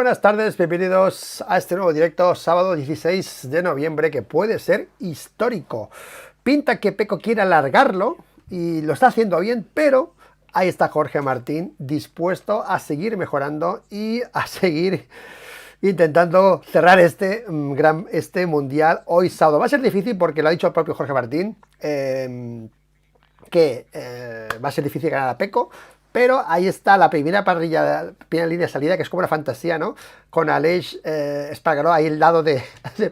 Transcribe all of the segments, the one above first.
buenas tardes, bienvenidos a este nuevo directo, sábado 16 de noviembre, que puede ser histórico. Pinta que Peco quiere alargarlo y lo está haciendo bien, pero ahí está Jorge Martín dispuesto a seguir mejorando y a seguir intentando cerrar este mundial hoy sábado. Va a ser difícil porque lo ha dicho el propio Jorge Martín, que va a ser difícil ganar a Peco. Pero ahí está la primera parrilla, primera línea de salida, que es como una fantasía, ¿no? Con Aleix Espargaró ahí al lado de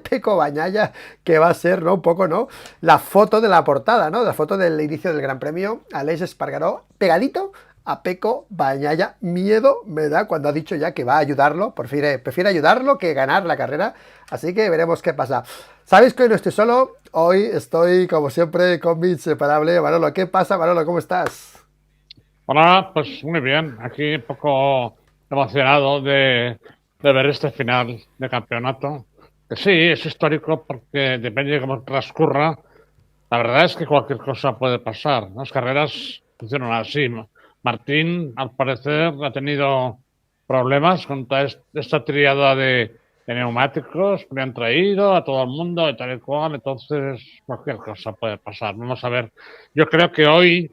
Peco Bagnaia, que va a ser, ¿no? Un poco, ¿no? La foto de la portada, ¿no? La foto del inicio del Gran Premio. Aleix Espargaró pegadito a Peco Bagnaia. Miedo me da cuando ha dicho ya que va a ayudarlo. Prefiere ayudarlo que ganar la carrera. Así que veremos qué pasa. Sabéis que hoy no estoy solo. Hoy estoy, como siempre, con mi inseparable Manolo. ¿Qué pasa, Manolo? ¿Cómo estás? Hola, pues muy bien. Aquí un poco emocionado de ver este final de campeonato. Que sí, es histórico porque depende de cómo transcurra. La verdad es que cualquier cosa puede pasar. Las carreras funcionan así. Martín, al parecer, ha tenido problemas con toda esta triada de neumáticos que le han traído a todo el mundo y tal y cual. Entonces, cualquier cosa puede pasar. Vamos a ver. Yo creo que hoy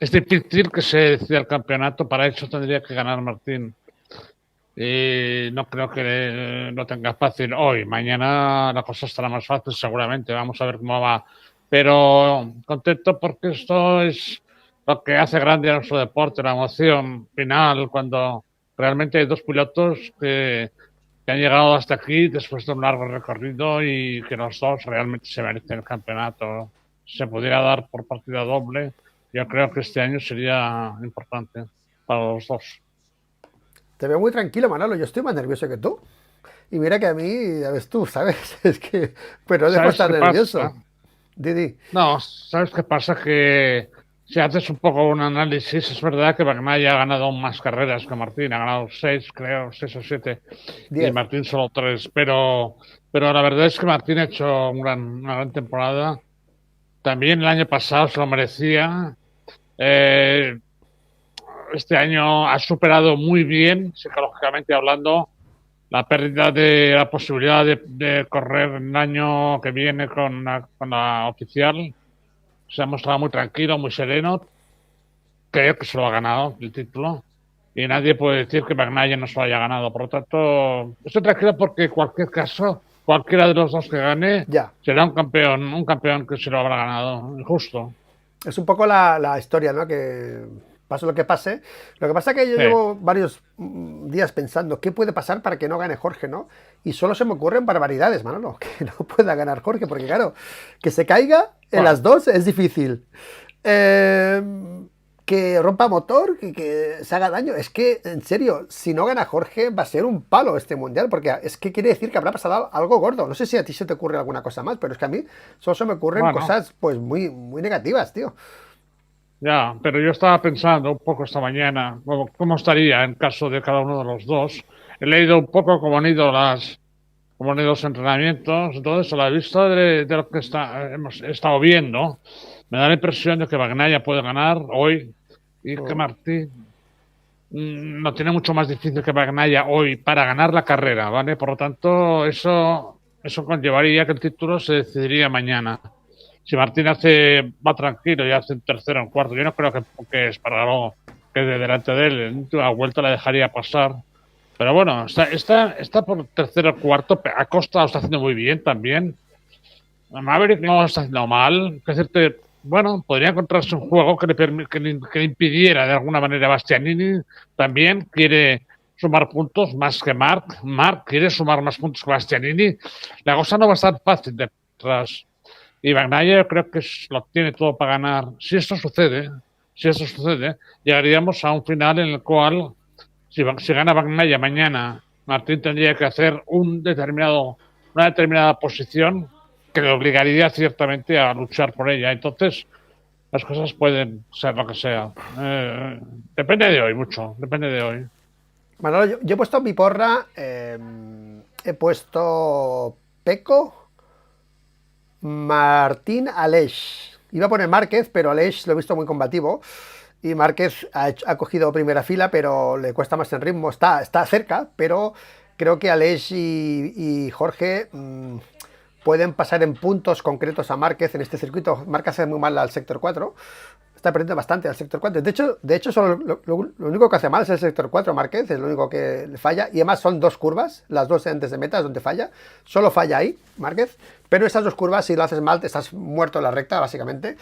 es difícil que se decida el campeonato, para eso tendría que ganar Martín. Y no creo que lo tenga fácil hoy. Mañana la cosa estará más fácil, seguramente. Vamos a ver cómo va. Pero contento porque esto es lo que hace grande a nuestro deporte, la emoción final, cuando realmente hay dos pilotos que han llegado hasta aquí después de un largo recorrido y que los dos realmente se merecen el campeonato. Se pudiera dar por partida doble. Yo creo que este año sería importante para los dos. Te veo muy tranquilo, Manolo. Yo estoy más nervioso que tú. Y mira que a mí, ya ves tú, ¿sabes? Es que, pero no dejo de ¿Sabes estar qué nervioso. pasa? Didi. No, ¿sabes qué pasa? Que si haces un poco un análisis, es verdad que Bagnaia ha ganado más carreras que Martín, ha ganado seis, creo, seis o siete, y 10. Martín solo tres, pero la verdad es que Martín ha hecho una gran temporada. También el año pasado se lo merecía. Eh, este año ha superado muy bien, psicológicamente hablando, la pérdida de la posibilidad de correr el año que viene con la oficial. Se ha mostrado muy tranquilo, muy sereno. Creo que se lo ha ganado el título. Y nadie puede decir que Bagnaia no se lo haya ganado. Por lo tanto, estoy tranquilo porque en cualquier caso, cualquiera de los dos que gane Ya. será un campeón que se lo habrá ganado. Justo. Es un poco la historia, ¿no? Que pase lo que pase. Lo que pasa es que yo Sí. llevo varios días pensando qué puede pasar para que no gane Jorge, ¿no? Y solo se me ocurren barbaridades, Manolo, que no pueda ganar Jorge, porque claro, que se caiga en Bueno, las dos es difícil. Eh, que rompa motor, que se haga daño. Es que, en serio, si no gana Jorge, va a ser un palo este mundial, porque es que quiere decir que habrá pasado algo gordo. No sé si a ti se te ocurre alguna cosa más, pero es que a mí solo se me ocurren bueno, cosas, pues, muy, muy negativas, tío. ya. Pero yo estaba pensando un poco esta mañana cómo estaría en caso de cada uno de los dos. He leído un poco cómo han ido los entrenamientos. Entonces, a la vista de lo que hemos estado viendo, me da la impresión de que Bagnaia puede ganar hoy y que Mm. Martín no tiene mucho más difícil que Bagnaia hoy para ganar la carrera, ¿vale? Por lo tanto, eso conllevaría que el título se decidiría mañana. Si Martín va tranquilo y hace un tercero o un cuarto, yo no creo que Espargaró quede delante de él. En última vuelta le dejaría pasar. Pero bueno, está por tercero o cuarto. Acosta lo está haciendo muy bien también. Maverick no lo está haciendo mal. Que decirte, bueno, podría encontrarse un juego que le impidiera de alguna manera a Bastianini. También quiere sumar puntos más que Marc. Marc quiere sumar más puntos que Bastianini. La cosa no va a estar fácil detrás. Y Bagnaia yo creo que lo tiene todo para ganar. Si esto sucede, llegaríamos a un final en el cual, si gana Bagnaia mañana, Martín tendría que hacer una determinada posición que le obligaría ciertamente a luchar por ella. Entonces, las cosas pueden ser lo que sea. Depende de hoy, mucho. Depende de hoy. Manolo, yo he puesto mi porra, he puesto Peco, Martín, Aleix. Iba a poner Márquez, pero Aleix lo he visto muy combativo. Y Márquez ha cogido primera fila, pero le cuesta más en ritmo. Está cerca, pero creo que Aleix y Jorge pueden pasar en puntos concretos a Márquez en este circuito. Márquez hace muy mal al sector 4. Está perdiendo bastante al sector 4. De hecho solo lo único que hace mal es el sector 4 Márquez, es lo único que le falla. Y además son dos curvas, las dos antes de meta es donde falla. Solo falla ahí, Márquez. Pero esas dos curvas, si lo haces mal, te estás muerto en la recta, básicamente.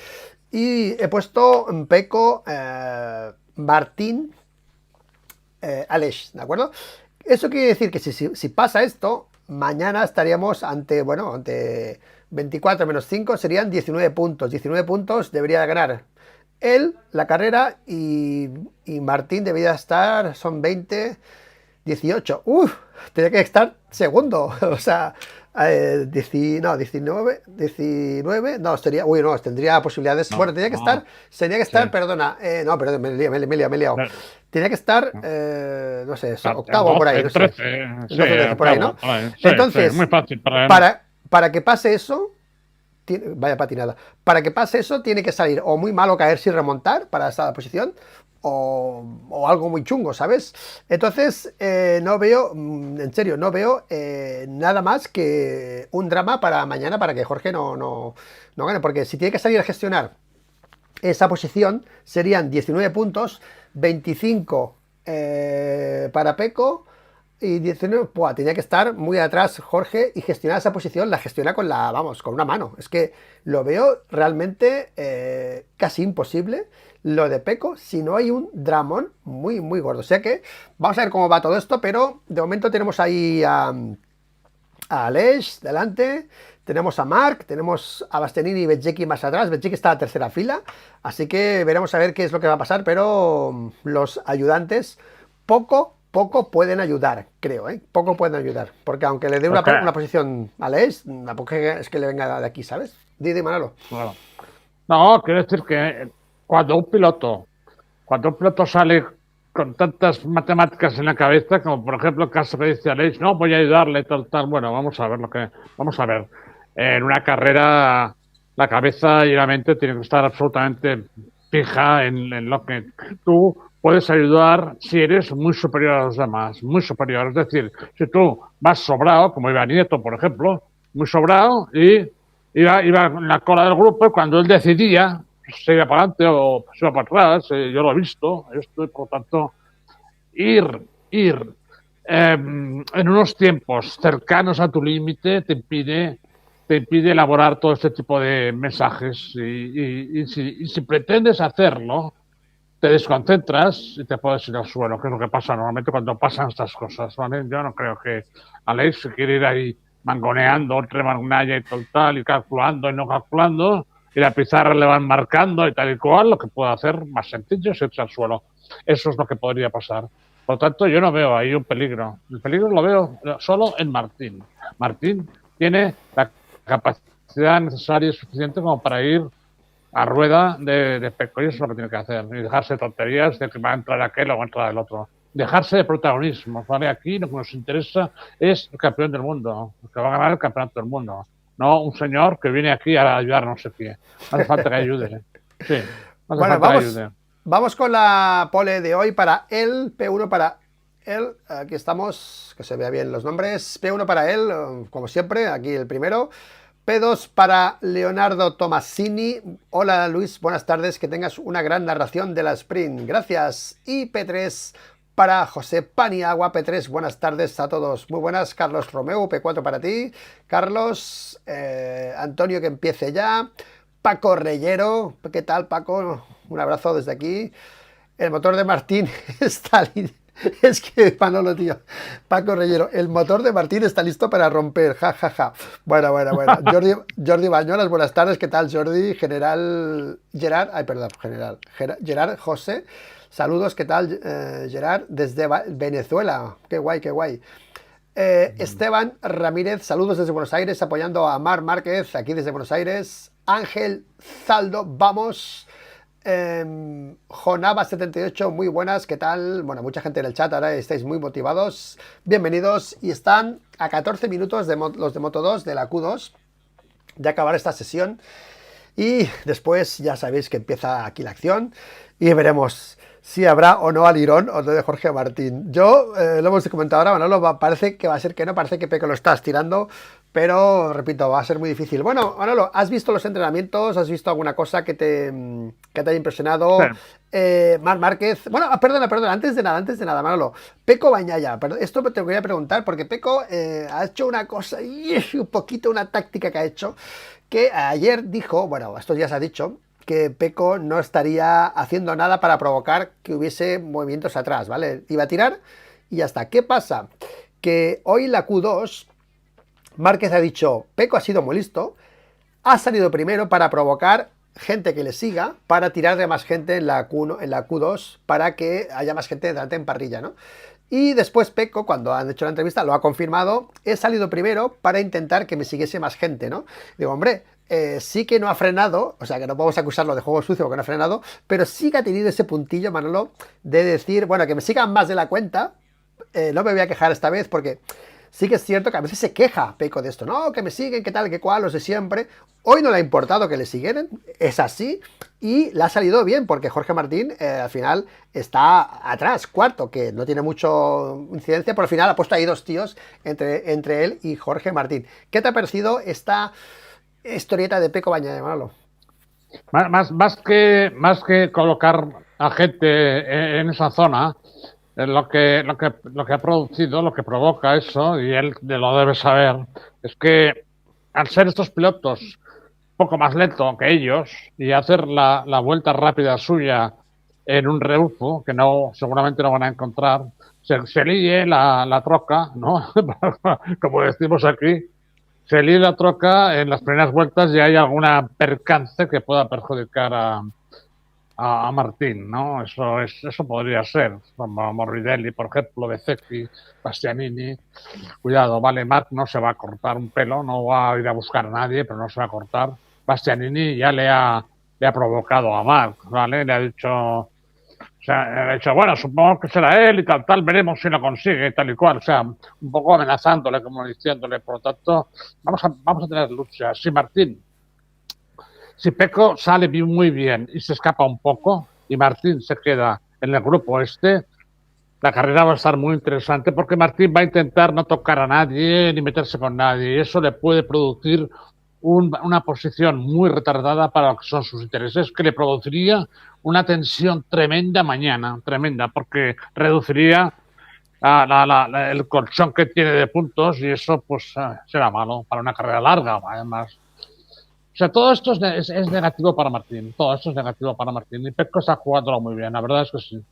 Y he puesto Pecco, Martín, Aleix, ¿de acuerdo? Eso quiere decir que si pasa esto, mañana estaríamos ante 24 menos 5, serían 19 puntos. 19 puntos debería ganar él la carrera y Martín debería estar, son 20, 18. Tendría que estar segundo. O sea, 19, no, sería, tendría posibilidades. Bueno, tenía que estar, Sí. perdona, no, perdón, me he liado. No, Tenía que estar, no sé, octavo por ahí, no sé. 13, sí, 12, 13 por ahí, ¿no? octavo, vale. Sí, sí, Entonces, muy fácil para él. para que pase eso, vaya patinada, para que pase eso tiene que salir o muy malo caer sin remontar para esa posición o algo muy chungo, ¿sabes? Entonces no veo, en serio, no veo nada más que un drama para mañana para que Jorge no gane, porque si tiene que salir a gestionar esa posición serían 19 puntos, 25 para Pecco y 19, tenía que estar muy atrás Jorge y gestionar esa posición, la gestiona con con una mano. Es que lo veo realmente casi imposible lo de Pecco si no hay un dramón muy, muy gordo. O sea que vamos a ver cómo va todo esto, pero de momento tenemos ahí a Aleix delante, tenemos a Marc, tenemos a Bastianini y Bezzecchi más atrás. Bezzecchi está en la tercera fila, así que veremos a ver qué es lo que va a pasar, pero los ayudantes poco pueden ayudar, creo, ¿eh? Poco pueden ayudar, porque aunque le dé Ok, una posición a Aleix, tampoco es que le venga de aquí, ¿sabes? Didi Manolo. claro. No, quiero decir que cuando un piloto, cuando un piloto sale con tantas matemáticas en la cabeza, como por ejemplo el caso que dice Aleix, no, voy a ayudarle, tal, bueno, vamos a ver. En una carrera, la cabeza y la mente tienen que estar absolutamente fija en lo que tú puedes ayudar si eres muy superior a los demás, muy superior. Es decir, si tú vas sobrado, como iba Nieto, por ejemplo, muy sobrado y iba en la cola del grupo y cuando él decidía se iba para adelante o se iba para atrás, yo lo he visto, esto, y por tanto, ir en unos tiempos cercanos a tu límite te impide elaborar todo este tipo de mensajes y si pretendes hacerlo, te desconcentras y te puedes ir al suelo, que es lo que pasa normalmente cuando pasan estas cosas, ¿vale? Yo no creo que Alex se quiere ir ahí mangoneando entre Magnaya y tal, y calculando y no calculando, y la pizarra le van marcando y tal y cual, lo que puede hacer más sencillo es irse al suelo. Eso es lo que podría pasar. Por lo tanto, yo no veo ahí un peligro. El peligro lo veo solo en Martín. Martín tiene la capacidad necesaria y suficiente como para ir a rueda de Pecco, y eso es lo que tiene que hacer, y dejarse de tonterías de que va a entrar aquel o va a entrar el otro. Dejarse de protagonismo, ¿vale? Aquí lo que nos interesa es el campeón del mundo, el que va a ganar el campeonato del mundo, no un señor que viene aquí a ayudar a no sé qué. No hace falta que ayude. Sí, no hace Bueno, falta que ayude. vamos con la pole de hoy para él, P1 para él. Aquí estamos, que se vea bien los nombres. P1 para él, como siempre, aquí el primero. P2 para Leonardo Tomasini. Hola Luis, buenas tardes, que tengas una gran narración de la sprint. Gracias. Y P3 para José Paniagua. P3, buenas tardes a todos. Muy buenas, Carlos Romeo. P4 para ti. Carlos, Antonio, que empiece ya. Paco Reyero, ¿qué tal Paco? Un abrazo desde aquí. El motor de Martín está listo. Es que Manolo, tío. Paco Reyero, el motor de Martín está listo para romper. Ja, ja, ja. Bueno. Jordi Bañolas, buenas tardes. ¿Qué tal, Jordi? Gerard José. Saludos, ¿qué tal, Gerard? Desde Venezuela. Qué guay, qué guay. Esteban Ramírez, saludos desde Buenos Aires, apoyando a Mar Márquez, aquí desde Buenos Aires. Ángel Zaldo, vamos. Jonava78, muy buenas, ¿qué tal? Bueno, mucha gente en el chat, ahora estáis muy motivados. Bienvenidos, y están a 14 minutos de los de Moto2, de la Q2, de acabar esta sesión. Y después ya sabéis que empieza aquí la acción y veremos si habrá o no alirón o no de Jorge Martín. Yo, lo hemos comentado ahora, Manolo, parece que va a ser que no, parece que Peco lo está estirando, pero repito, va a ser muy difícil. Bueno, Manolo, ¿has visto los entrenamientos? ¿Has visto alguna cosa que te haya Sí. impresionado? Marc Márquez. Bueno, perdona, antes de nada, Manolo. Peco Bañaya, esto te voy a preguntar porque Peco ha hecho una cosa y un poquito una táctica que ha hecho que ayer dijo, bueno, esto ya se ha dicho, que Peco no estaría haciendo nada para provocar que hubiese movimientos atrás, ¿vale? Iba a tirar y ya está. ¿Qué pasa? Que hoy la Q2, Márquez ha dicho, Peco ha sido muy listo, ha salido primero para provocar gente que le siga, para tirar de más gente en la Q1, en la Q2, para que haya más gente delante en parrilla, ¿no? Y después Peco, cuando han hecho la entrevista, lo ha confirmado, he salido primero para intentar que me siguiese más gente, ¿no? Digo, hombre, sí que no ha frenado, o sea que no podemos acusarlo de juego sucio porque no ha frenado, pero sí que ha tenido ese puntillo, Manolo, de decir, bueno, que me sigan más de la cuenta, no me voy a quejar esta vez porque sí que es cierto que a veces se queja Peco de esto, no, que me siguen, que tal, que cual, los de siempre. Hoy no le ha importado que le siguieran, es así, y le ha salido bien, porque Jorge Martín al final está atrás, cuarto, que no tiene mucho incidencia, pero al final ha puesto ahí dos tíos entre él y Jorge Martín. ¿Qué te ha parecido esta historieta de Peco Baña de Manolo? Más que colocar a gente en esa zona, lo que ha producido, lo que provoca eso, y él lo debe saber, es que al ser estos pilotos un poco más lentos que ellos y hacer la vuelta rápida suya en un rebufo, que no seguramente no van a encontrar, se líe la troca, ¿no? Como decimos aquí, se líe la troca en las primeras vueltas y hay alguna percance que pueda perjudicar a Martín, ¿no? Eso podría ser. Como Morbidelli, por ejemplo, Bezzecchi, Bastianini. Cuidado, vale, Marc no se va a cortar un pelo, no va a ir a buscar a nadie, pero no se va a cortar. Bastianini ya le ha provocado a Marc, ¿vale? Le ha dicho, o sea, le ha dicho, bueno, supongo que será él y tal, veremos si lo consigue, tal y cual. O sea, un poco amenazándole, como diciéndole, por lo tanto, vamos a tener lucha. Si Martín, si Peco sale muy bien y se escapa un poco, y Martín se queda en el grupo este, la carrera va a estar muy interesante porque Martín va a intentar no tocar a nadie ni meterse con nadie. Y eso le puede producir una posición muy retardada para lo que son sus intereses, que le produciría una tensión tremenda mañana, tremenda, porque reduciría el colchón que tiene de puntos y eso pues será malo para una carrera larga, además. O sea, todo esto es negativo para Martín, todo esto es negativo para Martín y Pecco está jugándolo muy bien, la verdad es que sí.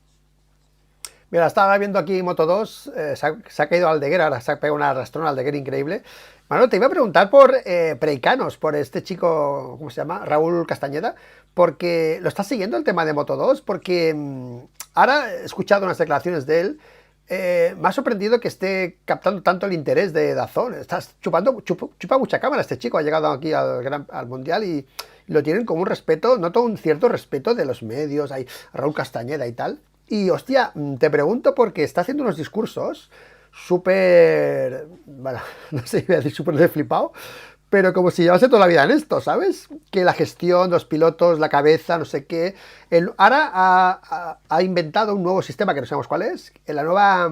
Mira, estaba viendo aquí Moto 2, se ha caído Aldeguer, ahora se ha pegado una arrastrón Aldeguer increíble. Bueno, te iba a preguntar por Preicanos, por este chico, ¿cómo se llama? Raúl Castañeda, porque lo estás siguiendo el tema de Moto 2, porque ahora he escuchado unas declaraciones de él, me ha sorprendido que esté captando tanto el interés de Dazón. Estás chupa mucha cámara este chico, ha llegado aquí al Mundial y lo tienen como un respeto, noto un cierto respeto de los medios, hay Raúl Castañeda y tal. Y hostia, te pregunto porque está haciendo unos discursos súper, bueno, no sé, voy a decir súper de flipado, pero como si llevase toda la vida en esto, ¿sabes? Que la gestión, los pilotos, la cabeza, no sé qué. Ahora ha inventado un nuevo sistema que no sabemos cuál es, la nueva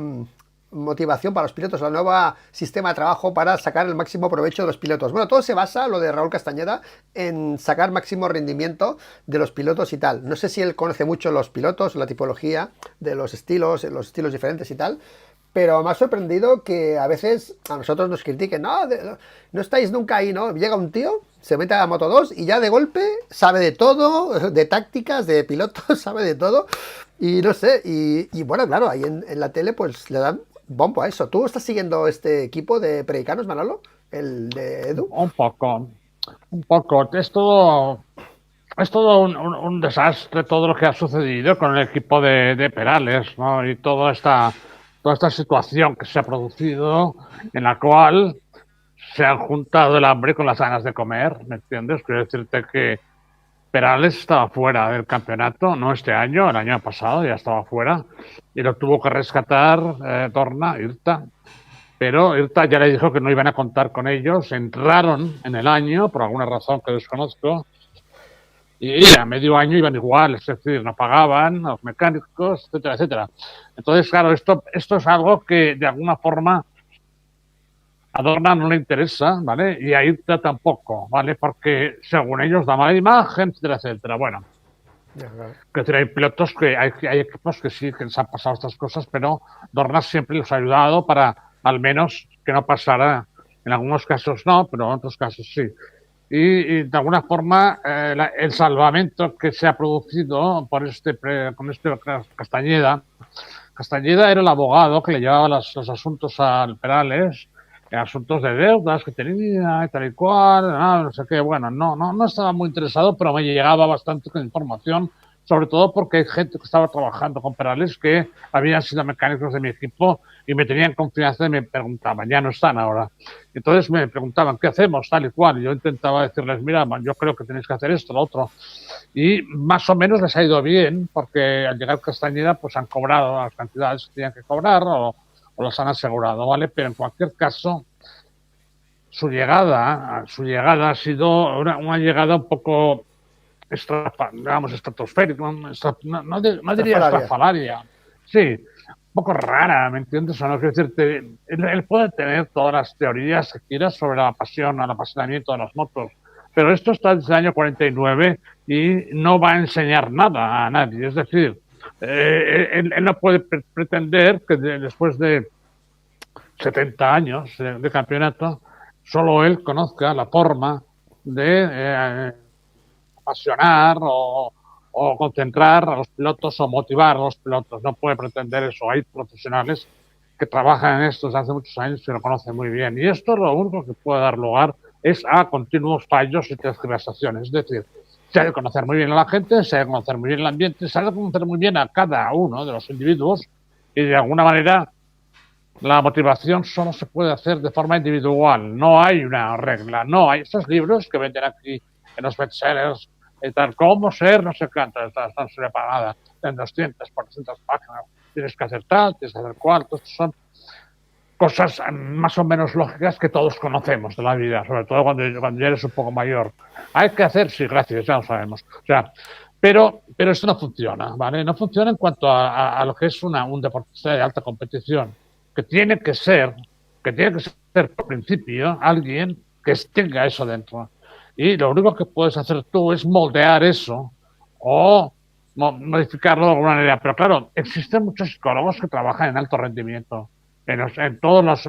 motivación para los pilotos, el nuevo sistema de trabajo para sacar el máximo provecho de los pilotos. Bueno, todo se basa, lo de Raúl Castañeda, en sacar máximo rendimiento de los pilotos y tal. No sé si él conoce mucho los pilotos, la tipología de los estilos diferentes y tal, pero me ha sorprendido que a veces a nosotros nos critiquen, no, no estáis nunca ahí, ¿no? Llega un tío, se mete a Moto 2 y ya de golpe sabe de todo, de tácticas, de pilotos, sabe de todo. Y no sé, y bueno, claro, ahí en la tele pues le dan bombo a eso. ¿Tú estás siguiendo este equipo de Preicanos, Manolo? El de Edu. Un poco, un poco. Es todo un desastre todo lo que ha sucedido con el equipo de Perales, ¿no? Y toda esta situación que se ha producido en la cual se han juntado el hambre con las ganas de comer, ¿me entiendes? Quiero decirte que Perales estaba fuera del campeonato, no este año, el año pasado ya estaba fuera, y lo tuvo que rescatar Dorna, Irta. Pero Irta ya le dijo que no iban a contar con ellos, entraron en el año, por alguna razón que desconozco, y a medio año iban igual, es decir, no pagaban los mecánicos, etcétera, etcétera. Entonces, claro, esto es algo que de alguna forma a Dorna no le interesa, ¿vale? Y a Irta tampoco, ¿vale? Porque según ellos da mala imagen, etcétera, etcétera. Bueno, Ya, claro. que decir, hay pilotos hay equipos que sí, que les han pasado estas cosas, pero Dorna siempre los ha ayudado para al menos que no pasara. En algunos casos no, pero en otros casos sí. Y de alguna forma el salvamento que se ha producido con este Castañeda. Castañeda era el abogado que le llevaba los asuntos al Perales, asuntos de deudas que tenía y tal y cual, no sé qué. Bueno, no estaba muy interesado, pero me llegaba bastante con información, sobre todo porque hay gente que estaba trabajando con Perales que habían sido mecánicos de mi equipo y me tenían confianza y me preguntaban, ya no están ahora. Entonces me preguntaban, ¿qué hacemos? Tal y cual. Y yo intentaba decirles, mira, yo creo que tenéis que hacer esto, lo otro. Y más o menos les ha ido bien, porque al llegar Castañeda, pues han cobrado las cantidades que tenían que cobrar o los han asegurado, ¿vale? Pero en cualquier caso, su llegada ha sido una llegada un poco digamos, estratosférica, no diría Estrafalaria. estrafalaria, sí, un poco rara, ¿me entiendes? O no quiero decirte, él puede tener todas las teorías que quieras sobre la pasión, el apasionamiento de las motos, pero esto está desde el año 49 y no va a enseñar nada a nadie, es decir, él no puede pretender que después de 70 años de campeonato, solo él conozca la forma de apasionar o concentrar a los pilotos o motivar a los pilotos. No puede pretender eso. Hay profesionales que trabajan en esto desde hace muchos años y lo conocen muy bien. Y esto lo único que puede dar lugar es a continuos fallos y tergiversaciones. Es decir, se ha de conocer muy bien a la gente, se ha de conocer muy bien el ambiente, se ha de conocer muy bien a cada uno de los individuos y de alguna manera la motivación solo se puede hacer de forma individual, no hay una regla, no hay estos libros que venden aquí en los bestsellers, y tal, cómo ser, no sé cuánto, están sobrepagadas en 200, 400 páginas, tienes que hacer tal, tienes que hacer cual, todos son cosas más o menos lógicas que todos conocemos de la vida, sobre todo cuando ya eres un poco mayor. Hay que hacer, sí, gracias, ya lo sabemos. O sea, pero esto no funciona, ¿vale? No funciona en cuanto a lo que es un deportista de alta competición, que tiene que ser, por principio, alguien que tenga eso dentro. Y lo único que puedes hacer tú es moldear eso o modificarlo de alguna manera. Pero claro, existen muchos psicólogos que trabajan en alto rendimiento, en todos los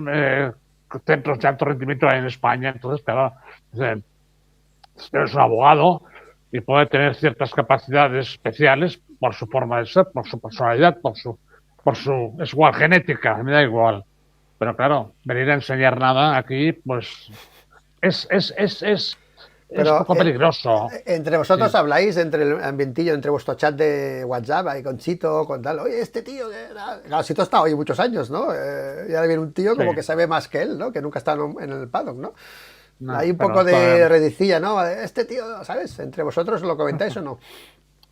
centros de alto rendimiento hay en España. Entonces, claro, es un abogado y puede tener ciertas capacidades especiales por su forma de ser, por su personalidad, es igual genética, me da igual. Pero claro, venir a enseñar nada aquí, pues es, es, es, es, es Pero poco peligroso. entre Sí, vosotros habláis, entre el ambientillo, entre vuestro chat de WhatsApp, ahí con Chito, con tal, oye, este tío, claro, Chito está hoy muchos años, ¿no? Y ahora viene un tío sí, como que sabe más que él, ¿no? Que nunca está en el paddock, ¿no? Hay no, un pero poco esto, de redicilla, ¿no? Este tío, ¿sabes? ¿Entre vosotros lo comentáis o no?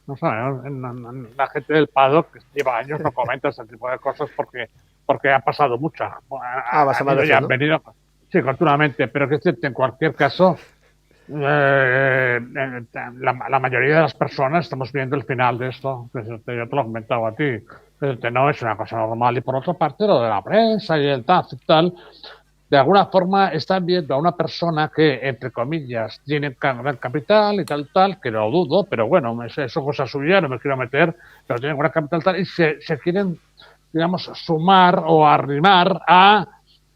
no sé, la gente del paddock que lleva años no comenta ese tipo de cosas porque ha pasado mucha. Ah, vas a Han más ido ya, veces, han ¿no? venido, sí, continuamente, pero que decirte, en cualquier caso, la mayoría de las personas estamos viendo el final de esto. Yo te lo he comentado a ti. No es una cosa normal. Y por otra parte, lo de la prensa y el TAF y tal, de alguna forma están viendo a una persona que, entre comillas, tiene gran capital y tal, que lo dudo, pero bueno, eso es cosa suya, no me quiero meter, pero tienen gran capital tal, y se quieren, digamos, sumar o arrimar a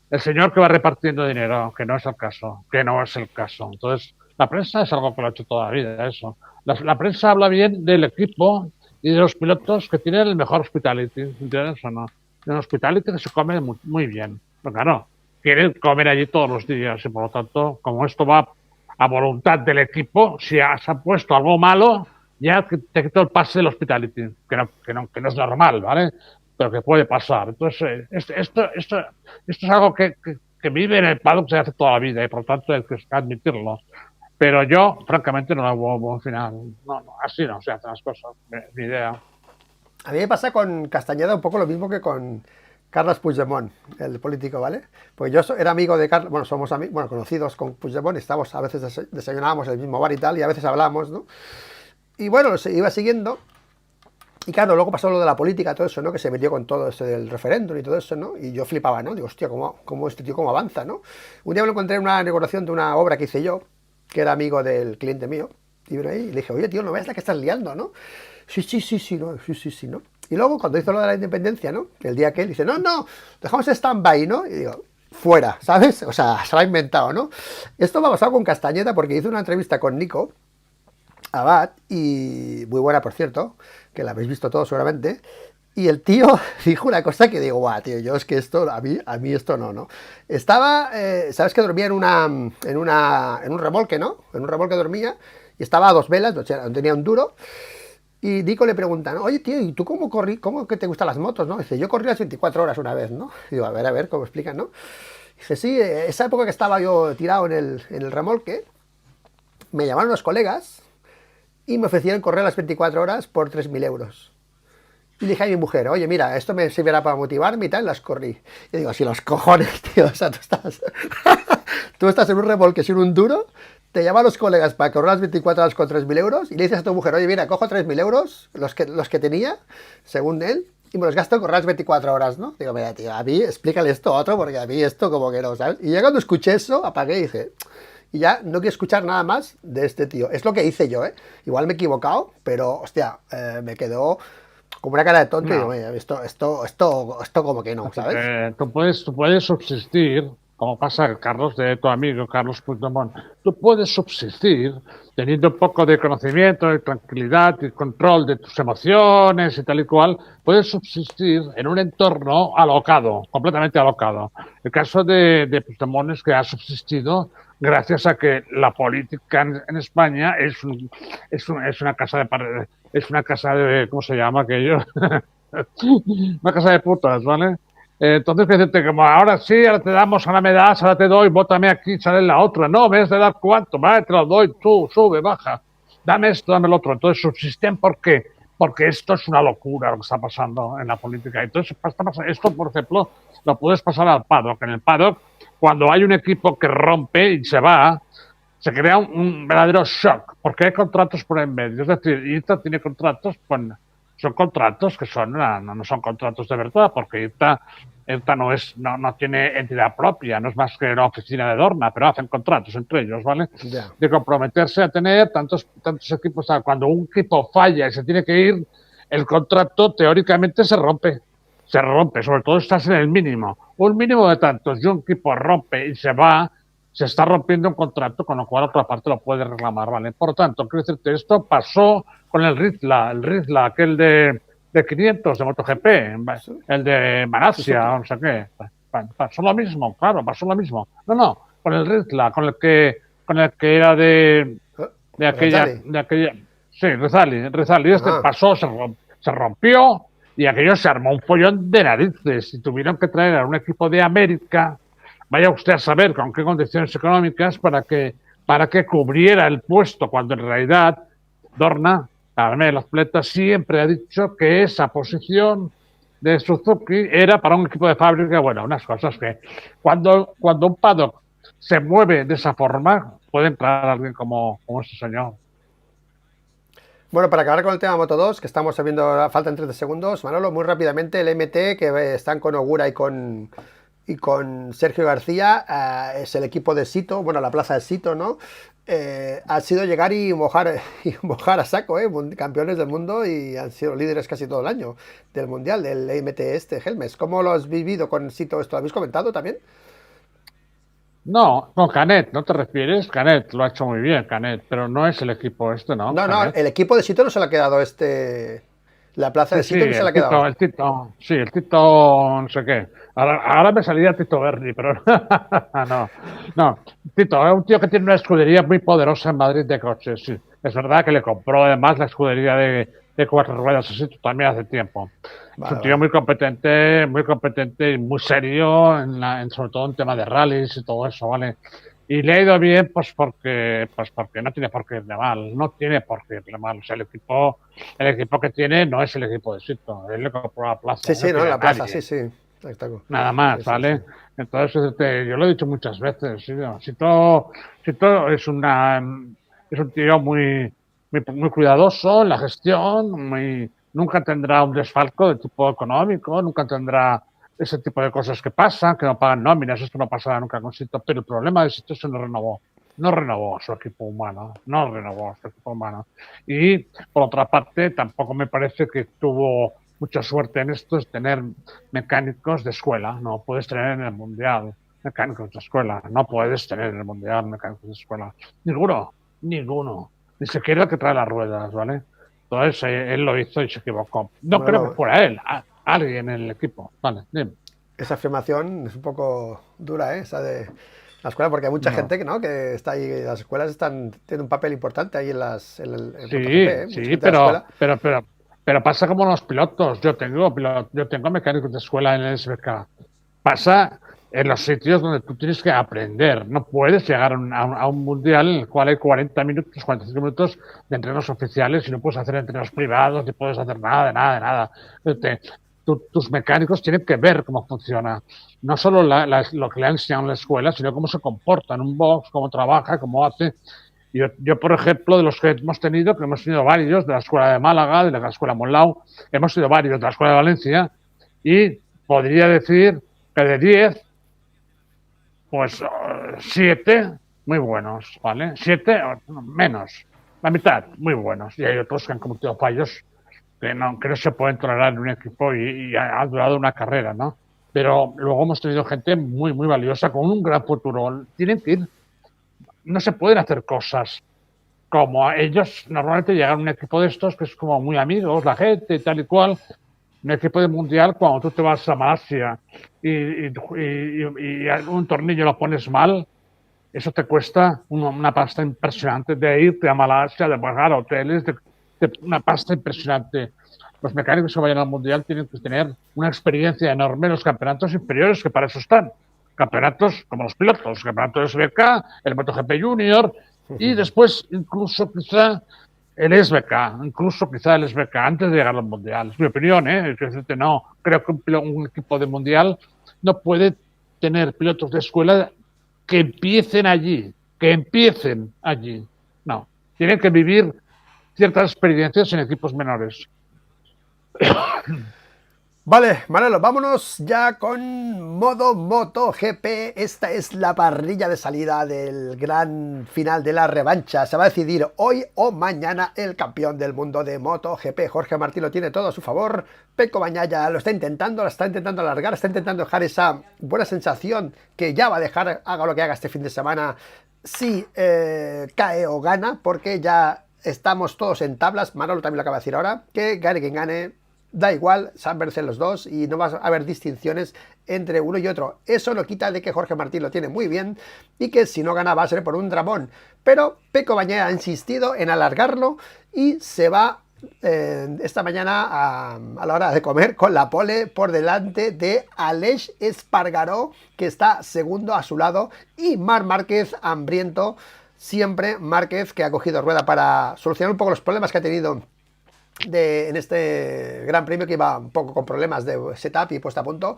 el señor que va repartiendo dinero, que no es el caso, que no es el caso. Entonces, la prensa es algo que lo ha hecho toda la vida, eso. La prensa habla bien del equipo y de los pilotos que tienen el mejor hospitality, ¿entiendes o no? Un hospitality que se come muy bien. Pero claro, quieren comer allí todos los días y por lo tanto, como esto va a voluntad del equipo, si se ha puesto algo malo, ya te quito el pase del hospitality, que no es normal, ¿vale? Pero que puede pasar. Entonces, esto es algo que vive en el paddock desde hace toda la vida y por lo tanto hay que admitirlo. Pero yo, francamente, no lo hago buen final. Así no se hacen las cosas. Ni idea. A mí me pasa con Castañeda un poco lo mismo que con Carles Puigdemont, el político, ¿vale? Pues yo era amigo de Carles, bueno, somos conocidos con Puigdemont, estamos, a veces desayunábamos en el mismo bar y tal, y a veces hablamos, ¿no? Y bueno, se iba siguiendo. Y claro, luego pasó lo de la política, todo eso, ¿no? Que se metió con todo eso del referéndum y todo eso, ¿no? Y yo flipaba, ¿no? Digo, hostia, ¿cómo este tío cómo avanza, ¿no? Un día me lo encontré en una inauguración de una obra que hice yo, que era amigo del cliente mío. Y vino ahí y le dije, oye, tío, no ves la que estás liando, ¿no? Sí, sí, sí, sí, no, sí, sí, sí, ¿no? Y luego, cuando hizo lo de la independencia, ¿no? El día que él dice, no, no, dejamos stand-by, ¿no? Y digo, fuera, ¿sabes? O sea, se lo ha inventado, ¿no? Esto me ha pasado con Castañeda porque hice una entrevista con Nico Abad, y muy buena, por cierto, que la habéis visto todos seguramente. Y el tío dijo una cosa que digo, guau, tío, yo es que esto, a mí esto no, ¿no? Estaba, ¿sabes que dormía en un remolque, ¿no? En un remolque dormía, y estaba a dos velas, o sea, tenía un duro. Y Nico le pregunta, ¿no? Oye, tío, ¿y tú cómo corrí? ¿Cómo que te gustan las motos, no? Dice, yo corrí las 24 horas una vez, ¿no? Y digo, a ver, ¿cómo explican, no? Dice, sí, esa época que estaba yo tirado en el remolque, me llamaron los colegas y me ofrecieron correr las 24 horas por 3.000 euros. Y le dije a mi mujer, oye, mira, esto me servirá para motivarme y tal, las corrí. Y digo, si los cojones, tío, o sea, tú estás en un remolque sin un duro, te llaman los colegas para correr las 24 horas con 3.000 euros y le dices a tu mujer, oye, mira, cojo 3.000 euros, los que tenía, según él, y me los gasto en correr las 24 horas, ¿no? Digo, mira, tío, a mí explícale esto a otro, porque a mí esto como que no, ¿sabes? Y ya cuando escuché eso, apagué y dije, y ya no quiero escuchar nada más de este tío. Es lo que hice yo, ¿eh? Igual me he equivocado, pero, hostia, me quedó como una cara de tonto y digo, No. "Oye, esto como que no, ¿sabes?". Tú puedes subsistir, como pasa el Carlos de tu amigo Carlos Puigdemont, tú puedes subsistir teniendo un poco de conocimiento, de tranquilidad y control de tus emociones y tal y cual, puedes subsistir en un entorno alocado, completamente alocado. El caso de Puigdemont es que ha subsistido gracias a que la política en España es una casa es una casa de, ¿cómo se llama aquello? Una casa de putas, ¿vale? Entonces, que decirte, como ahora sí, ahora te damos, ahora me das, ahora te doy, bótame aquí, sale la otra. No, me has de dar cuánto, vale, te lo doy, tú, sube, baja. Dame esto, dame el otro. Entonces, subsisten, ¿por qué? Porque esto es una locura lo que está pasando en la política. Entonces, esto, por ejemplo, lo puedes pasar al paddock. En el paddock, cuando hay un equipo que rompe y se va, se crea un verdadero shock, porque hay contratos por en medio. Es decir, ITA tiene contratos, son contratos que no son contratos de verdad, porque ITA no tiene entidad propia, no es más que una oficina de Dorna, pero hacen contratos entre ellos, ¿vale? Ya. De comprometerse a tener tantos equipos. Cuando un equipo falla y se tiene que ir, el contrato teóricamente se rompe, sobre todo estás en el mínimo. Un mínimo de tantos y un equipo rompe y se va, se está rompiendo un contrato, con lo cual otra parte lo puede reclamar, ¿vale? Por tanto, quiero decirte, esto pasó con el Rizla, aquel de 500 de MotoGP, el de Suzuki. Malasia, no sé qué. Pasó lo mismo, claro, pasó lo mismo. No, con el Rizla, con el que era Rezale. sí, Rezali, Ah, pasó, se rompió y aquello se armó un follón de narices y tuvieron que traer a un equipo de América, vaya usted a saber con qué condiciones económicas, para que cubriera el puesto, cuando en realidad Dorna, la de las Pletas, siempre ha dicho que esa posición de Suzuki era para un equipo de fábrica. Bueno, unas cosas que cuando un paddock se mueve de esa forma, puede entrar alguien como este señor. bueno, para acabar con el tema Moto 2, que estamos viendo, faltan 30 segundos, Manolo, muy rápidamente, el MT, que están con Ogura y con Sergio García, es el equipo de Sito, bueno, la plaza de Sito, ¿no? Ha sido llegar y mojar a saco, ¿eh? Campeones del mundo, y han sido líderes casi todo el año del mundial, del MT Helmes. ¿Cómo lo has vivido con Sito esto? ¿Lo habéis comentado también? No, con Canet, ¿no te refieres? Canet lo ha hecho muy bien, Canet, pero no es el equipo este, ¿no? No, no, Canet. el equipo de Sito no se le ha quedado la plaza Sí, de sí, Sito no se le ha quedado. Sí, el Tito, no sé qué. Ahora me salía Tito Berni, pero no, no. Tito es un tío que tiene una escudería muy poderosa en Madrid de coches, sí. Es verdad que le compró además la escudería de cuatro ruedas así también hace tiempo. Es un Vale, tío vale. muy competente y muy serio, sobre todo en tema de rallies y todo eso, ¿vale? Y le ha ido bien, pues porque no tiene por qué irle mal, no tiene por qué irle mal. O sea, el equipo que tiene no es el equipo de Sito, él le compró la plaza, Sí, no sí, ¿no? En tiene a la plaza, sí, nadie, sí. Exacto. nada Sí, más, sí, sí. ¿vale? Entonces, yo lo he dicho muchas veces, sí, ¿no? Sito es un tío muy, muy cuidadoso en la gestión, nunca tendrá un desfalco de tipo económico, nunca tendrá ese tipo de cosas que pasan, que no pagan nóminas, esto no pasará nunca con Sito, pero el problema de Sito se no renovó su equipo humano, no renovó su equipo humano. Y por otra parte, tampoco me parece que tuvo mucha suerte en esto, es tener mecánicos de escuela, no puedes tener en el Mundial mecánicos de escuela, no puedes tener en el Mundial mecánicos de escuela, ninguno, ni siquiera el que trae las ruedas, ¿vale? Entonces él lo hizo y se equivocó. No creo que Manolo, fuera él, alguien en el equipo, vale, dime. esa afirmación es un poco dura, ¿eh? Esa de la escuela, porque hay mucha No. gente que no, que está ahí, las escuelas tienen un papel importante ahí en MotoGP, Sí, ¿eh? Mucha sí, gente de la escuela. pero pasa como los pilotos. Yo tengo mecánicos de escuela en el SBK. Pasa en los sitios donde tú tienes que aprender. No puedes llegar a un mundial en el cual hay 40 minutos, 45 minutos de entrenos oficiales y no puedes hacer entrenos privados, ni puedes hacer nada, de nada, de nada. Te- tus mecánicos tienen que ver cómo funciona. No solo lo que le han enseñado en la escuela, sino cómo se comporta en un box, cómo trabaja, cómo hace. Por ejemplo, de los que hemos tenido, que hemos tenido varios, de la Escuela de Málaga, de la Escuela Monlau, hemos tenido varios de la Escuela de Valencia, y podría decir que de 10, pues 7 muy buenos, ¿vale? 7 menos, la mitad muy buenos. Y hay otros que han cometido fallos que no se pueden tolerar en un equipo y ha durado una carrera, ¿no? Pero luego hemos tenido gente muy valiosa con un gran futuro. Tienen que ir, no se pueden hacer cosas como ellos normalmente llegan a un equipo de estos que es como muy amigos, la gente y tal y cual, un equipo de mundial cuando tú te vas a Malasia y un tornillo lo pones mal, eso te cuesta una pasta impresionante de irte a Malasia, de pagar hoteles, una pasta impresionante. Los mecánicos que vayan al mundial tienen que tener una experiencia enorme en los campeonatos inferiores, que para eso están. Campeonatos como los pilotos, campeonato de SBK, el MotoGP Junior y después incluso quizá el SBK, incluso quizá el SBK antes de llegar al mundial. Es mi opinión, ¿eh? Es decir, no creo que un equipo de mundial no puede tener pilotos de escuela que empiecen allí. No, tienen que vivir ciertas experiencias en equipos menores. Vale, Manolo, vámonos ya con modo MotoGP. Esta es la parrilla de salida del gran final de la revancha. Se va a decidir hoy o mañana el campeón del mundo de MotoGP. Jorge Martín lo tiene todo a su favor. Pecco Bagnaia lo está intentando, la está intentando alargar, está intentando dejar esa buena sensación que ya va a dejar, haga lo que haga este fin de semana, si cae o gana, porque ya estamos todos en tablas. Manolo también lo acaba de decir ahora, que gane quien gane. Da igual, saben verse los dos y no va a haber distinciones entre uno y otro. Eso no quita de que Jorge Martín lo tiene muy bien y que si no gana va a ser por un dramón. Pero Pecco Bagnaia ha insistido en alargarlo y se va esta mañana a la hora de comer con la pole por delante de Aleix Espargaró, que está segundo a su lado, y Marc Márquez hambriento. Siempre Márquez, que ha cogido rueda para solucionar un poco los problemas que ha tenido en este gran premio, que iba un poco con problemas de setup y puesta a punto,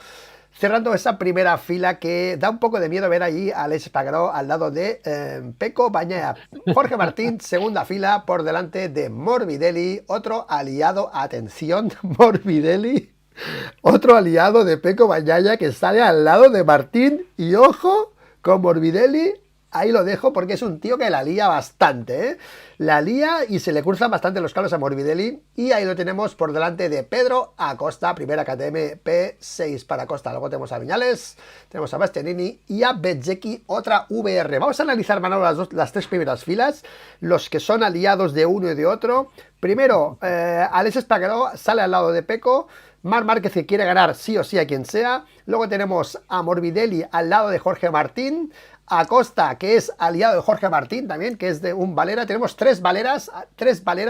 cerrando esa primera fila que da un poco de miedo ver allí a Aleix Espargaró al lado de Pecco Bagnaia. Jorge Martín, segunda fila por delante de Morbidelli, otro aliado, atención, Morbidelli, otro aliado de Pecco Bagnaia que sale al lado de Martín, y ojo con Morbidelli. Ahí lo dejo porque es un tío que la lía bastante, ¿eh? La lía y se le cruzan bastante los cables a Morbidelli. Y ahí lo tenemos por delante de Pedro Acosta, primera KTM P6 para Acosta. Luego tenemos a Viñales, tenemos a Bastianini y a Bezzecchi, otra VR. Vamos a analizar, Manolo, las tres primeras filas, los que son aliados de uno y de otro. Primero, Aleix Espargaró sale al lado de Pecco. Marc Márquez, que quiere ganar sí o sí a quien sea. Luego tenemos a Morbidelli al lado de Jorge Martín. Acosta, que es aliado de Jorge Martín también, que es de un Valera. Tenemos tres Valeras,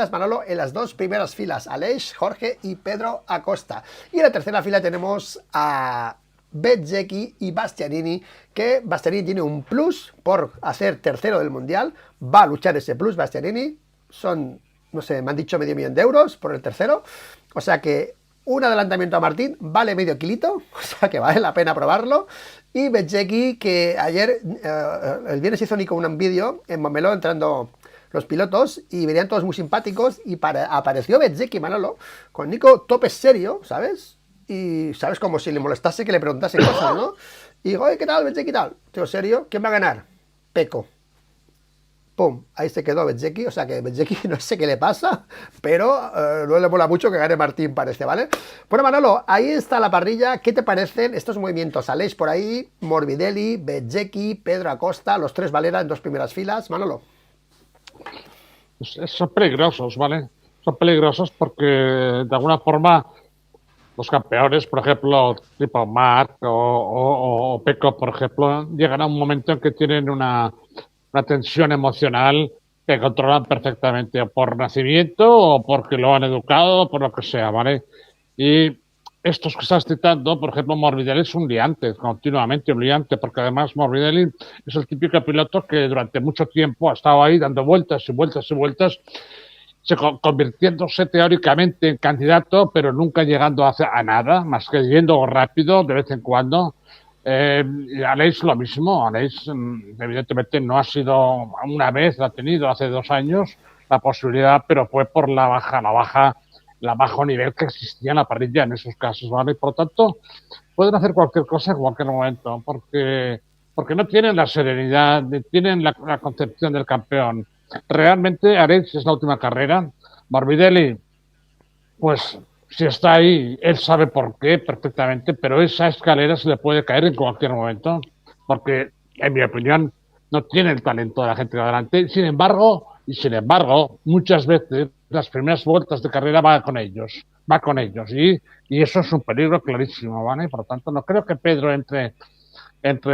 Manolo, en las dos primeras filas. Aleix, Jorge y Pedro Acosta. Y en la tercera fila tenemos a Bezzecchi y Bastianini, que Bastianini tiene un plus por hacer tercero del Mundial. Va a luchar ese plus Bastianini. Son, no sé, me han dicho medio millón de euros por el tercero. O sea que un adelantamiento a Martín vale medio kilito, o sea que vale la pena probarlo. Y Bezzecchi, que ayer, el viernes hizo Nico un vídeo en Montmeló entrando los pilotos y venían todos muy simpáticos y apareció Bezzecchi, Manolo, con Nico tope serio, ¿sabes? Y, ¿sabes? Como si le molestase que le preguntase cosas, ¿no? Y digo, oye, ¿qué tal, Bezzecchi, qué tal? Tío, serio, ¿quién va a ganar? Peco. Pum, ahí se quedó Bezzecchi, o sea que Bezzecchi no sé qué le pasa, pero no le mola mucho que gane Martín, parece, ¿vale? Bueno, Manolo, ahí está la parrilla. ¿Qué te parecen estos movimientos? Aleix por ahí, Morbidelli, Bezzecchi, Pedro Acosta, los tres Valera en dos primeras filas, Manolo. Son peligrosos, ¿vale? Son peligrosos porque de alguna forma los campeones, por ejemplo, tipo Marc o Peco, por ejemplo, llegan a un momento en que tienen una tensión emocional que controlan perfectamente, o por nacimiento, o porque lo han educado, o por lo que sea, ¿vale? Y estos que estás citando, por ejemplo, Morbidelli es un liante, continuamente un liante, porque además Morbidelli es el típico piloto que durante mucho tiempo ha estado ahí dando vueltas y vueltas y vueltas, convirtiéndose teóricamente en candidato, pero nunca llegando a nada, más que yendo rápido de vez en cuando. Aleix lo mismo, Aleix evidentemente no ha sido una vez, la ha tenido hace 2 años la posibilidad, pero fue por la bajo nivel que existía en la parrilla en esos casos, ¿vale? Por lo tanto, pueden hacer cualquier cosa en cualquier momento, porque no tienen la serenidad, tienen la concepción del campeón. Realmente Arex es la última carrera. Morbidelli, pues si está ahí, él sabe por qué perfectamente, pero esa escalera se le puede caer en cualquier momento, porque en mi opinión no tiene el talento de la gente de adelante. Sin embargo, muchas veces las primeras vueltas de carrera va con ellos, y eso es un peligro clarísimo, ¿vale? Por lo tanto, no creo que Pedro entre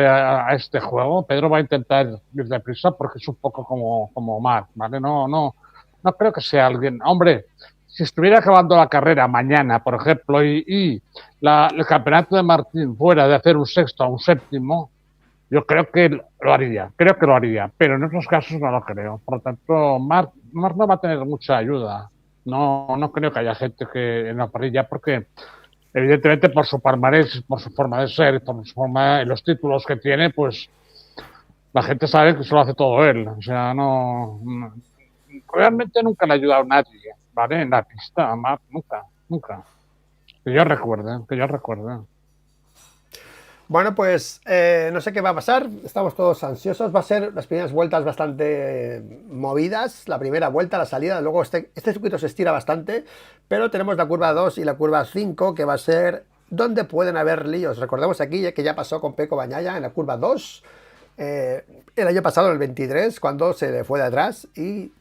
a este juego. Pedro va a intentar ir deprisa porque es un poco como Marc, ¿vale? No creo que sea alguien. Hombre, si estuviera acabando la carrera mañana, por ejemplo, y el campeonato de Martín fuera de hacer un sexto a un séptimo, yo creo que lo haría, pero en otros casos no lo creo. Por lo tanto, Marc no va a tener mucha ayuda. No creo que haya gente que en la parrilla, porque evidentemente por su palmarés, por su forma de ser, por su forma y los títulos que tiene, pues la gente sabe que se lo hace todo él. O sea, realmente nunca le ha ayudado a nadie, ¿vale? En la pista, Marc, nunca. Que yo recuerde. Bueno, pues no sé qué va a pasar, estamos todos ansiosos, va a ser las primeras vueltas bastante movidas, la primera vuelta, la salida, luego este circuito se estira bastante, pero tenemos la curva 2 y la curva 5 que va a ser donde pueden haber líos. Recordemos aquí que ya pasó con Peco Bañaya en la curva 2, el año pasado, en el 23, cuando se le fue de atrás y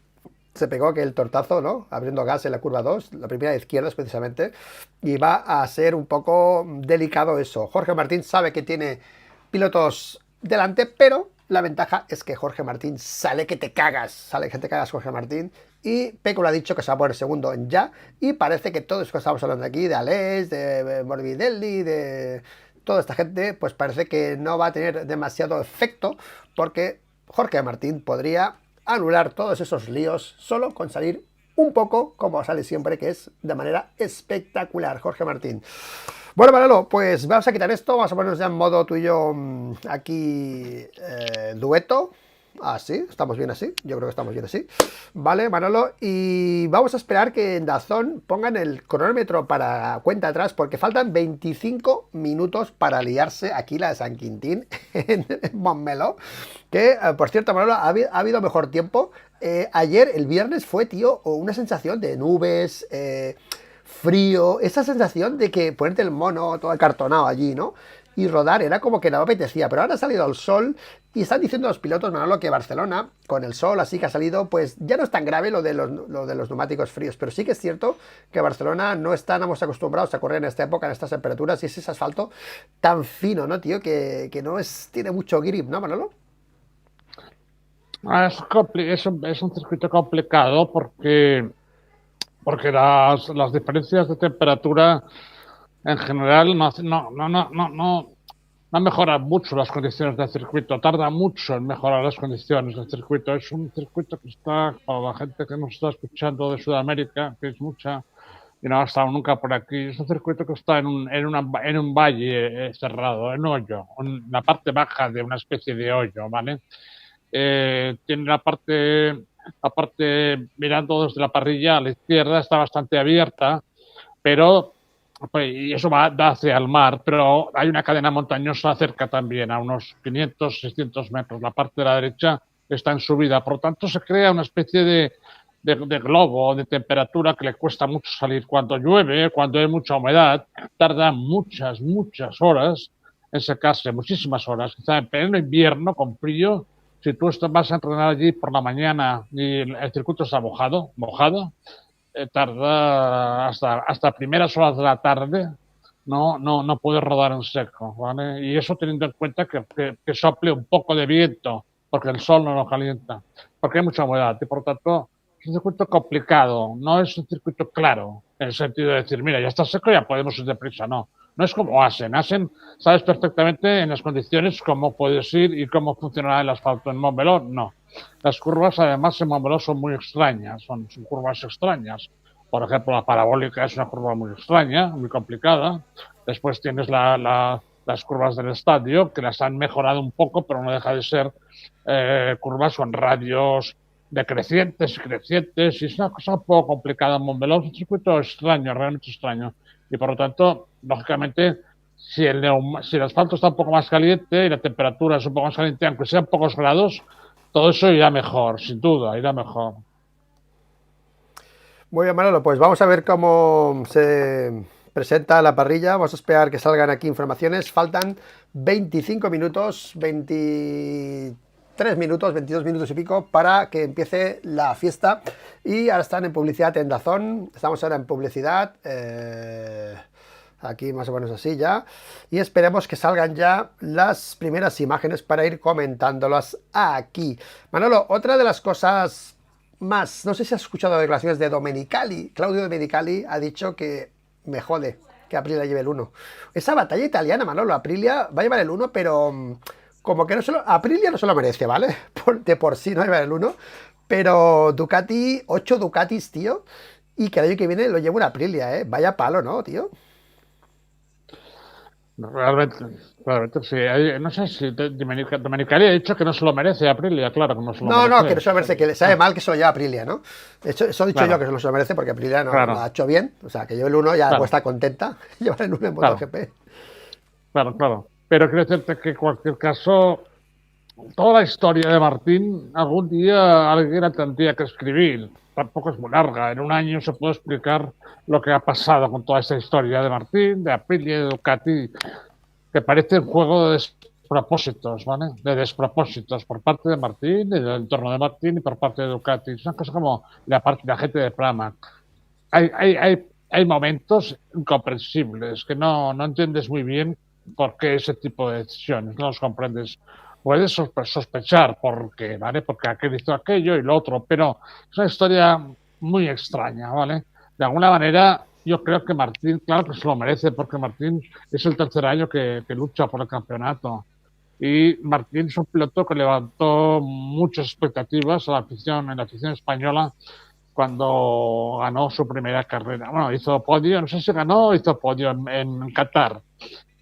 se pegó aquel tortazo, ¿no? Abriendo gas en la curva 2, la primera de izquierdas precisamente, y va a ser un poco delicado eso. Jorge Martín sabe que tiene pilotos delante, pero la ventaja es que Jorge Martín sale que te cagas Jorge Martín, y Peco lo ha dicho que se va a poner segundo en ya, y parece que todo eso que estamos hablando aquí, de Aleix, de Morbidelli, de toda esta gente, pues parece que no va a tener demasiado efecto, porque Jorge Martín podría anular todos esos líos solo con salir un poco como sale siempre, que es de manera espectacular, Jorge Martín. Bueno, Manolo, pues vamos a quitar esto, vamos a ponernos ya en modo tú y yo aquí dueto. Ah, sí, estamos bien así, yo creo que estamos bien así. Vale, Manolo, y vamos a esperar que en DAZN pongan el cronómetro para cuenta atrás, porque faltan 25 minutos para liarse aquí la de San Quintín en Montmeló, que, por cierto, Manolo, ha habido mejor tiempo. Ayer, el viernes, fue, tío, una sensación de nubes, frío, esa sensación de que ponerte el mono todo acartonado allí, ¿no? Y rodar era como que no apetecía, pero ahora ha salido el sol y están diciendo los pilotos, Manolo, que Barcelona, con el sol así que ha salido, pues ya no es tan grave lo de los neumáticos fríos, pero sí que es cierto que Barcelona no estamos acostumbrados a correr en esta época, en estas temperaturas, y es ese asfalto tan fino, ¿no, tío? Que no tiene mucho grip, ¿no, Manolo? Es un circuito complicado porque las diferencias de temperatura en general no mejoran mucho las condiciones del circuito, tarda mucho en mejorar las condiciones del circuito. Es un circuito que está, para la gente que nos está escuchando de Sudamérica, que es mucha y no ha estado nunca por aquí, es un circuito que está en un valle cerrado, en hoyo, en la parte baja de una especie de hoyo, ¿vale? Tiene la parte aparte mirando desde la parrilla a la izquierda está bastante abierta, pero pues, y eso da hacia el mar, pero hay una cadena montañosa cerca también, a unos 500, 600 metros. La parte de la derecha está en subida, por lo tanto se crea una especie de globo de temperatura que le cuesta mucho salir. Cuando llueve, cuando hay mucha humedad, tarda muchas horas en secarse, muchísimas horas. Quizá en pleno invierno, con frío, si tú vas a entrenar allí por la mañana y el circuito está mojado, tarda hasta primeras horas de la tarde, no puede rodar en seco, ¿vale? Y eso teniendo en cuenta que sople un poco de viento, porque el sol no lo calienta, porque hay mucha humedad y por lo tanto es un circuito complicado, no es un circuito claro, en el sentido de decir, mira, ya está seco, ya podemos ir deprisa, no. No es como Asen. Asen sabes perfectamente en las condiciones cómo puedes ir y cómo funcionará el asfalto. En Montmeló, no. Las curvas, además, en Montmeló son muy extrañas, son curvas extrañas. Por ejemplo, la parabólica es una curva muy extraña, muy complicada. Después tienes las curvas del estadio, que las han mejorado un poco, pero no deja de ser curvas con radios decrecientes y crecientes, y es una cosa un poco complicada en Montmeló. Es un circuito extraño, realmente extraño. Y por lo tanto, lógicamente, si el asfalto está un poco más caliente y la temperatura es un poco más caliente, aunque sean pocos grados, todo eso irá mejor, sin duda, irá mejor. Muy bien, Manolo, pues vamos a ver cómo se presenta la parrilla. Vamos a esperar que salgan aquí informaciones. Faltan 25 minutos, 23 minutos, 22 minutos y pico para que empiece la fiesta. Y ahora están en publicidad en DAZN. Estamos ahora en publicidad. Aquí más o menos así ya. Y esperemos que salgan ya las primeras imágenes para ir comentándolas aquí. Manolo, otra de las cosas más, no sé si has escuchado declaraciones de Domenicali. Claudio Domenicali ha dicho que me jode que Aprilia lleve el 1. Esa batalla italiana, Manolo, Aprilia va a llevar el 1, pero como que no solo, Aprilia no se lo merece, ¿vale? De por sí no va a llevar el 1, pero Ducati, 8 Ducatis, tío, y que el año que viene lo lleva una Aprilia, ¿eh? Vaya palo, ¿no, tío? Realmente sí. No sé si Domenicali ha dicho que no se lo merece Aprilia, claro que no se lo No, no, que no merece. se lo merece, que le sabe mal que se lo lleva Aprilia, ¿no? De hecho, eso he dicho yo Claro, que no se lo merece porque Aprilia no lo ha claro, hecho bien. O sea, que lleve el 1 ya pues claro, está contenta. Llevar el 1 en claro, MotoGP. claro. Pero quiero decirte que en cualquier caso, toda la historia de Martín, algún día alguien la tendría que escribir. Tampoco es muy larga. En un año se puede explicar lo que ha pasado con toda esta historia de Martín, de Aprilia y de Ducati, que parece un juego de despropósitos, ¿vale? De despropósitos por parte de Martín, y del entorno de Martín y por parte de Ducati. Es una cosa como la gente de Pramac. Hay momentos incomprensibles que no entiendes muy bien por qué ese tipo de decisiones, no los comprendes. Puedes sospechar por qué, ¿vale? Porque aquel hizo aquello y lo otro, pero es una historia muy extraña, ¿vale? De alguna manera, yo creo que Martín, claro que se lo merece, porque Martín es el tercer año que lucha por el campeonato. Y Martín es un piloto que levantó muchas expectativas a la afición, en la afición española, cuando ganó su primera carrera. Bueno, hizo podio, no sé si ganó o hizo podio en Qatar.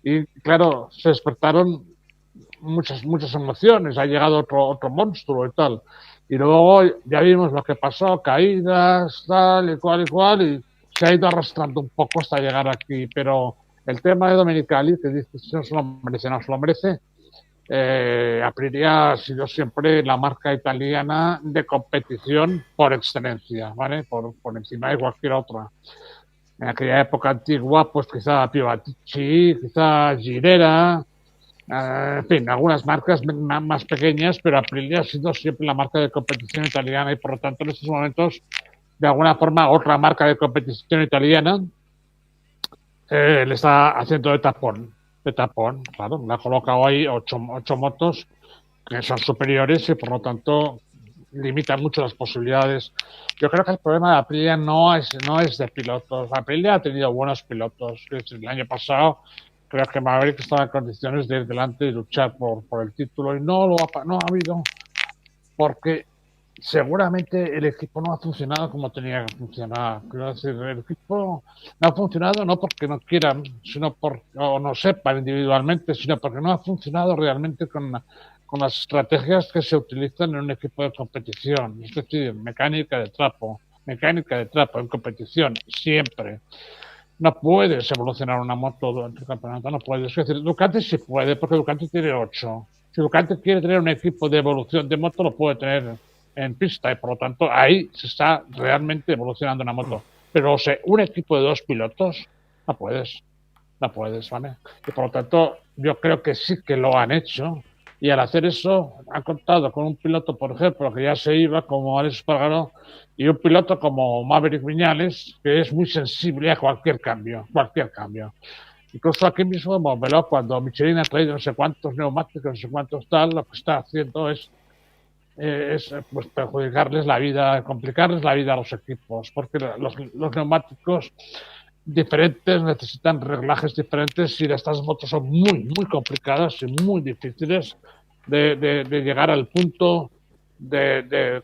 Y claro, se despertaron muchas emociones, ha llegado otro monstruo y tal. Y luego ya vimos lo que pasó, caídas, tal y cual, y se ha ido arrastrando un poco hasta llegar aquí. Pero el tema de Domenicali, que dice si no se lo merece, no se lo merece, Aprilia ha sido siempre la marca italiana de competición por excelencia, ¿vale? Por encima de cualquier otra. En aquella época antigua, pues quizá Piovatici, quizá Girera, en fin, algunas marcas más pequeñas, pero Aprilia ha sido siempre la marca de competición italiana y por lo tanto en estos momentos, de alguna forma, otra marca de competición italiana le está haciendo de tapón, claro, le ha colocado ahí ocho motos que son superiores y por lo tanto limitan mucho las posibilidades. Yo creo que el problema de Aprilia no es de pilotos. Aprilia ha tenido buenos pilotos. El año pasado creo que Maverick estaba en condiciones de ir delante y luchar por el título y no ha habido porque seguramente el equipo no ha funcionado como tenía que funcionar. Quiero decir, el equipo no ha funcionado no porque no quieran, sino o no sepan individualmente, sino porque no ha funcionado realmente con las estrategias que se utilizan en un equipo de competición, es decir, mecánica de trapo en competición, siempre. No puedes evolucionar una moto durante el campeonato, no puedes. Es decir, Ducati sí puede, porque Ducati tiene 8. Si Ducati quiere tener un equipo de evolución de moto, lo puede tener en pista y por lo tanto ahí se está realmente evolucionando una moto. Pero o sea, un equipo de 2 pilotos, no puedes, no puedes, ¿vale? Y por lo tanto, yo creo que sí que lo han hecho. Y al hacer eso, han contado con un piloto, por ejemplo, que ya se iba, como Alex Espargaró, y un piloto como Maverick Viñales, que es muy sensible a cualquier cambio, cualquier cambio. Incluso aquí mismo en Montmeló, cuando Michelin ha traído no sé cuántos neumáticos, no sé cuántos tal, lo que está haciendo es pues, perjudicarles la vida, complicarles la vida a los equipos, porque los neumáticos diferentes necesitan reglajes diferentes y estas motos son muy, muy complicadas y muy difíciles de llegar al punto de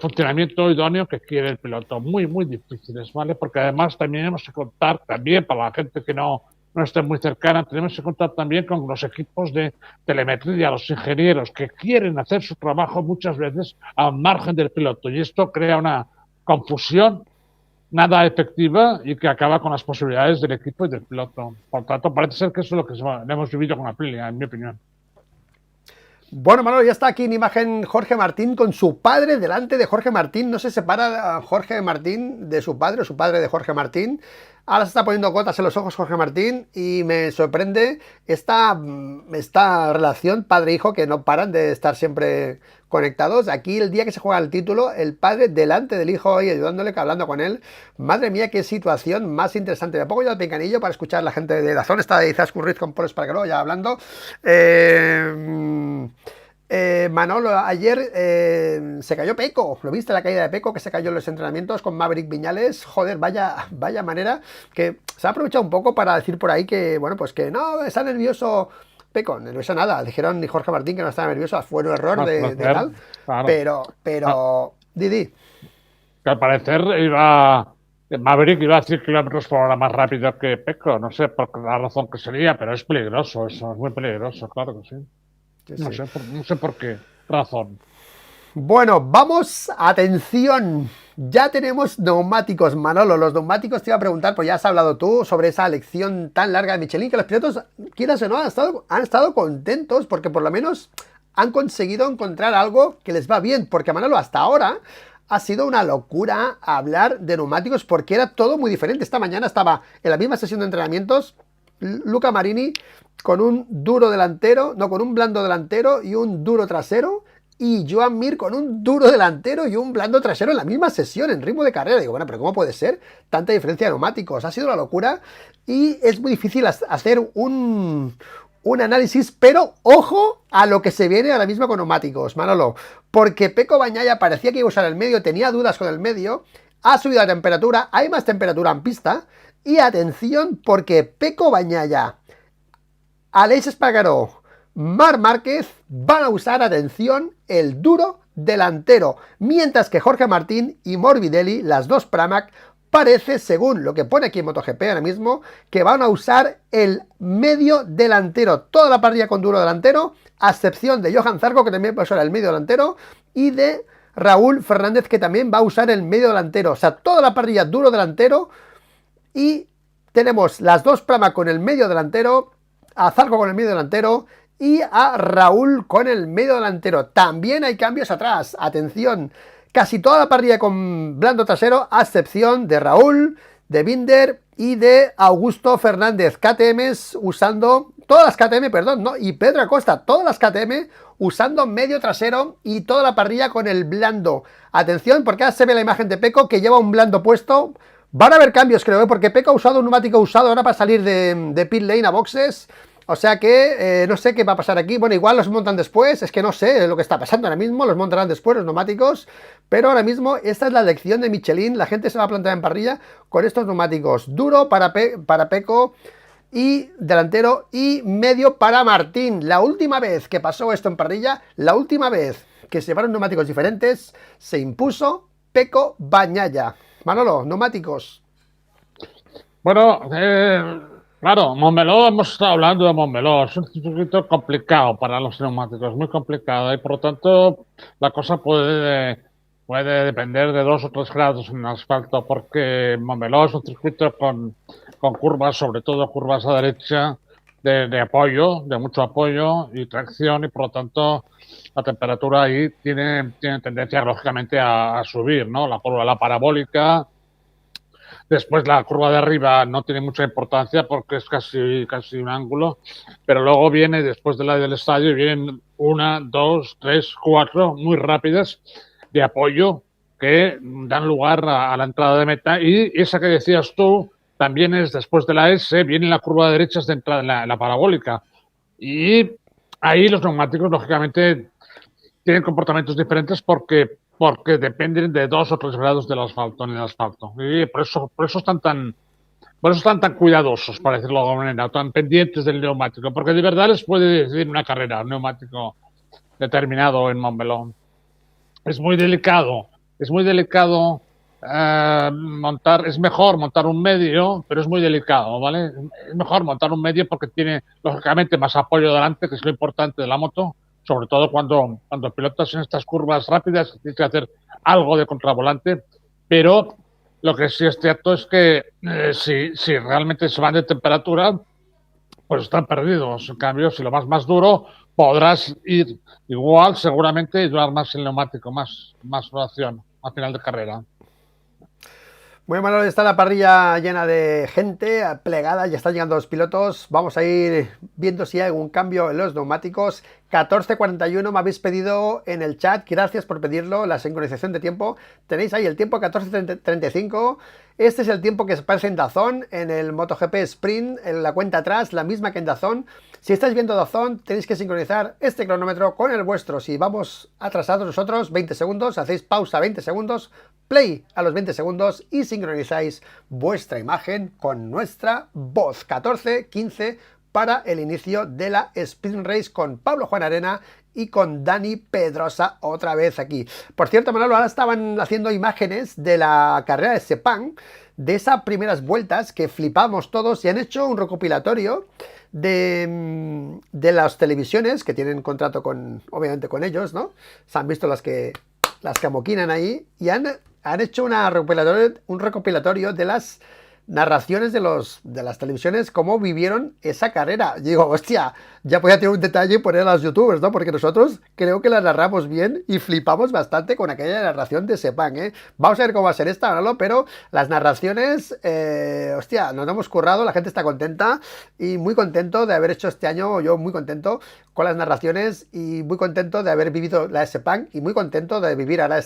funcionamiento idóneo que quiere el piloto. Muy, muy difíciles, ¿vale? Porque además también hemos que contar, también para la gente que no esté muy cercana, tenemos que contar también con los equipos de telemetría, los ingenieros que quieren hacer su trabajo muchas veces al margen del piloto. Y esto crea una confusión nada efectiva y que acaba con las posibilidades del equipo y del piloto. Por tanto, parece ser que eso es lo que hemos vivido con Aprilia, en mi opinión. Bueno, Manolo, ya está aquí en imagen Jorge Martín con su padre delante de Jorge Martín. No se separa Jorge Martín de su padre o su padre de Jorge Martín. Ahora se está poniendo gotas en los ojos Jorge Martín y me sorprende esta relación padre-hijo que no paran de estar siempre conectados. Aquí el día que se juega el título, el padre delante del hijo y ayudándole, hablando con él. Madre mía, qué situación más interesante. Me pongo yo al pinganillo para escuchar a la gente de la zona. Está de Izaskun Ruiz con Paul Espargaró ya hablando. Manolo, ayer se cayó Pecco, ¿lo viste la caída de Pecco que se cayó en los entrenamientos con Maverick Viñales? Joder, vaya manera que se ha aprovechado un poco para decir por ahí que, bueno, pues que no, está nervioso Pecco, nervioso nada, dijeron ni Jorge Martín que no estaba nervioso, fue un error de tal, claro. Didi. Que al parecer Maverick iba a 100 kilómetros por hora más rápido que Pecco, no sé por la razón que sería, pero es peligroso, eso es muy peligroso, claro que sí. No sé por qué razón. Bueno, vamos, atención, ya tenemos neumáticos, Manolo, los neumáticos te iba a preguntar, pues ya has hablado tú sobre esa lección tan larga de Michelin, que los pilotos, quieras o no, han estado contentos porque por lo menos han conseguido encontrar algo que les va bien, porque Manolo, hasta ahora ha sido una locura hablar de neumáticos porque era todo muy diferente. Esta mañana estaba en la misma sesión de entrenamientos Luca Marini con un duro delantero, no, con un blando delantero y un duro trasero, y Joan Mir con un duro delantero y un blando trasero en la misma sesión, en ritmo de carrera. Digo, bueno, pero ¿cómo puede ser tanta diferencia de neumáticos? Ha sido una locura y es muy difícil hacer un análisis, pero ojo a lo que se viene ahora mismo con neumáticos, Manolo, porque Pecco Bagnaia parecía que iba a usar el medio, tenía dudas con el medio, ha subido la temperatura, hay más temperatura en pista, y atención porque Pecco Bagnaia, Aleix Espargaró, Marc Márquez van a usar, atención, el duro delantero, mientras que Jorge Martín y Morbidelli, las dos Pramac, parece, según lo que pone aquí en MotoGP ahora mismo, que van a usar el medio delantero, toda la parrilla con duro delantero, a excepción de Johan Zarco, que también va a usar el medio delantero, y de Raúl Fernández, que también va a usar el medio delantero. O sea, toda la parrilla duro delantero, y tenemos las dos Pramac con el medio delantero, a Zarco con el medio delantero y a Raúl con el medio delantero. También hay cambios atrás, atención, casi toda la parrilla con blando trasero, a excepción de Raúl, de Binder y de Augusto Fernández. KTMs usando, todas las KTM, perdón, no, y Pedro Acosta, todas las KTM usando medio trasero y toda la parrilla con el blando. Atención, porque ahora se ve la imagen de Pecco que lleva un blando puesto. Van a haber cambios, creo, porque Pecco ha usado un neumático usado ahora para salir de pit lane a boxes. O sea que no sé qué va a pasar aquí. Bueno, igual los montan después. Es que no sé lo que está pasando ahora mismo. Los montarán después los neumáticos. Pero ahora mismo esta es la lección de Michelin. La gente se va a plantar en parrilla con estos neumáticos. Duro para Pecco y delantero y medio para Martín. La última vez que pasó esto en parrilla, la última vez que se llevaron neumáticos diferentes, se impuso Pecco Bagnaia. Manolo, neumáticos. Bueno, Claro, Montmeló, hemos estado hablando de Montmeló, es un circuito complicado para los neumáticos, muy complicado, y por lo tanto la cosa puede depender de 2 o 3 grados en el asfalto, porque Montmeló es un circuito con curvas, sobre todo curvas a derecha, de apoyo, de mucho apoyo y tracción, y por lo tanto la temperatura ahí tiene tendencia lógicamente a subir, ¿no? La curva, la parabólica. Después la curva de arriba no tiene mucha importancia porque es casi un ángulo, pero luego viene, después de la del estadio, vienen 1, 2, 3, 4 muy rápidas de apoyo que dan lugar a la entrada de meta. Y esa que decías tú también es después de la S, viene la curva de derechas de entrada, la parabólica. Y ahí los neumáticos, lógicamente, tienen comportamientos diferentes porque dependen de 2 o 3 grados del asfalto en el asfalto. Y por eso están tan cuidadosos, para decirlo de alguna manera, tan pendientes del neumático, porque de verdad les puede decidir una carrera, un neumático determinado en Montmeló. Es muy delicado es mejor montar un medio, pero es muy delicado, ¿vale? Es mejor montar un medio porque tiene, lógicamente, más apoyo delante, que es lo importante de la moto, sobre todo cuando pilotas en estas curvas rápidas, tienes que hacer algo de contravolante, pero lo que sí es cierto es que si realmente se van de temperatura, pues están perdidos. En cambio, si lo vas más duro, podrás ir igual, seguramente, y durar más el neumático, más duración a final de carrera. Bueno, Manuel, está la parrilla llena de gente plegada, ya están llegando los pilotos. Vamos a ir viendo si hay algún cambio en los neumáticos. 14:41 me habéis pedido en el chat, gracias por pedirlo, la sincronización de tiempo. Tenéis ahí el tiempo 14:35. Este es el tiempo que se aparece en DAZN, en el MotoGP Sprint, en la cuenta atrás, la misma que en DAZN. Si estáis viendo DAZN, tenéis que sincronizar este cronómetro con el vuestro. Si vamos atrasados nosotros, 20 segundos, hacéis pausa 20 segundos, play a los 20 segundos y sincronizáis vuestra imagen con nuestra voz. 14:15 para el inicio de la Sprint Race con Pablo Juan Arena y con Dani Pedrosa otra vez aquí. Por cierto, Manolo, ahora estaban haciendo imágenes de la carrera de Sepang, de esas primeras vueltas que flipamos todos, y han hecho un recopilatorio de las televisiones que tienen contrato con, obviamente, con ellos, ¿no? Se han visto las que amoquinan ahí, y han hecho un recopilatorio de las narraciones de las televisiones, cómo vivieron esa carrera. Y digo, hostia, ya podía tener un detalle y poner a los youtubers, ¿no? Porque nosotros creo que la narramos bien y flipamos bastante con aquella narración de Sepang, ¿eh? Vamos a ver cómo va a ser esta, ¿no? Pero las narraciones, hostia, nos hemos currado, la gente está contenta y muy contento de haber hecho este año, yo muy contento con las narraciones y muy contento de haber vivido la Sepang y muy contento de vivir ahora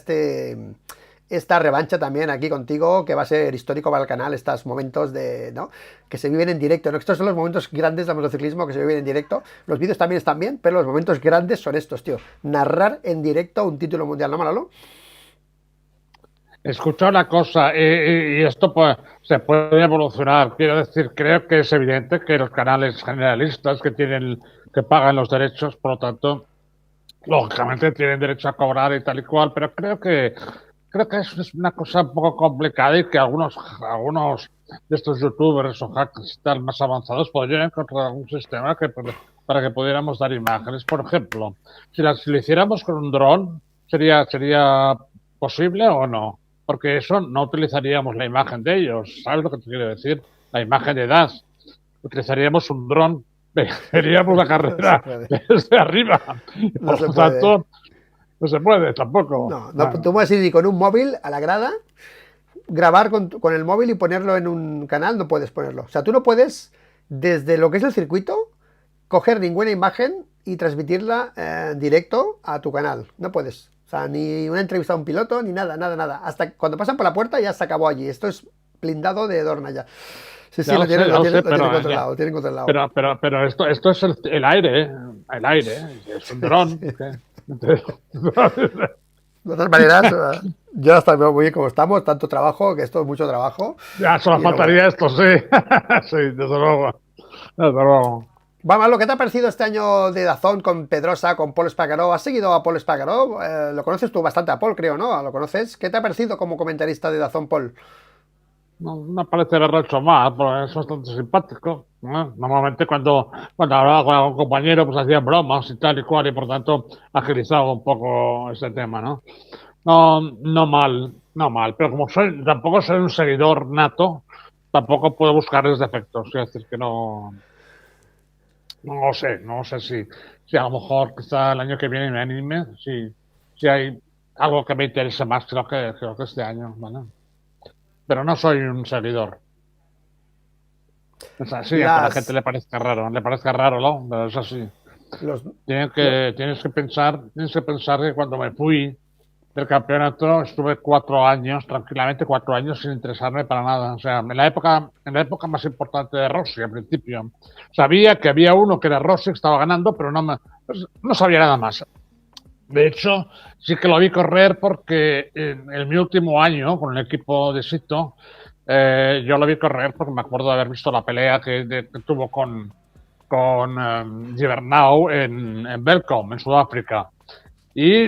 esta revancha también aquí contigo, que va a ser histórico para el canal, estos momentos ¿no? que se viven en directo, ¿no? Estos son los momentos grandes del motociclismo que se viven en directo. Los vídeos también están bien, pero los momentos grandes son estos, tío. Narrar en directo un título mundial, ¿no, Manolo? Escucha una cosa, y esto pues se puede evolucionar. Quiero decir, creo que es evidente que los canales generalistas que pagan los derechos, por lo tanto, lógicamente tienen derecho a cobrar y tal y cual, pero creo que es una cosa un poco complicada y que algunos de estos youtubers o hackers y tal más avanzados podrían encontrar algún sistema para que pudiéramos dar imágenes. Por ejemplo, si lo hiciéramos con un dron, ¿sería posible o no? Porque eso no utilizaríamos la imagen de ellos. ¿Sabes lo que te quiero decir? La imagen de DAS. Utilizaríamos un dron, veríamos la No se carrera puede. desde arriba. Y No por se lo puede. tanto, no se puede tampoco. No, no, tú puedes ir con un móvil a la grada, grabar con el móvil y ponerlo en un canal, no puedes ponerlo. O sea, tú no puedes, desde lo que es el circuito, coger ninguna imagen y transmitirla en directo a tu canal. No puedes. O sea, ni una entrevista a un piloto, ni nada, nada, nada. Hasta cuando pasan por la puerta ya se acabó allí. Esto es blindado de Dorna ya. Sí, sí, Ya lo sé, ya lo lo sé, tienen pero, controlado, lo tienen controlado. pero esto es el aire, ¿eh? El aire, ¿eh? Es un dron. ¿Qué? De todas maneras, yo hasta me voy bien como estamos, tanto trabajo, que esto es mucho trabajo. Ya solo Y no, bueno. faltaría esto, sí. Sí, desde luego. Desde luego. Vamos, ¿lo que te ha parecido este año de Dazón con Pedrosa, con Paul Espargaró? ¿Has seguido a Paul Espargaró? Lo conoces tú bastante a Paul, creo, ¿no? ¿Lo conoces? ¿Qué te ha parecido como comentarista de Dazón, Paul? No me parece haberlo hecho mal, pero es bastante simpático. ¿no? Normalmente cuando hablaba con algún compañero, pues hacía bromas y tal y cual, y por tanto agilizaba un poco ese tema, ¿no? No mal, no mal, pero como tampoco soy un seguidor nato, tampoco puedo buscarles defectos, es decir, que no sé si a lo mejor quizá el año que viene me anime, si hay algo que me interese más, creo que este año, ¿vale? Pero no soy un seguidor. Es así, aunque a la gente Las, le parezca raro, ¿no? Pero es así. los, Tienes lo- que, tienes que pensar que cuando me fui del campeonato estuve 4 años, tranquilamente 4 años sin interesarme para nada. O sea, en la época más importante de Rossi, al principio. Sabía que había uno que era Rossi, que estaba ganando, pero no sabía nada más. De hecho, sí que lo vi correr porque en mi último año con el equipo de Sito, yo lo vi correr porque me acuerdo de haber visto la pelea que tuvo con Gibernau en Belcom, en Sudáfrica. Y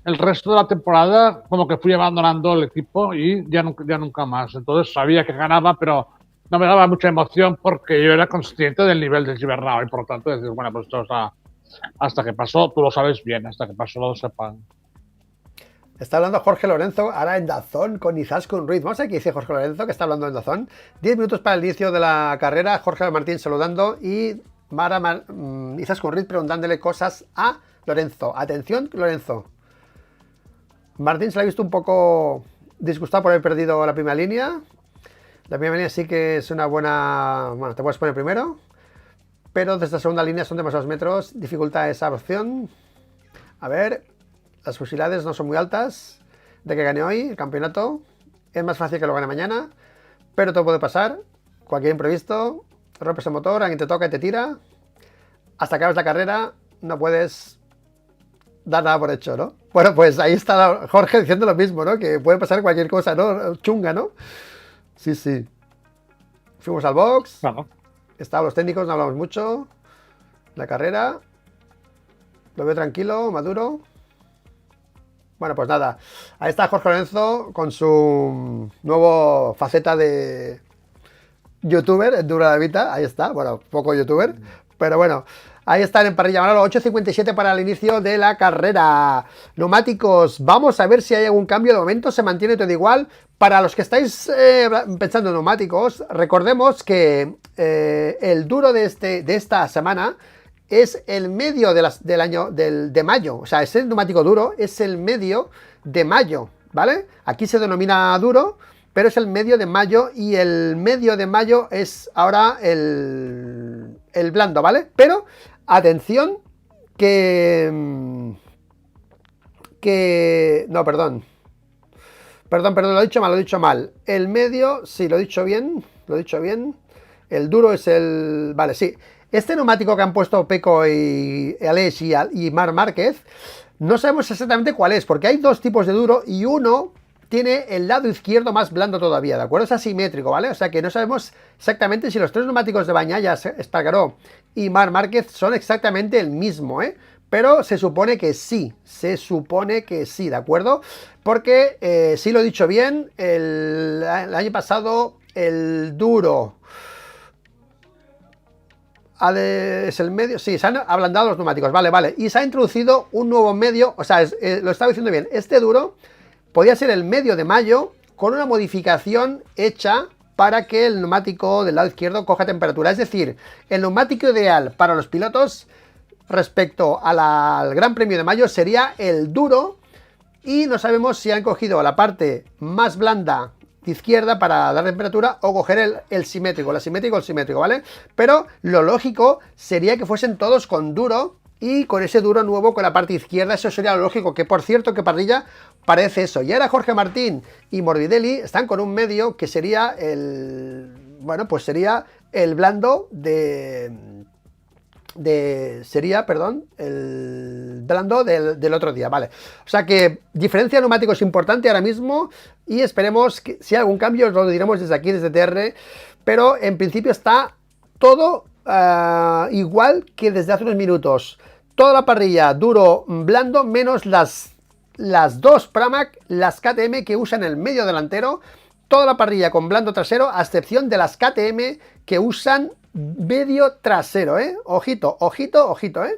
el resto de la temporada como que fui abandonando el equipo y ya nunca más. Entonces sabía que ganaba, pero no me daba mucha emoción porque yo era consciente del nivel de Gibernau y por lo tanto decir, bueno, pues esto está hasta que pasó, tú lo sabes bien, hasta que pasó lo sepan. Está hablando Jorge Lorenzo, ahora en Dazón con Izaskun Ruiz. Vamos a ver qué dice Jorge Lorenzo, que está hablando en Dazón. 10 minutos para el inicio de la carrera, Jorge Martín saludando y Izaskun Ruiz preguntándole cosas a Lorenzo. Atención, Lorenzo. Martín se le ha visto un poco disgustado por haber perdido la primera línea. La primera línea sí que es una buena... Bueno, te puedes poner primero. Pero desde la segunda línea son demasiados metros. Dificulta esa opción. A ver, las posibilidades no son muy altas de que gane hoy el campeonato. Es más fácil que lo gane mañana, pero todo puede pasar. Cualquier imprevisto, rompes el motor, alguien te toca y te tira. Hasta que acabes la carrera, no puedes dar nada por hecho, ¿no? Bueno, pues ahí está Jorge diciendo lo mismo, ¿no? Que puede pasar cualquier cosa, ¿no? Chunga, ¿no? Sí, sí. Fuimos al box, Claro. estaban los técnicos, no hablamos mucho. La carrera, lo veo tranquilo, maduro. Bueno, pues nada, ahí está Jorge Lorenzo con su nuevo faceta de youtuber, en Dura la Vita, ahí está, bueno, poco youtuber, pero bueno, ahí están en parrilla. Ahora 8:57 para el inicio de la carrera. Neumáticos, vamos a ver si hay algún cambio, de momento se mantiene todo igual. Para los que estáis pensando en neumáticos, recordemos que el duro de esta semana es el medio del año de mayo. O sea, ese neumático duro es el medio de mayo, ¿vale? Aquí se denomina duro, pero es el medio de mayo y el medio de mayo es ahora el blando, ¿vale? Pero, atención, que... No, perdón. Perdón, lo he dicho mal. El medio, sí, lo he dicho bien. El duro es el... Vale, sí. Este neumático que han puesto Pecco y Aleix y Marc Márquez, no sabemos exactamente cuál es, porque hay dos tipos de duro y uno tiene el lado izquierdo más blando todavía, ¿de acuerdo? Es asimétrico, ¿vale? O sea que no sabemos exactamente si los tres neumáticos de Bagnaia, Espargaró y Marc Márquez son exactamente el mismo, ¿eh? Pero se supone que sí, ¿de acuerdo? Porque, sí lo he dicho bien, el año pasado el duro... es el medio, sí, se han ablandado los neumáticos, vale, y se ha introducido un nuevo medio, o sea, lo estaba diciendo bien, este duro podía ser el medio de mayo con una modificación hecha para que el neumático del lado izquierdo coja temperatura, es decir, el neumático ideal para los pilotos respecto al Gran Premio de Mayo sería el duro, y no sabemos si han cogido la parte más blanda de izquierda para dar temperatura o coger el simétrico, el asimétrico o el simétrico, ¿vale? Pero lo lógico sería que fuesen todos con duro y con ese duro nuevo con la parte izquierda, eso sería lo lógico, que por cierto que parrilla parece eso. Y ahora Jorge Martín y Morbidelli están con un medio que sería bueno, pues sería el blando el blando del otro día, vale. O sea que diferencia de neumáticos importante ahora mismo y esperemos que si hay algún cambio os lo diremos desde aquí, desde TR, pero en principio está todo igual que desde hace unos minutos. Toda la parrilla duro, blando, menos las dos Pramac, las KTM que usan el medio delantero. Toda la parrilla con blando trasero, a excepción de las KTM que usan medio trasero, ¿eh? Ojito, ojito, ojito, ¿eh?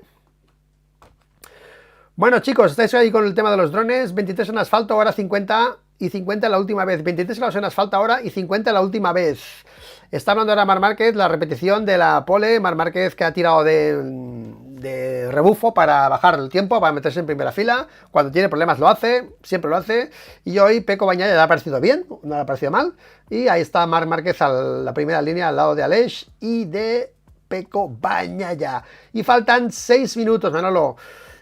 Bueno, chicos, estáis ahí con el tema de los drones. 23 en asfalto, ahora 50 y 50 la última vez. 23 en asfalto ahora y 50 la última vez. Está hablando ahora Marc Márquez, la repetición de la pole. Marc Márquez que ha tirado de rebufo para bajar el tiempo, para meterse en primera fila. Cuando tiene problemas lo hace, siempre lo hace. Y hoy Pecco Bagnaia le ha parecido bien, no le ha parecido mal. Y ahí está Marc Márquez a la primera línea al lado de Aleix y de Pecco Bagnaia. Y faltan 6 minutos, Manolo.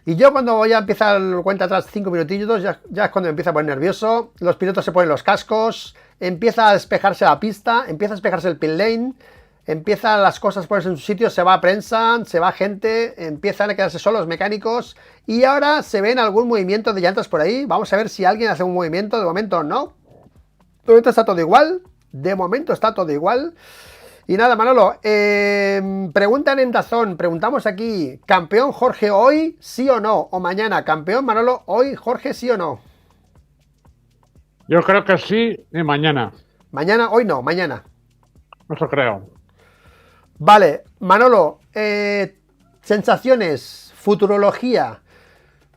Y yo cuando voy a empezar el cuenta atrás 5 minutillos, ya es cuando me empieza a poner nervioso. Los pilotos se ponen los cascos, empieza a despejarse la pista, empieza a despejarse el pit lane, empiezan las cosas a ponerse en su sitio, se va prensa, se va gente, empiezan a quedarse solos mecánicos y ahora se ven algún movimiento de llantas por ahí. Vamos a ver si alguien hace un movimiento, de momento no. De momento está todo igual, de momento está todo igual. Y nada, Manolo, preguntan en Dazón, preguntamos aquí, ¿campeón Jorge hoy, sí o no? O mañana, ¿campeón Manolo hoy, Jorge, sí o no? Yo creo que sí y mañana. Mañana, hoy no, mañana. Eso creo. Vale, Manolo, sensaciones, futurología.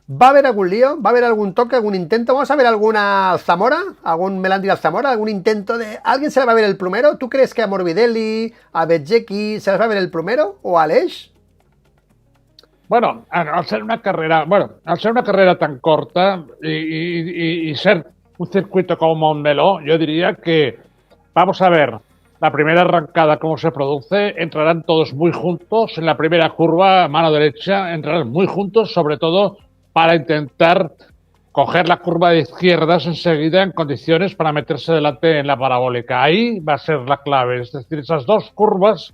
¿Va a haber algún lío? ¿Va a haber algún toque, algún intento? ¿Vamos a ver alguna Zamora? ¿Algún Melandi al Zamora? ¿Algún intento de...? ¿Alguien se le va a ver el plumero? ¿Tú crees que a Morbidelli, a Bezzecchi se les va a ver el plumero? ¿O a Aleix? Bueno, al ser una carrera tan corta y ser un circuito como Montmeló, yo diría que vamos a ver la primera arrancada cómo se produce, entrarán todos muy juntos en la primera curva, mano derecha, entrarán muy juntos, sobre todo para intentar coger la curva de izquierdas enseguida en condiciones para meterse delante en la parabólica. Ahí va a ser la clave, es decir, esas dos curvas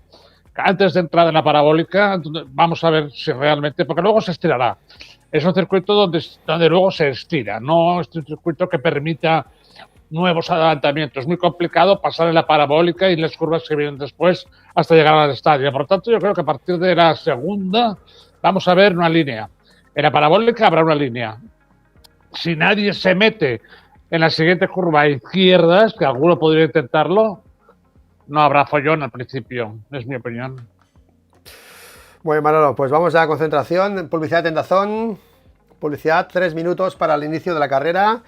antes de entrar en la parabólica, vamos a ver si realmente, porque luego se estirará. Es un circuito donde luego se estira, no es un circuito que permita nuevos adelantamientos. Es muy complicado pasar en la parabólica y las curvas que vienen después hasta llegar al estadio. Por lo tanto, yo creo que a partir de la segunda vamos a ver una línea. En la parabólica habrá una línea. Si nadie se mete en la siguiente curva a izquierdas, que alguno podría intentarlo, no habrá follón al principio, es mi opinión. Bueno, Manolo, pues vamos a la concentración. Publicidad en Dazón. Publicidad, 3 minutos para el inicio de la carrera.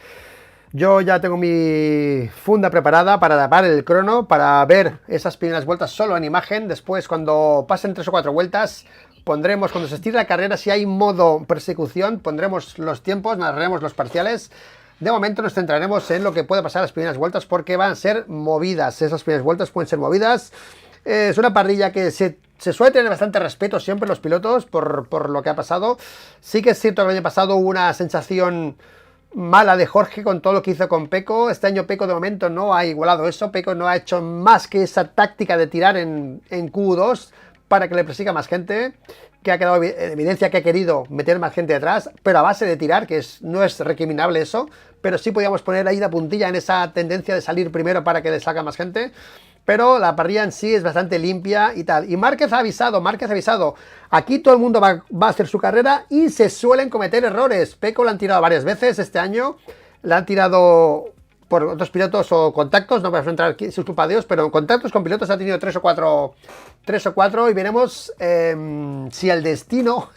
Yo ya tengo mi funda preparada para tapar el crono, para ver esas primeras vueltas solo en imagen. Después, cuando pasen 3 o 4 vueltas, pondremos, cuando se estire la carrera, si hay modo persecución, pondremos los tiempos, narraremos los parciales. De momento nos centraremos en lo que puede pasar las primeras vueltas porque van a ser movidas. Esas primeras vueltas pueden ser movidas. Es una parrilla que se suele tener bastante respeto siempre los pilotos por lo que ha pasado. Sí que es cierto que el año pasado hubo una sensación mala de Jorge con todo lo que hizo con Pecco. Este año Pecco de momento no ha igualado eso. Pecco no ha hecho más que esa táctica de tirar en Q2 para que le persiga más gente, que ha quedado en evidencia que ha querido meter más gente detrás, pero a base de tirar, que no es recriminable eso, pero sí podíamos poner ahí la puntilla en esa tendencia de salir primero para que le salga más gente. Pero la parrilla en sí es bastante limpia y tal. Y Márquez ha avisado, aquí todo el mundo va a hacer su carrera y se suelen cometer errores. Pecco lo han tirado varias veces este año, la han tirado por otros pilotos o contactos, no voy a entrar aquí, sus culpa de Dios, pero en contactos con pilotos ha tenido 3 o 4 y veremos si el destino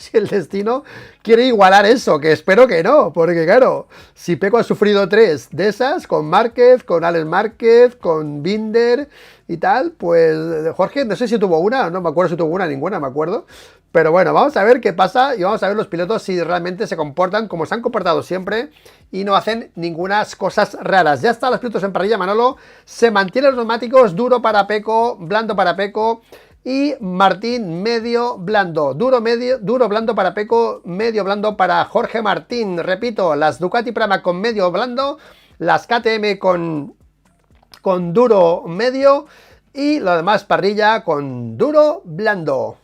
quiere igualar eso, que espero que no, porque claro, si Pecco ha sufrido 3 de esas, con Márquez, con Alex Márquez, con Binder y tal, pues Jorge, no sé si tuvo una, no me acuerdo si tuvo una, ninguna, me acuerdo, pero bueno, vamos a ver qué pasa y vamos a ver los pilotos si realmente se comportan como se han comportado siempre y no hacen ninguna cosas raras. Ya están los pilotos en parrilla, Manolo, se mantienen los neumáticos, duro para Pecco, blando para Pecco y Martín medio blando, duro blando para Pecco, medio blando para Jorge Martín. Repito, las Ducati Pramac con medio blando, las KTM con duro medio y lo demás parrilla con duro blando.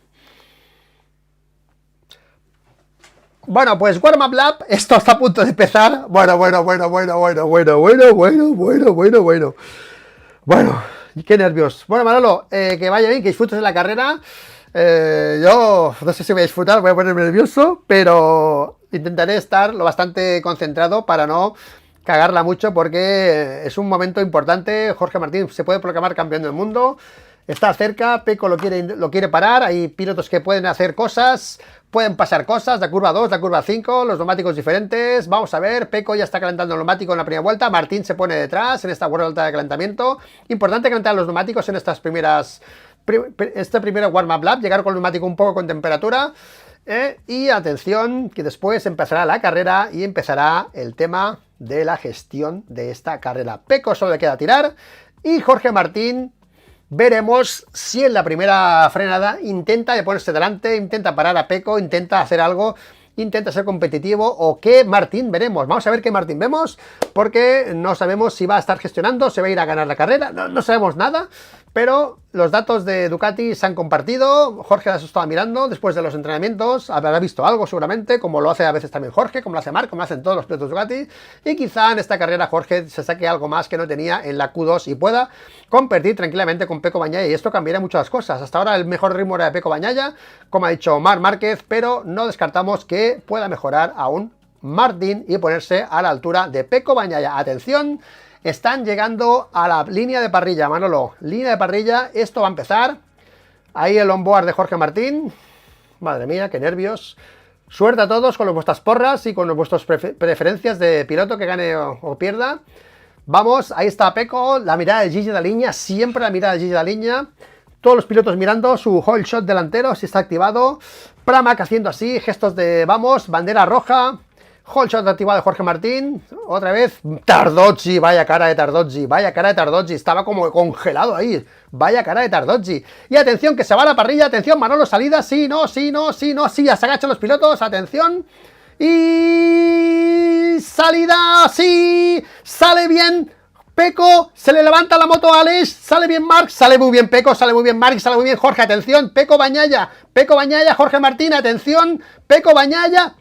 Bueno, pues warm up lap, esto está a punto de empezar. Bueno. Bueno, qué nervios. Bueno, Manolo, que vaya bien, que disfrutes de la carrera. Yo no sé si voy a disfrutar, voy a ponerme nervioso, pero intentaré estar lo bastante concentrado para no cagarla mucho porque es un momento importante. Jorge Martín se puede proclamar campeón del mundo. Está cerca, Pecco lo quiere parar, hay pilotos que pueden hacer cosas, pueden pasar cosas, la curva 2, la curva 5, los neumáticos diferentes, vamos a ver, Pecco ya está calentando el neumático en la primera vuelta, Martín se pone detrás en esta vuelta de calentamiento, importante calentar los neumáticos en estas primeras, este primer warm-up lap, llegar con el neumático un poco con temperatura, y atención, que después empezará la carrera y empezará el tema de la gestión de esta carrera. Pecco solo le queda tirar, y Jorge Martín... Veremos si en la primera frenada intenta de ponerse delante, intenta parar a Pecco, intenta hacer algo, intenta ser competitivo o qué Martín veremos. Vamos a ver qué Martín vemos porque no sabemos si va a estar gestionando, se va a ir a ganar la carrera, no sabemos nada, pero los datos de Ducati se han compartido, Jorge las estaba mirando después de los entrenamientos, habrá visto algo seguramente, como lo hace a veces también Jorge, como lo hace Marc, como lo hacen todos los pilotos Ducati, y quizá en esta carrera Jorge se saque algo más que no tenía en la Q2 y pueda competir tranquilamente con Pecco Bagnaia, y esto cambiará muchas cosas. Hasta ahora el mejor ritmo era de Pecco Bagnaia, como ha dicho Marc Márquez, pero no descartamos que pueda mejorar aún Martín y ponerse a la altura de Pecco Bagnaia. Atención, están llegando a la línea de parrilla, Manolo. Línea de parrilla, esto va a empezar. Ahí el onboard de Jorge Martín. Madre mía, qué nervios. Suerte a todos con vuestras porras y con vuestras preferencias de piloto que gane o pierda. Vamos, ahí está Pecco, la mirada de Gigi Dall'Igna, siempre la mirada de Gigi Dall'Igna. Todos los pilotos mirando su whole shot delantero, si está activado. Pramac haciendo así, gestos de vamos, bandera roja. Whole shot activado de Jorge Martín. Otra vez, Tardozzi, vaya cara de Tardozzi, vaya cara de Tardozzi. Estaba como congelado ahí. Vaya cara de Tardozzi. Y atención, que se va a la parrilla. Atención, Manolo, salida. Sí, no, sí, no, sí, no, sí. Ya se agachan los pilotos. Atención. Y salida, sí. Sale bien Pecco, se le levanta la moto a Aleix, sale bien Marc, sale muy bien Pecco, sale muy bien Marc, sale muy bien Jorge, atención, Pecco Bagnaia, Jorge Martín, atención, Pecco Bagnaia,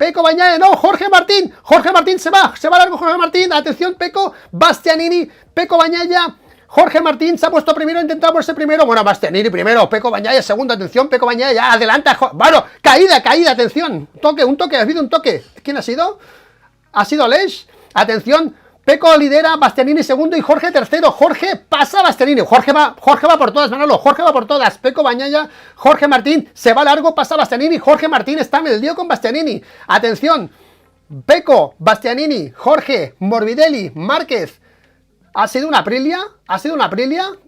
no, Jorge Martín se va largo Jorge Martín, atención Pecco, Bastianini, Pecco Bagnaia, Jorge Martín se ha puesto primero, intentamos ese primero, bueno, Bastianini primero, Pecco Bagnaia segundo, atención, Pecco Bagnaia, ya, adelanta, bueno, caída, atención, un toque, ha habido un toque, ¿quién ha sido? Ha sido Aleix, atención, Pecco lidera, Bastianini segundo y Jorge tercero. Jorge pasa a Bastianini. Jorge va por todas, Manolo. Jorge va por todas. Pecco Bagnaia, Jorge Martín se va largo, pasa a Bastianini. Jorge Martín está en el lío con Bastianini. Atención. Pecco, Bastianini, Jorge, Morbidelli, Márquez. ¿Ha sido una Aprilia?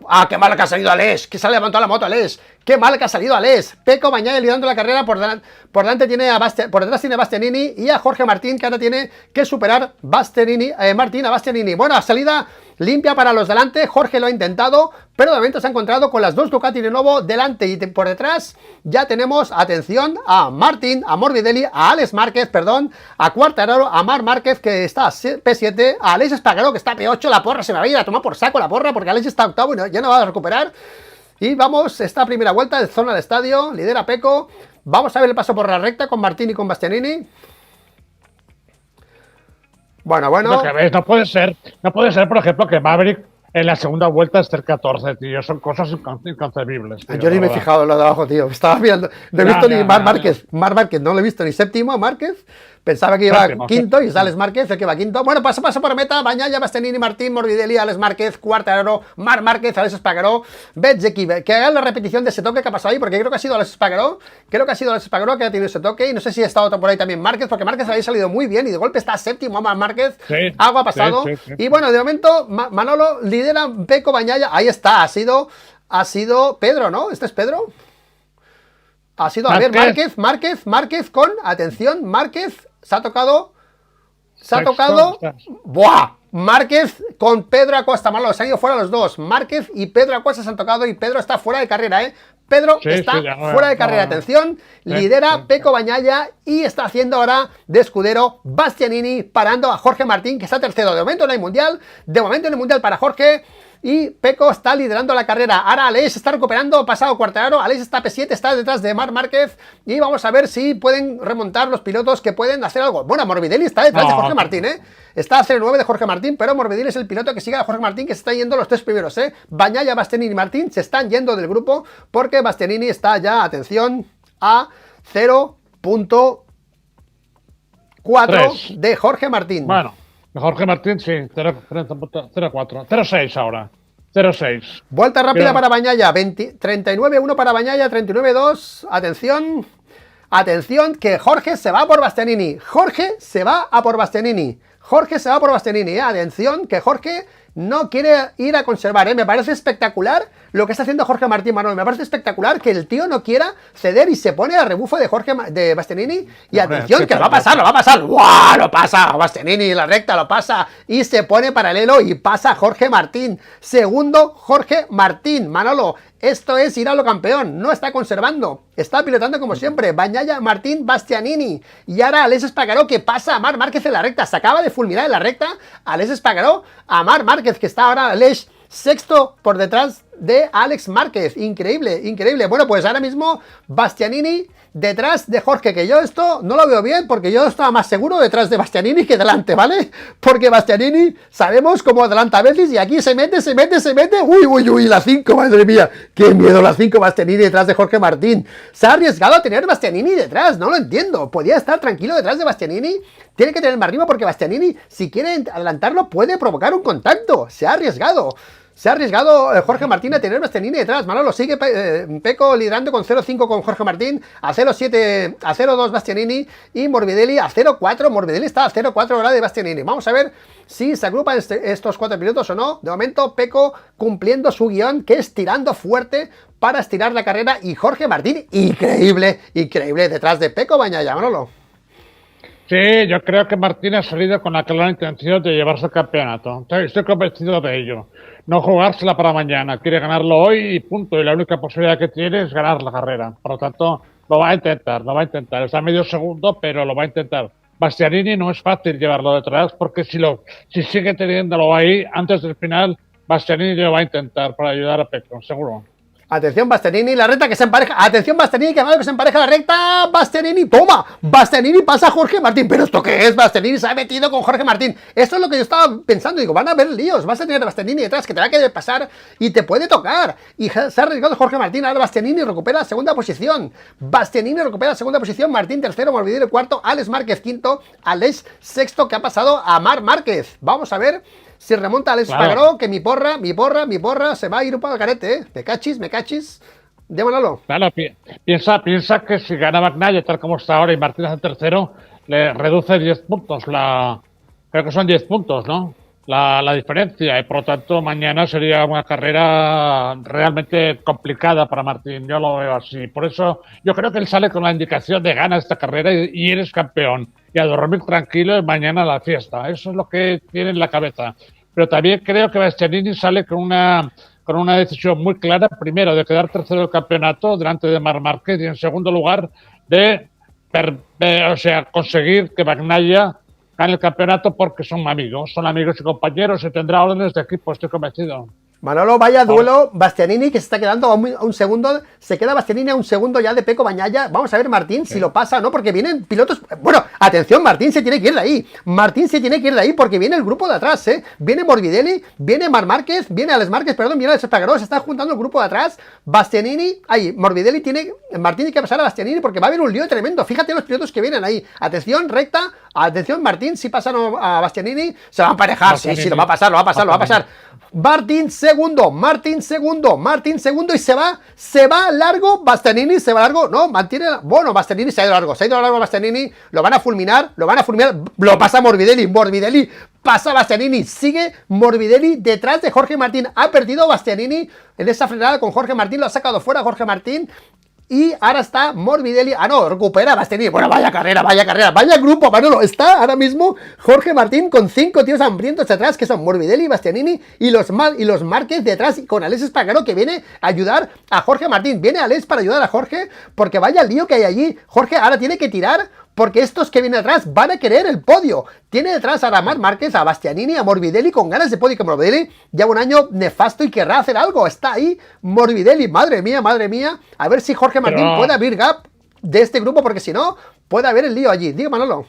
¡Ah, qué mal que ha salido Aleix! Que se ha levantado la moto Aleix. ¡Qué mal que ha salido Aleix! Pecco Bagnaia liderando la carrera, por detrás tiene a Bastianini y a Jorge Martín, que ahora tiene que superar Martín a Bastianini. Bueno, salida limpia para los delante, Jorge lo ha intentado, pero de momento se ha encontrado con las dos Ducati de nuevo delante y por detrás ya tenemos, atención, a Martín, a Morbidelli, a Alex Márquez, a Quartararo, a Marc Márquez, que está P7, a Aleix Espargaró, que está P8, la porra se me va a ir a tomar por saco la porra, porque Aleix está octavo y ya no va a recuperar. Y vamos, esta primera vuelta de zona del estadio, lidera Pecco, vamos a ver el paso por la recta con Martín y con Bastianini. Bueno. Lo que ves, no puede ser, por ejemplo, que Maverick en la segunda vuelta esté el 14, tío. Son cosas inconcebibles. Tío, yo ni me he fijado en lo de abajo, tío. Estaba mirando. No he visto ni Marc Márquez. Marc Márquez, no lo he visto ni séptimo, Márquez. Pensaba que iba quinto y sales Márquez, el que va quinto. Bueno, paso por meta. Bagnaia, Bastianini, Martín, Morbidelli, Alex Márquez, Quartararo, Marc Márquez, Alex Espargaró, Bezzecchi. Que hagan la repetición de ese toque que ha pasado ahí, porque creo que ha sido Alex Espargaró. que ha tenido ese toque. Y no sé si ha estado por ahí también Márquez, porque Márquez había salido muy bien y de golpe está séptimo Marc Márquez. Sí, algo ha pasado. Sí. Y bueno, de momento, Manolo lidera Pecco Bagnaia. Ahí está, ha sido Pedro, ¿no? ¿Este es Pedro? Ha sido, a ver, Márquez con, atención, Márquez se ha tocado, ¡buah! Márquez con Pedro Acosta, Manolo, se han ido fuera los dos, Márquez y Pedro Acosta se han tocado y Pedro está fuera de carrera, Pedro está fuera de carrera, atención, lidera Pecco Bagnaia y está haciendo ahora de escudero Bastianini, parando a Jorge Martín, que está tercero, de momento no hay mundial, para Jorge. Y Pecco está liderando la carrera. Ahora Aleix está recuperando, pasado Quartararo. Aleix está P7, está detrás de Marc Márquez. Y vamos a ver si pueden remontar los pilotos que pueden hacer algo. Bueno, Morbidelli está detrás de Jorge Martín, Está a 0,9 de Jorge Martín, pero Morbidelli es el piloto que sigue a Jorge Martín, que se está yendo los tres primeros, Bagnaia, Bastianini y Martín se están yendo del grupo porque Bastianini está ya, atención, a 0,4 de Jorge Martín. Bueno. Jorge Martín, sí, 0,4, 0,6 ahora. 0-6. Vuelta rápida para Bagnaia, 39-1 para Bagnaia, 39-2. Atención, atención, que Jorge se va por Bastianini. Jorge se va a por Bastianini. Jorge se va por Bastianini, atención, que Jorge no quiere ir a conservar, Me parece espectacular lo que está haciendo Jorge Martín, Manolo. Me parece espectacular que el tío no quiera ceder y se pone a rebufo de Bastianini. Y atención, que lo va a pasar, lo va a pasar. ¡Guau! Lo pasa Bastianini, la recta lo pasa y se pone paralelo y pasa Jorge Martín. Segundo, Jorge Martín, Manolo. Esto es ir a lo campeón, no está conservando, está pilotando como siempre. Bagnaia, Martín, Bastianini. Y ahora Alex Espargaró, que pasa a Marc Márquez en la recta. Se acaba de fulminar en la recta Alex Espargaró a Marc Márquez, que está ahora Alex sexto por detrás de Alex Márquez. Increíble, increíble. Bueno, pues ahora mismo Bastianini detrás de Jorge, que yo esto no lo veo bien, porque yo estaba más seguro detrás de Bastianini que delante, ¿vale? Porque Bastianini sabemos cómo adelanta a veces y aquí se mete. Uy, la 5, madre mía, qué miedo la 5 Bastianini detrás de Jorge Martín. Se ha arriesgado a tener Bastianini detrás, no lo entiendo. Podía estar tranquilo detrás de Bastianini, tiene que tener más ritmo porque Bastianini, si quiere adelantarlo, puede provocar un contacto. Se ha arriesgado. Se ha arriesgado Jorge Martín a tener Bastianini detrás. Manolo sigue Pecco liderando con 0-5 con Jorge Martín, a 0-7, a 0-2 Bastianini y Morbidelli a 0-4. Morbidelli está a 0-4 ahora de Bastianini. Vamos a ver si se agrupan estos 4 pilotos o no. De momento Pecco cumpliendo su guión, que es tirando fuerte para estirar la carrera, y Jorge Martín, increíble, increíble, detrás de Pecco Bagnaia, Manolo. Sí, yo creo que Martín ha salido con la clara intención de llevarse el campeonato. Estoy convencido de ello. No jugársela para mañana. Quiere ganarlo hoy y punto. Y la única posibilidad que tiene es ganar la carrera. Por lo tanto, lo va a intentar. Está a medio segundo, pero lo va a intentar. Bastianini no es fácil llevarlo detrás, porque si sigue teniéndolo ahí antes del final, Bastianini lo va a intentar para ayudar a Pecco, seguro. Atención Bastianini, la recta que se empareja. Atención Bastianini, que se empareja la recta. Bastianini, toma. Bastianini pasa a Jorge Martín. ¿Pero esto qué es? Bastianini se ha metido con Jorge Martín. Esto es lo que yo estaba pensando. Digo, van a haber líos. Vas a tener a Bastianini detrás, que te va a querer pasar y te puede tocar. Y se ha arriesgado Jorge Martín. Ahora Bastianini recupera la segunda posición. Martín tercero, Morbidelli cuarto, Alex Márquez quinto, Alex sexto, que ha pasado a Marc Márquez. Vamos a ver si remonta Alex Espargaró, que mi porra se va a ir un poco al garete, ¿eh? Me cachis. Démoslo. Claro, piensa que si gana Bagnaia tal como está ahora y Martínez en tercero, le reduce 10 puntos. Creo que son 10 puntos, ¿no? La diferencia. Y por lo tanto, mañana sería una carrera realmente complicada para Martín. Yo lo veo así. Por eso, yo creo que él sale con la indicación de gana esta carrera y eres campeón. Y a dormir tranquilo y mañana a la fiesta. Eso es lo que tiene en la cabeza. Pero también creo que Bastianini sale con una decisión muy clara, primero de quedar tercero del campeonato delante de Marc Márquez, y en segundo lugar de conseguir que Bagnaia gane el campeonato, porque son amigos y compañeros, y tendrá órdenes de equipo, estoy convencido. Manolo, vaya duelo. Bastianini, que se está quedando a un segundo. Se queda Bastianini a un segundo ya de Pecco Bagnaia. Vamos a ver Martín si lo pasa o no, porque vienen pilotos. Bueno, atención, Martín se tiene que ir de ahí. Porque viene el grupo de atrás, ¿eh? Viene Morbidelli, viene Marc Márquez, viene Alex Márquez, viene Alex Espargaró. Se está juntando el grupo de atrás. Bastianini, Morbidelli Martín tiene que pasar a Bastianini, porque va a haber un lío tremendo. Fíjate los pilotos que vienen ahí. Atención, recta. Atención, Martín, si pasan a Bastianini, se va a emparejar. Sí, lo va a pasar. Martín segundo y se va largo. Bastianini se va largo, no, mantiene, bueno, Bastianini se ha ido largo Bastianini, lo van a fulminar, lo pasa Morbidelli pasa Bastianini, sigue Morbidelli detrás de Jorge Martín, ha perdido Bastianini en esa frenada con Jorge Martín, lo ha sacado fuera Jorge Martín. Y ahora está Morbidelli. Recupera Bastianini. Bueno, vaya carrera. Vaya grupo, Manolo. Está ahora mismo Jorge Martín con 5 tíos hambrientos atrás, que son Morbidelli, Bastianini y los Márquez detrás, con Alex Espargaró, que viene a ayudar a Jorge Martín. Viene Alex para ayudar a Jorge, porque vaya lío que hay allí. Jorge ahora tiene que tirar, porque estos que vienen atrás van a querer el podio. Tiene detrás a Marc Márquez, a Bastianini, a Morbidelli con ganas de podio, que Morbidelli lleva un año nefasto y querrá hacer algo. Está ahí Morbidelli, madre mía. A ver si Jorge Martín puede abrir gap de este grupo, porque si no, puede haber el lío allí. Diga, Manolo.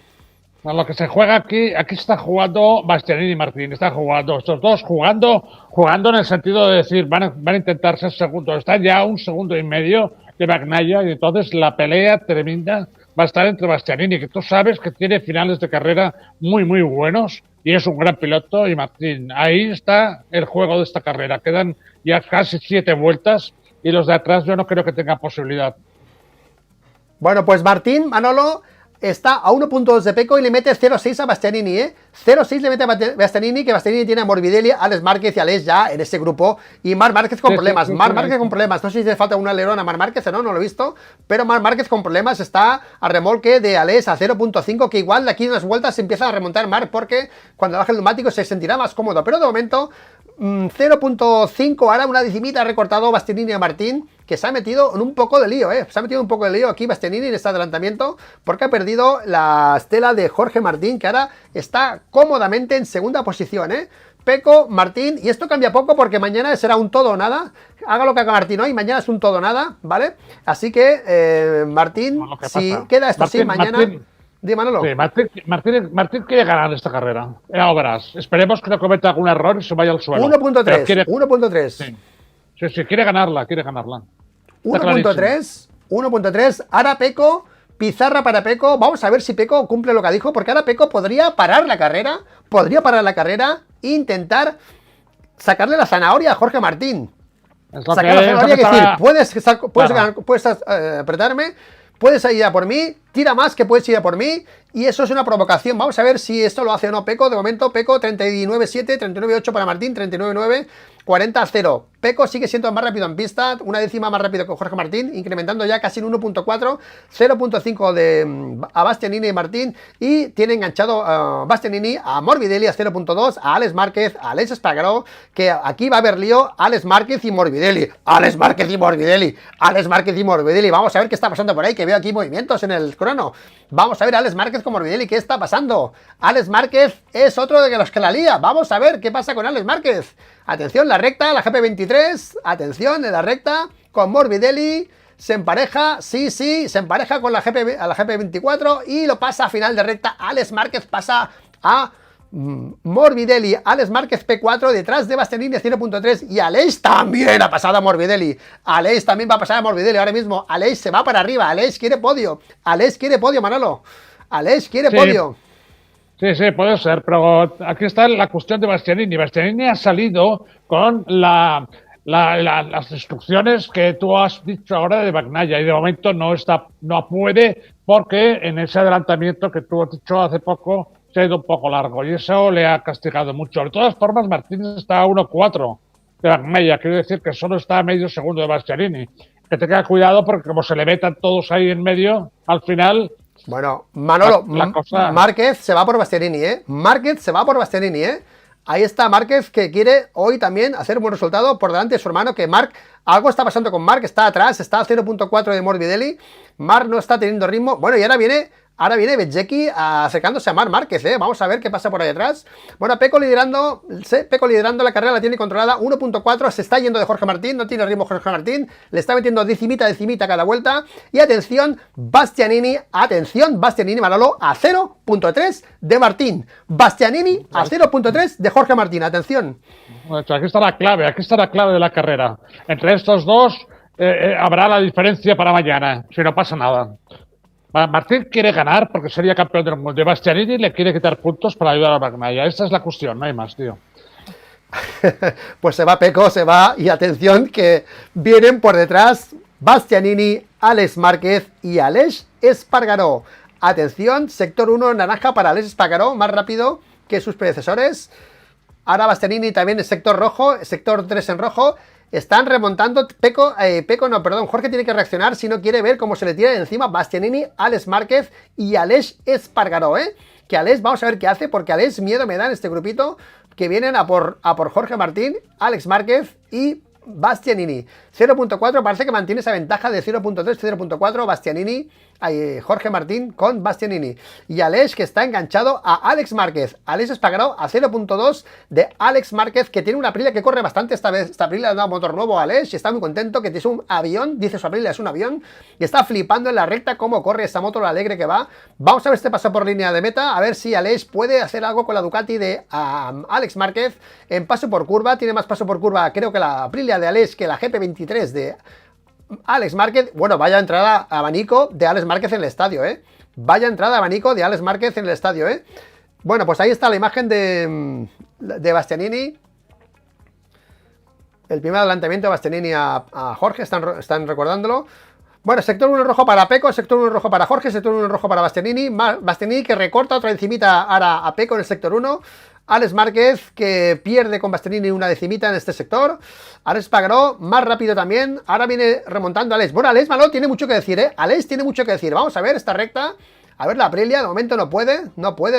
Lo que se juega aquí está jugando Bastianini y Martín, están jugando, estos dos jugando en el sentido de decir, van a intentar ser segundos, están ya a 1,5 segundos de Bagnaia, y entonces la pelea tremenda va a estar entre Bastianini, que tú sabes que tiene finales de carrera muy, muy buenos y es un gran piloto, y Martín. Ahí está el juego de esta carrera. Quedan ya casi 7 vueltas y los de atrás yo no creo que tengan posibilidad. Bueno, pues Martín, Manolo, está a 1.2 de Pecco y le mete 0.6 a Bastianini, ¿eh? 0.6 le mete a Bastianini, que Bastianini tiene a Morbidelli, Alex Márquez y Alex ya en ese grupo. Y Marc Márquez con problemas. Marc Márquez con problemas. No sé si le falta un alerón a Marc Márquez o no, no lo he visto. Pero Marc Márquez con problemas está a remolque de Alex a 0.5, que igual de aquí en unas vueltas se empieza a remontar Marc, porque cuando baje el neumático se sentirá más cómodo. Pero de momento 0.5, ahora una decimita ha recortado Bastianini a Martín, que se ha metido en un poco de lío, se ha metido un poco de lío aquí Bastianini en este adelantamiento, porque ha perdido la estela de Jorge Martín, que ahora está cómodamente en segunda posición, Pecco, Martín, y esto cambia poco porque mañana será un todo o nada, haga lo que haga Martín hoy, mañana es un todo o nada, ¿vale? Así que, Martín, Bueno, si queda esto Martín, así, mañana... Martín, Dímanelo. sí, Martín quiere ganar esta carrera. Ya lo verás. Esperemos que no cometa algún error y se vaya al suelo. 1.3, 1.3. Sí. Sí, quiere ganarla, quiere ganarla. 1.3, 1.3, ahora Pecco, pizarra para Pecco, vamos a ver si Pecco cumple lo que dijo, porque ahora Pecco podría parar la carrera, e intentar sacarle la zanahoria a Jorge Martín. Sacar la zanahoria, es decir, puedes apretarme, puedes ir a por mí, tira más que puedes ir a por mí, y eso es una provocación. Vamos a ver si esto lo hace o no Pecco. De momento Pecco 39.7, 39.8 para Martín, 39.9, 40.0. Pecco sigue siendo más rápido en pista, una décima más rápido que Jorge Martín, incrementando ya casi en 1.4, 0.5 a Bastianini y Martín, y tiene enganchado a Bastianini a Morbidelli a 0.2, a Alex Márquez, a Alex Espargaró, que aquí va a haber lío, Alex Márquez y Morbidelli, Alex Márquez y Morbidelli, Alex Márquez y Morbidelli. Vamos a ver qué está pasando por ahí, que veo aquí movimientos en el crono. Vamos a ver a Alex Márquez con Morbidelli, ¿qué está pasando? Alex Márquez es otro de los que la lía. Vamos a ver qué pasa con Alex Márquez. Atención, la recta, la GP23, atención en la recta, con Morbidelli, se empareja, sí, se empareja con a la GP24 y lo pasa a final de recta. Alex Márquez pasa a Morbidelli, Alex Márquez P4 detrás de Bastianini 0.3 y Aleix también ha pasado a Morbidelli. Aleix también va a pasar a Morbidelli ahora mismo. Aleix se va para arriba, Aleix quiere podio, Manolo. Aleix quiere podio. Sí, puede ser, pero aquí está la cuestión de Bastianini. Bastianini ha salido con las instrucciones que tú has dicho ahora de Bagnaia y de momento no puede, porque en ese adelantamiento que tú has dicho hace poco se ha ido un poco largo y eso le ha castigado mucho. De todas formas, Martín está a 1.4 de Bagnaia, quiere decir que solo está a medio segundo de Bastianini. Que tenga cuidado porque como se le metan todos ahí en medio, al final... Bueno, Manolo, Márquez se va por Bastianini, Márquez se va por Bastianini, Ahí está Márquez, que quiere hoy también hacer un buen resultado por delante de su hermano, que Marc, algo está pasando con Marc, está atrás, está a 0.4 de Morbidelli, Marc no está teniendo ritmo. Bueno, y ahora viene Bezzecchi acercándose a Marc Márquez, Vamos a ver qué pasa por ahí atrás. Bueno, Pecco liderando la carrera, la tiene controlada, 1.4, se está yendo de Jorge Martín, no tiene ritmo Jorge Martín, le está metiendo decimita cada vuelta, y atención, Bastianini, Manolo, a 0.3 de Martín, Bastianini a 0.3 de Jorge Martín, atención. Aquí está la clave de la carrera. Entre estos dos habrá la diferencia para mañana, si no pasa nada. Martín quiere ganar porque sería campeón del mundo. Bastianini le quiere quitar puntos para ayudar a Bagnaia. Esta es la cuestión, no hay más, tío. Pues se va Pecco, se va. Y atención que vienen por detrás Bastianini, Alex Márquez y Aleix Espargaró. Atención, sector 1 naranja para Aleix Espargaró, más rápido que sus predecesores. Ahora Bastianini también en sector rojo, sector 3 en rojo. Están remontando, Jorge tiene que reaccionar si no quiere ver cómo se le tira encima Bastianini, Alex Márquez y Aleix Espargaró, Que Aleix, vamos a ver qué hace, porque Aleix miedo me da en este grupito, que vienen a por Jorge Martín, Alex Márquez y Bastianini. 0.4, parece que mantiene esa ventaja de 0.3, 0.4, Bastianini, Jorge Martín con Bastianini. Y Aleix, que está enganchado a Alex Márquez. Aleix Espargaró a 0.2 de Alex Márquez, que tiene una Aprilia que corre bastante esta vez. Esta Aprilia le ha dado motor nuevo a Aleix y está muy contento, que es un avión, dice su Aprilia, es un avión, y está flipando en la recta cómo corre esta moto, lo alegre que va. Vamos a ver este paso por línea de meta, a ver si Aleix puede hacer algo con la Ducati de Alex Márquez en paso por curva. Tiene más paso por curva, creo que la Aprilia de Aleix que la GP23 Alex Márquez, bueno, vaya entrada abanico de Alex Márquez en el estadio, vaya entrada abanico de Alex Márquez en el estadio, Bueno, pues ahí está la imagen de Bastianini. El primer adelantamiento de Bastianini a Jorge, están recordándolo. Bueno, sector 1 rojo para Pecco, sector 1 rojo para Jorge, sector 1 rojo para Bastianini. Bastianini que recorta otra decimita ahora a Pecco en el sector 1. Alex Márquez que pierde con Bastianini una decimita en este sector. Alex Espargaró más rápido también. Ahora viene remontando Alex. Bueno, Alex Malo tiene mucho que decir, Alex tiene mucho que decir. Vamos a ver esta recta. A ver la Aprilia. De momento no puede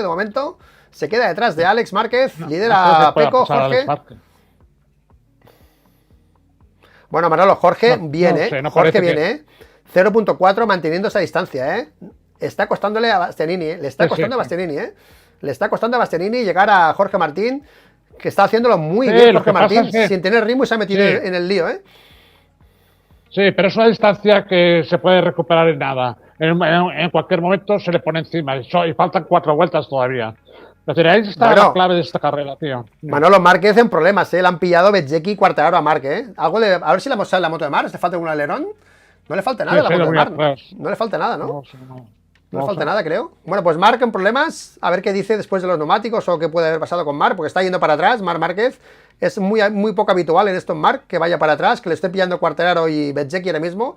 de momento. Se queda detrás de Alex Márquez. Lidera a Pecco, Jorge. Bueno, Manolo, Jorge viene, Jorge viene, 0.4 manteniendo esa distancia, Está costándole a Bastianini, le está costando a Bastianini, Le está costando a Bastianini llegar a Jorge Martín, que está haciéndolo muy bien Jorge Martín, sin tener ritmo y se ha metido en el lío, Sí, pero es una distancia que se puede recuperar en nada. En cualquier momento se le pone encima y faltan 4 vueltas todavía. Es decir, ahí está la clave de esta carrera, tío. Manolo, Márquez en problemas, Le han pillado Bezzecchi y Quartararo a Márquez, A ver si le hemos la moto de Mar, ¿le falta un alerón? No le falta nada a la moto de Mar. No le falta nada, ¿no? No le falta nada, creo. Bueno, pues Marc en problemas. A ver qué dice después de los neumáticos o qué puede haber pasado con Marc, porque está yendo para atrás. Marc Márquez es muy poco habitual en esto en Marc, que vaya para atrás, que le esté pillando Quartararo y Bezzecchi ahora mismo.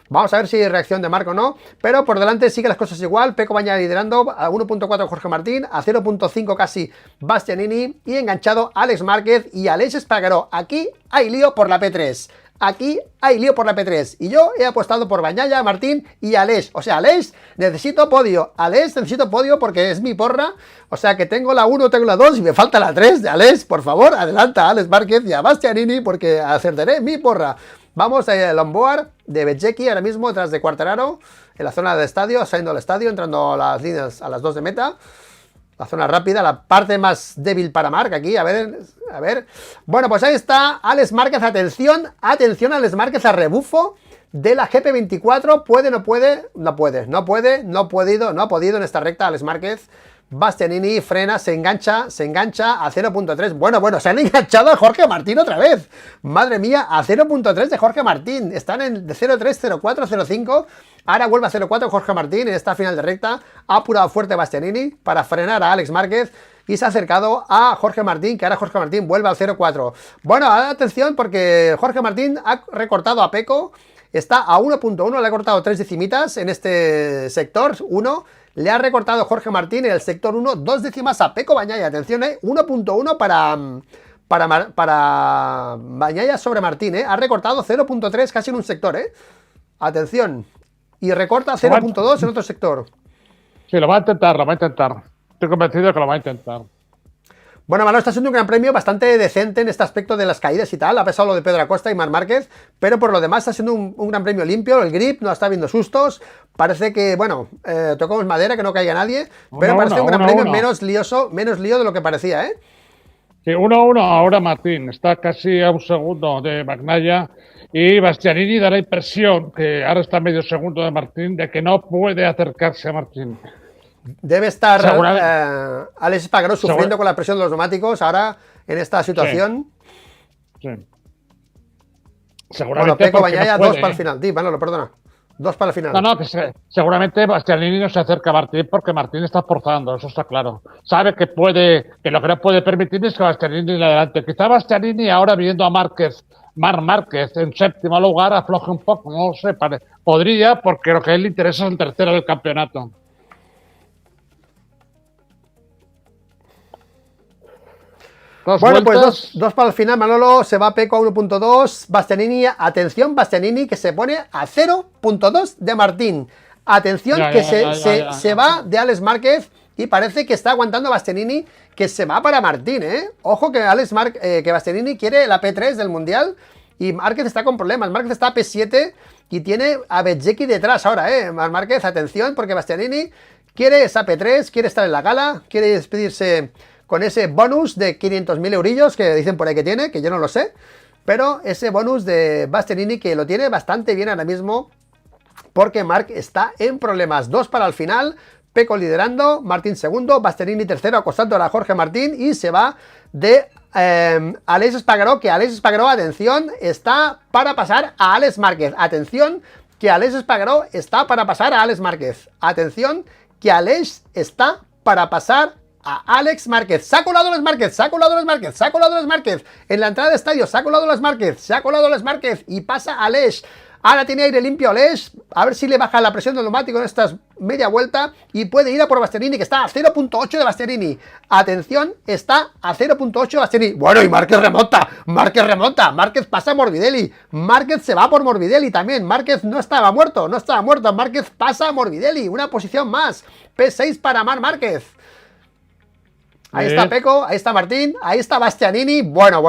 Vamos a ver si hay reacción de Marc o no. Pero por delante sigue las cosas igual. Pecco Bagnaia liderando a 1.4 Jorge Martín, a 0.5 casi Bastianini y enganchado Alex Márquez y Aleix Espargaró. Aquí hay lío por la P3. Aquí hay lío por la P3 y yo he apostado por Bagnaia, Martín y Aleix. O sea, Aleix, necesito podio. Aleix, necesito podio porque es mi porra. O sea, que tengo la 1, tengo la 2 y me falta la 3 de Aleix. Por favor, adelanta a Alex Márquez y a Bastianini porque acertaré mi porra. Vamos al onboard de Bezzecchi ahora mismo detrás de Quartararo en la zona del estadio, saliendo del estadio, entrando a las líneas a las 2 de meta. La zona rápida, la parte más débil para Marc aquí, a ver. Bueno, pues ahí está Alex Márquez, atención Alex Márquez a rebufo de la GP24, ¿puede, no puede? No puede, no ha podido en esta recta Alex Márquez. Bastianini frena, se engancha a 0.3. Bueno, se han enganchado a Jorge Martín otra vez. Madre mía, a 0.3 de Jorge Martín. Están en 0.3, 0.4, 0.5. Ahora vuelve a 0.4 Jorge Martín en esta final de recta. Ha apurado fuerte Bastianini para frenar a Alex Márquez y se ha acercado a Jorge Martín, que ahora Jorge Martín vuelve al 0.4. Bueno, atención porque Jorge Martín ha recortado a Pecco. Está a 1.1, le ha cortado 3 decimitas en este sector 1. Le ha recortado Jorge Martín en el sector 1 2 décimas a Pecco Bagnaia. Atención, 1.1 para Bagnaia sobre Martín, Ha recortado 0.3 casi en un sector, Atención. Y recorta 0.2 en otro sector. Sí, lo va a intentar. Estoy convencido de que lo va a intentar. Bueno, Manolo, está siendo un gran premio bastante decente en este aspecto de las caídas y tal, a pesar de lo de Pedro Acosta y Marc Márquez, pero por lo demás está siendo un gran premio limpio, el grip no está viendo sustos, parece que, bueno, tocamos madera, que no caiga nadie, pero parece un gran premio menos lío de lo que parecía, Sí, 1-1 ahora Martín, está casi a un segundo de Bagnaia y Bastianini da la impresión, que ahora está a medio segundo de Martín, de que no puede acercarse a Martín. Debe estar Aleix Espargaró sufriendo con la presión de los neumáticos ahora en esta situación. Sí. Seguramente. Bueno, Pecco Bagnaia, 2 para el final. Manolo, perdona. 2 para el final. No, que seguramente Bastianini no se acerca a Martín porque Martín está forzando, eso está claro. Sabe que lo que no puede permitir es que Bastianini le adelante. Quizá Bastianini ahora viendo a Marc Márquez en 7º lugar afloje un poco, no sé, podría, porque lo que a él le interesa es el tercero del campeonato. Bueno, pues 2 para el final, Manolo, se va Pecco a 1.2, Bastianini, atención, Bastianini que se pone a 0.2 de Martín, atención se va de Alex Márquez y parece que está aguantando a Bastianini, que se va para Martín, ojo que que Bastianini quiere la P3 del Mundial y Márquez está con problemas, Márquez está a P7 y tiene a Bezzecchi detrás ahora, Márquez, atención, porque Bastianini quiere esa P3, quiere estar en la gala, quiere despedirse con ese bonus de 500.000 eurillos que dicen por ahí que tiene, que yo no lo sé, pero ese bonus de Bastianini que lo tiene bastante bien ahora mismo, porque Marc está en problemas. 2 para el final, Pecco liderando, Martín segundo, Bastianini tercero, acosando a Jorge Martín y se va de Alex Espargaró, que Alex Espargaró, atención, está para pasar a Alex Márquez. Atención, que Alex Espargaró está para pasar a Alex Márquez. Atención, que Alex está para pasar a Alex Márquez. Se ha colado Alex Márquez, se ha colado Alex Márquez, se ha colado Alex Márquez. En la entrada de estadio se ha colado Alex Márquez, se ha colado Alex Márquez y pasa Alex. Ahora tiene aire limpio Alex, a ver si le baja la presión del neumático en esta media vuelta y puede ir a por Bastianini, que está a 0.8 de Bastianini. Atención, está a 0.8 de Bastianini. Bueno, y Márquez remonta, Márquez pasa a Morbidelli, Márquez se va por Morbidelli también, Márquez no estaba muerto, Márquez pasa a Morbidelli, una posición más, P6 para Márquez. Ahí está Pecco, ahí está Martín, ahí está Bastianini. Bueno,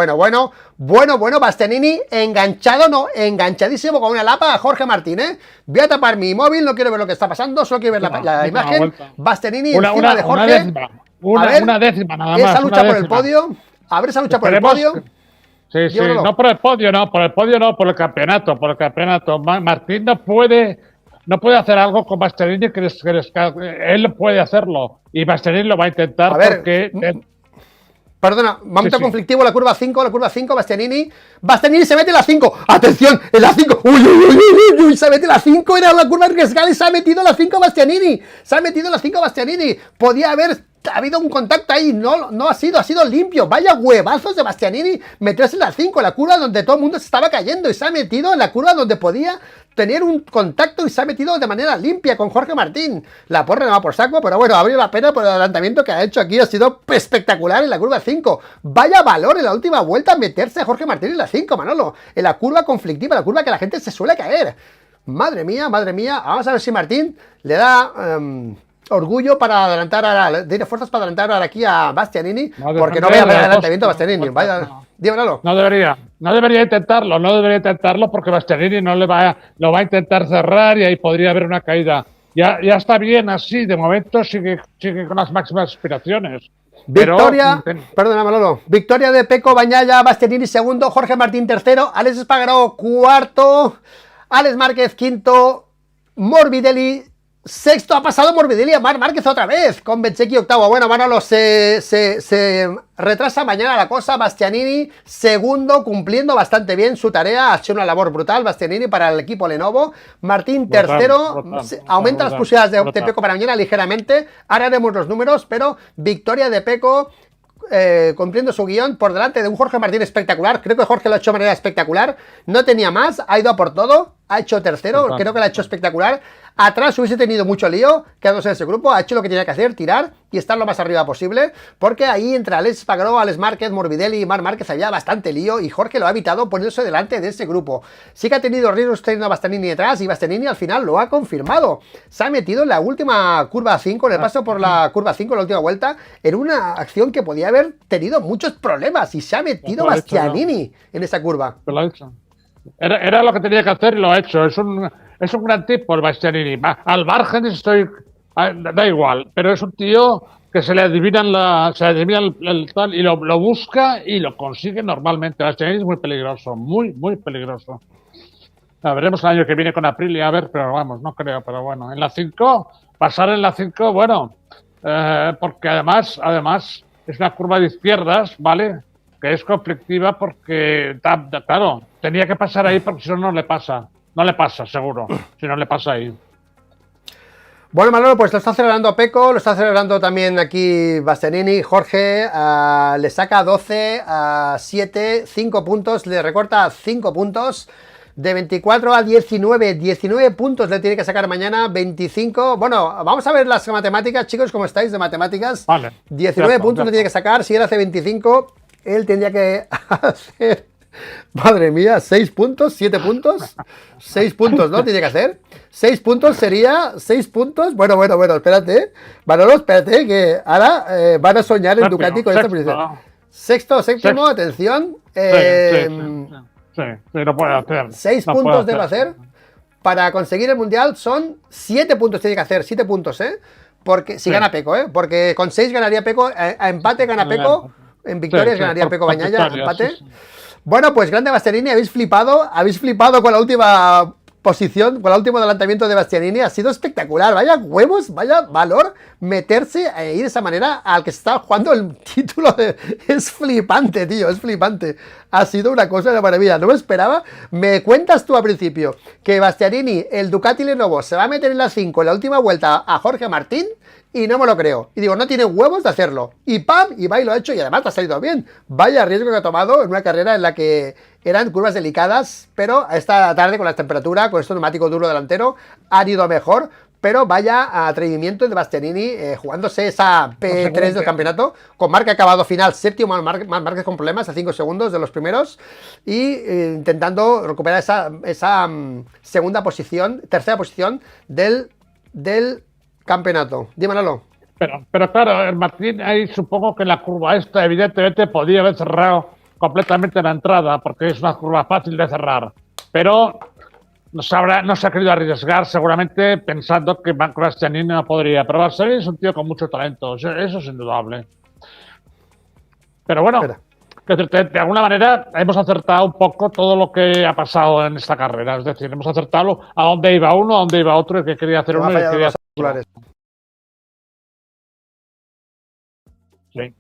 Bastianini enganchado, no, enganchadísimo con una lapa a Jorge Martín, ¿eh? Voy a tapar mi móvil, no quiero ver lo que está pasando, solo quiero ver la imagen. Bastianini encima de Jorge. Una décima nada más. Esa lucha por el podio. A ver esa lucha por el podio. Sí, no por el podio, no, por el campeonato, Martín no puede hacer algo con Bastianini que él puede hacerlo y Bastianini lo va a intentar porque... Perdona, momento conflictivo, la curva 5, Bastianini se mete en la 5, atención, en la 5, uy, se mete en la 5, era la curva arriesgada y se ha metido en la 5 Bastianini, podía haber habido un contacto ahí, no ha sido limpio, vaya huevazos de Bastianini, meterse en la 5, la curva donde todo el mundo se estaba cayendo y se ha metido en la curva donde podía tener un contacto y se ha metido de manera limpia con Jorge Martín. La porra no va por saco, pero bueno, ha valido la pena por el adelantamiento que ha hecho aquí, ha sido espectacular en la curva 5. Vaya valor en la última vuelta meterse a Jorge Martín en la 5, Manolo, en la curva conflictiva, la curva que la gente se suele caer. Madre mía, vamos a ver si Martín le da... orgullo para adelantar tiene fuerzas para adelantar ahora aquí a Bastianini, porque no vea el adelantamiento a Bastianini. Vaya, dímelo. No debería intentarlo porque Bastianini lo va a intentar cerrar y ahí podría haber una caída. Ya está bien así, de momento sigue con las máximas aspiraciones. Victoria, perdona Manolo, victoria de Pecco Bagnaia, Bastianini segundo, Jorge Martín tercero, Alex Espargaró cuarto, Alex Márquez quinto, Morbidelli sexto, ha pasado Morbidelli a Márquez otra vez, con Bezzecchi octavo. Bueno, Manolo, se retrasa mañana la cosa. Bastianini segundo, cumpliendo bastante bien su tarea, ha hecho una labor brutal Bastianini para el equipo Lenovo. Martín tercero, aumenta las posibilidades de Pecco para mañana ligeramente, ahora haremos los números, pero victoria de Pecco, cumpliendo su guión por delante de un Jorge Martín espectacular. Creo que Jorge lo ha hecho de manera espectacular, no tenía más, ha ido a por todo, ha hecho tercero, creo que lo ha hecho espectacular. Atrás hubiese tenido mucho lío quedándose en ese grupo, ha hecho lo que tenía que hacer, tirar y estar lo más arriba posible, porque ahí entre Alex Espargaró, Alex Márquez, Morbidelli y Marc Márquez había bastante lío y Jorge lo ha evitado poniéndose delante de ese grupo. Sí que ha tenido riesgos teniendo a Bastianini detrás y Bastianini al final lo ha confirmado. Se ha metido en la última curva 5, en el paso por la curva 5 en la última vuelta, en una acción que podía haber tenido muchos problemas y se ha metido Bastianini en esa curva. Lo ha hecho. Era lo que tenía que hacer y lo ha hecho. Es un gran tipo el Bastianini. Al margen da igual, pero es un tío que se le adivina el tal y lo busca y lo consigue normalmente. Bastianini es muy peligroso, muy peligroso. Veremos el año que viene con Aprilia, a ver, pero vamos, no creo, pero bueno. En la 5, pasar en la 5, bueno, porque además es una curva de izquierdas, ¿vale? Que es conflictiva porque, claro, tenía que pasar ahí porque si no, no le pasa seguro, si no le pasa ahí. Bueno, Manolo, pues lo está celebrando Pecco, lo está celebrando también aquí Bastianini, Jorge, le saca 12 a 7, 5 puntos, le recorta 5 puntos, de 24 a 19 puntos le tiene que sacar mañana, 25, bueno, vamos a ver las matemáticas, chicos, ¿cómo estáis de matemáticas? Vale. 19 puntos le tiene que sacar, si él hace 25, él tendría que hacer... Madre mía, 6 puntos, 7 puntos, 6 puntos, ¿no? Tiene que hacer 6 puntos, sería 6 puntos. Bueno, espérate, Manolo, espérate, que ahora van a soñar en Ducati con esta posición. Sexto, séptimo, atención. Sí, lo puede hacer. 6 puntos debe hacer. Para conseguir el mundial son 7 puntos, tiene que hacer 7 puntos, Porque si gana Pecco, porque con 6 ganaría Pecco, a empate gana Pecco, en victorias ganaría Pecco Bagnaia, empate. Bueno, pues grande Bastianini, habéis flipado con la última posición, con el último adelantamiento de Bastianini, ha sido espectacular. Vaya huevos, vaya valor meterse e ir de esa manera al que se estaba jugando el título. Es flipante, tío, es flipante. Ha sido una cosa de maravilla. No me esperaba. Me cuentas tú al principio que Bastianini, el Ducati Lenovo, se va a meter en la 5 en la última vuelta a Jorge Martín. Y no me lo creo. Y digo, no tiene huevos de hacerlo. Y ¡pam! Y va y lo ha hecho y además te ha salido bien. Vaya riesgo que ha tomado en una carrera en la que eran curvas delicadas, pero esta tarde con la temperatura, con este neumático duro delantero, han ido mejor. Pero vaya atrevimiento de Bastianini jugándose esa P3 del campeonato, con marca acabado final, séptimo, Márquez con problemas a 5 segundos de los primeros, y intentando recuperar esa segunda posición, tercera posición del campeonato. Dímelo. Pero claro, el Martín, ahí supongo que la curva esta, evidentemente, podía haber cerrado completamente la entrada, porque es una curva fácil de cerrar. Pero no se ha querido arriesgar, seguramente pensando que Bastianini no podría. Pero Bastianini es un tío con mucho talento, eso es indudable. Pero bueno, de alguna manera hemos acertado un poco todo lo que ha pasado en esta carrera. Es decir, hemos acertado a dónde iba uno, a dónde iba otro, y que quería hacer uno y que quería hacer otro. Sí.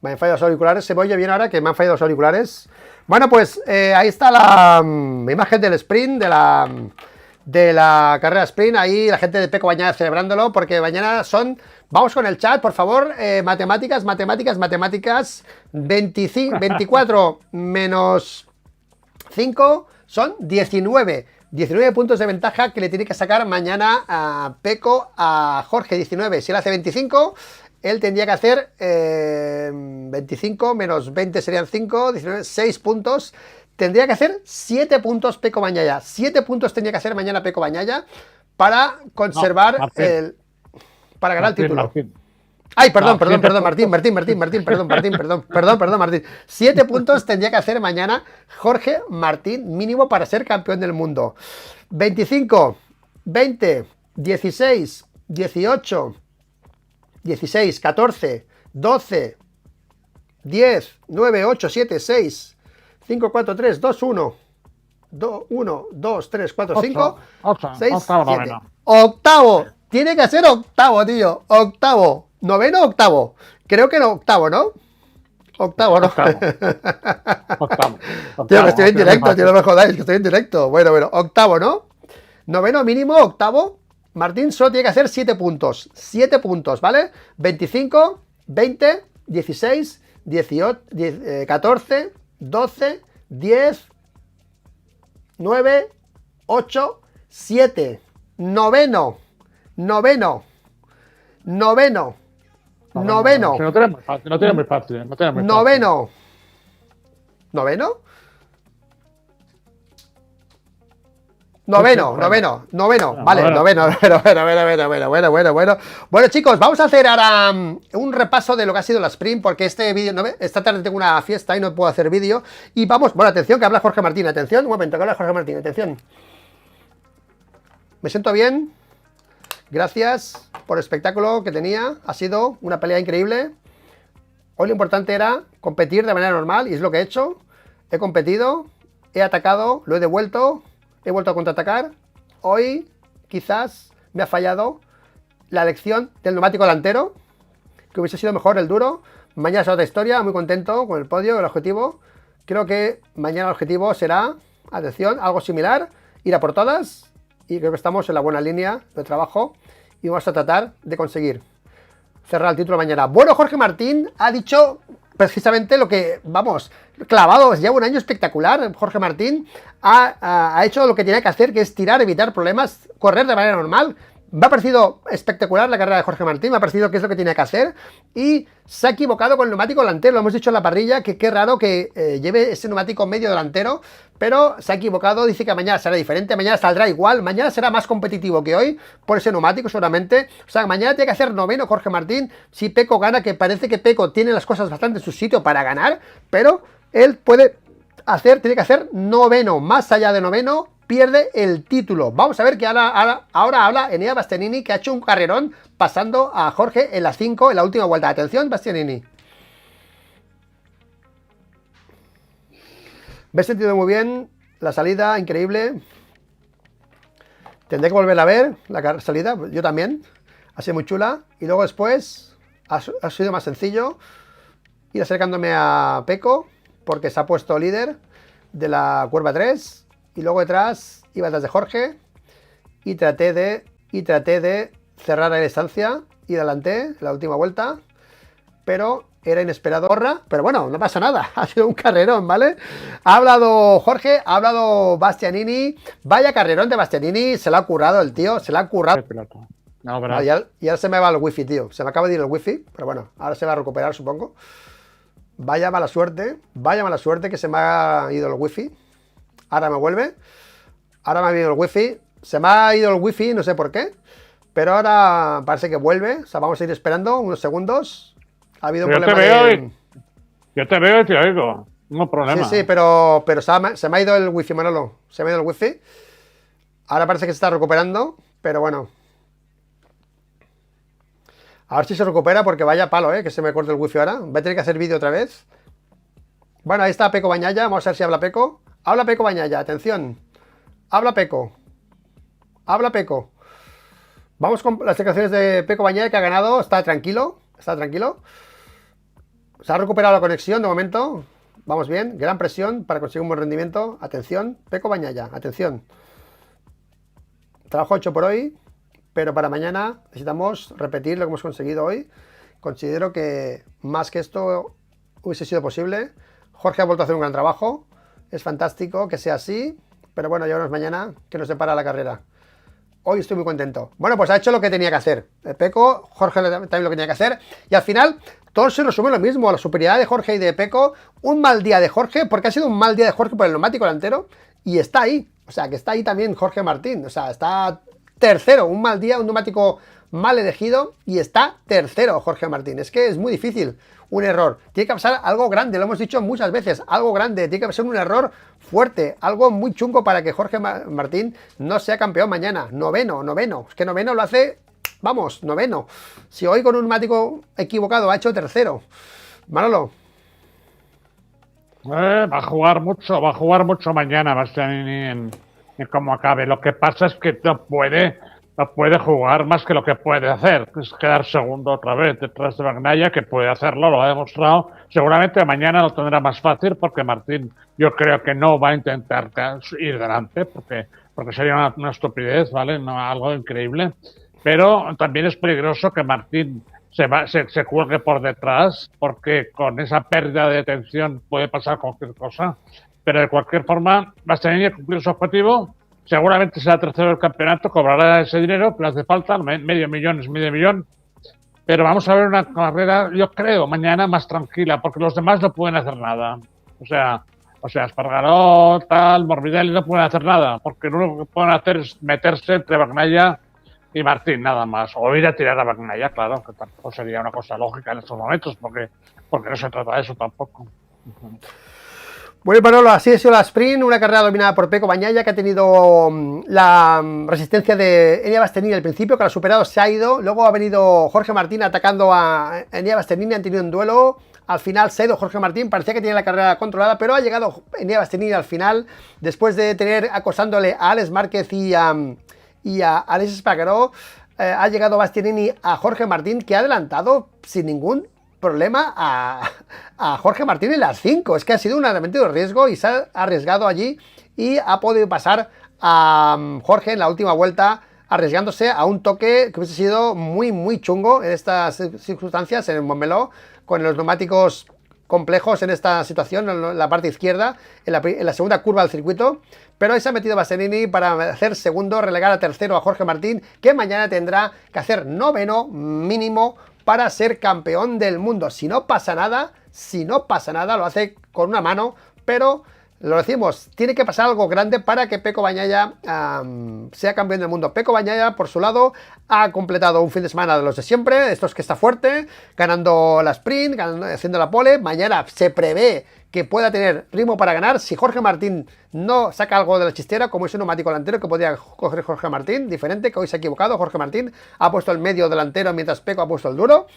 Me han fallado los auriculares. ¿Se me oye bien ahora que me han fallado los auriculares? Bueno, pues ahí está la imagen del sprint, de la carrera sprint. Ahí la gente de Pecco Bagnaia celebrándolo, porque mañana son... Vamos con el chat, por favor. Matemáticas. 24 menos 5 son 19. 19 puntos de ventaja que le tiene que sacar mañana a Pecco, a Jorge. 19. Si él hace 25... Él tendría que hacer 25 menos 20 serían 5, 19, 6 puntos. Tendría que hacer 7 puntos Pecco Bagnaia. 7 puntos tendría que hacer mañana Pecco Bagnaia para conservar para ganar el título. Martín. Ay, perdón, Martín. 7 puntos tendría que hacer mañana Jorge Martín, mínimo para ser campeón del mundo. 25, 20, 16, 18... 16, 14, 12, 10, 9, 8, 7, 6, 5, 4, 3, 2, 1, 1, 2, 3, 4, 5, 6, 7. Octavo. Tiene que ser octavo, tío. Octavo. Noveno, octavo. Creo que no, octavo, ¿no? Octavo, ¿no? Octavo. Tío, que estoy en directo, tío, no me jodáis, que estoy en directo. Bueno, octavo, ¿no? Noveno mínimo, octavo. Martín solo tiene que hacer 7 puntos. 7 puntos, ¿vale? 25, 20, 16, 18, 14, 12, 10, 9, 8, 7. Noveno. No tiene muy fácil. Noveno. ¿Noveno? Noveno. Vale, noveno. Bueno. Bueno, chicos, vamos a hacer ahora un repaso de lo que ha sido la sprint, porque este vídeo, esta tarde tengo una fiesta y no puedo hacer vídeo. Y vamos, bueno, atención, que habla Jorge Martín. Atención, un momento, que habla Jorge Martín. Atención. Me siento bien. Gracias por el espectáculo que tenía. Ha sido una pelea increíble. Hoy lo importante era competir de manera normal, y es lo que he hecho. He competido, he atacado, lo he devuelto. He vuelto a contraatacar. Hoy quizás me ha fallado la elección del neumático delantero, que hubiese sido mejor el duro. Mañana es otra historia, muy contento con el podio, el objetivo. Creo que mañana el objetivo será, atención, algo similar, ir a por todas, y creo que estamos en la buena línea de trabajo y vamos a tratar de conseguir cerrar el título mañana. Bueno, Jorge Martín ha dicho precisamente lo que, vamos, clavado, lleva un año espectacular. Jorge Martín ha hecho lo que tenía que hacer, que es tirar, evitar problemas, correr de manera normal. Me ha parecido espectacular la carrera de Jorge Martín, me ha parecido que es lo que tenía que hacer, y se ha equivocado con el neumático delantero. Lo hemos dicho en la parrilla, que qué raro que lleve ese neumático medio delantero, pero se ha equivocado. Dice que mañana será diferente, mañana saldrá igual, mañana será más competitivo que hoy por ese neumático seguramente. O sea, mañana tiene que hacer noveno Jorge Martín si Pecco gana, que parece que Pecco tiene las cosas bastante en su sitio para ganar, pero él tiene que hacer noveno. Más allá de noveno, pierde el título. Vamos a ver que ahora habla Enea Bastianini, que ha hecho un carrerón pasando a Jorge en la 5 en la última vuelta. Atención, Bastianini. Me he sentido muy bien, la salida increíble. Tendré que volver a ver la salida, yo también. Ha sido muy chula. Y luego después ha sido más sencillo ir acercándome a Pecco, porque se ha puesto líder de la curva 3. Y luego detrás iba detrás de Jorge. Y traté de cerrar la distancia y adelanté la última vuelta. Pero era inesperado. Pero bueno, no pasa nada. Ha sido un carrerón, ¿vale? Ha hablado Jorge, ha hablado Bastianini. Vaya carrerón de Bastianini. Se lo ha currado el tío. Se lo ha currado. No, y ahora se me va el wifi, tío. Se me acaba de ir el wifi. Pero bueno, ahora se va a recuperar, supongo. Vaya mala suerte. Vaya mala suerte que se me ha ido el wifi. Ahora me vuelve. Ahora me ha ido el wifi. Se me ha ido el wifi, no sé por qué. Pero ahora parece que vuelve. O sea, vamos a ir esperando unos segundos. Ha habido un problema Yo te veo y te oigo. No problema. Sí, pero se me ha ido el wifi, Manolo. Se me ha ido el wifi. Ahora parece que se está recuperando. Pero bueno. A ver si se recupera porque vaya palo, que se me corte el wifi ahora. Voy a tener que hacer vídeo otra vez. Bueno, ahí está Pecco Bagnaia. Vamos a ver si habla Pecco. Habla Pecco Bagnaia, atención. Habla Pecco. Habla Pecco. Vamos con las declaraciones de Pecco Bagnaia, que ha ganado. Está tranquilo. Está tranquilo. Se ha recuperado la conexión de momento. Vamos bien. Gran presión para conseguir un buen rendimiento. Atención. Pecco Bagnaia. Atención. Trabajo hecho por hoy. Pero para mañana necesitamos repetir lo que hemos conseguido hoy. Considero que más que esto hubiese sido posible. Jorge ha vuelto a hacer un gran trabajo. Es fantástico que sea así. Pero bueno, ya veremos mañana que nos separa la carrera. Hoy estoy muy contento. Bueno, pues ha hecho lo que tenía que hacer. Pecco, Jorge también lo que tenía que hacer. Y al final, todo se resume lo mismo. A la superioridad de Jorge y de Pecco. Un mal día de Jorge, porque ha sido un mal día de Jorge por el neumático delantero. Y está ahí. O sea, que está ahí también Jorge Martín. O sea, está tercero. Un mal día, un neumático mal elegido. Y está tercero Jorge Martín. Es que es muy difícil. Un error. Tiene que pasar algo grande. Lo hemos dicho muchas veces. Algo grande. Tiene que pasar un error fuerte. Algo muy chungo para que Jorge Martín no sea campeón mañana. Noveno. Es que noveno lo hace... Vamos, noveno. Si hoy con un neumático equivocado ha hecho tercero. Manolo. Va a jugar mucho mañana Bastianini en cómo acabe. Lo que pasa es que no puede jugar más que lo que puede hacer. Es quedar segundo otra vez detrás de Bagnaia, que puede hacerlo, lo ha demostrado. Seguramente mañana lo tendrá más fácil porque Martín yo creo que no va a intentar ir delante porque sería una estupidez, ¿vale? No, algo increíble. Pero también es peligroso que Martín se cuelgue por detrás, porque con esa pérdida de tensión puede pasar cualquier cosa. Pero de cualquier forma, Bastianini a cumplir su objetivo. Seguramente será tercero del campeonato, cobrará ese dinero, pero hace falta medio millón. Pero vamos a ver una carrera, yo creo, mañana más tranquila, porque los demás no pueden hacer nada. O sea, Espargaró, tal, Morbidelli no pueden hacer nada, porque lo único que pueden hacer es meterse entre Bagnaia y Martín, nada más. O ir a tirar a Bagnaia, claro, que tampoco sería una cosa lógica en estos momentos, porque no se trata de eso tampoco. Bueno, Manolo, así ha sido la sprint, una carrera dominada por Pecco Bagnaia, que ha tenido la resistencia de Enea Bastianini al principio, que lo ha superado, se ha ido. Luego ha venido Jorge Martín atacando a Enea Bastianini, han tenido un duelo. Al final se ha ido Jorge Martín, parecía que tenía la carrera controlada, pero ha llegado Enea Bastianini al final, después de tener acosándole a Alex Márquez y a Alex Espargaró. Ha llegado Bastianini a Jorge Martín, que ha adelantado sin ningún problema a Jorge Martín en las 5. Es que ha sido un auténtico riesgo y se ha arriesgado allí y ha podido pasar a Jorge en la última vuelta, arriesgándose a un toque que hubiese sido muy chungo en estas circunstancias en el Montmeló, con los neumáticos complejos en esta situación, en la parte izquierda, en la segunda curva del circuito. Pero ahí se ha metido Bastianini para hacer segundo, relegar a tercero a Jorge Martín, que mañana tendrá que hacer noveno mínimo para ser campeón del mundo. Si no pasa nada, lo hace con una mano, pero lo decimos, tiene que pasar algo grande para que Pecco Bagnaia sea campeón del mundo. Pecco Bagnaia, por su lado, ha completado un fin de semana de los de siempre, estos que está fuerte, ganando la sprint, haciendo la pole. Mañana se prevé que pueda tener ritmo para ganar. Si Jorge Martín no saca algo de la chistera, como es un neumático delantero que podría coger Jorge Martín, diferente, que hoy se ha equivocado. Jorge Martín ha puesto el medio delantero mientras Pecco ha puesto el duro.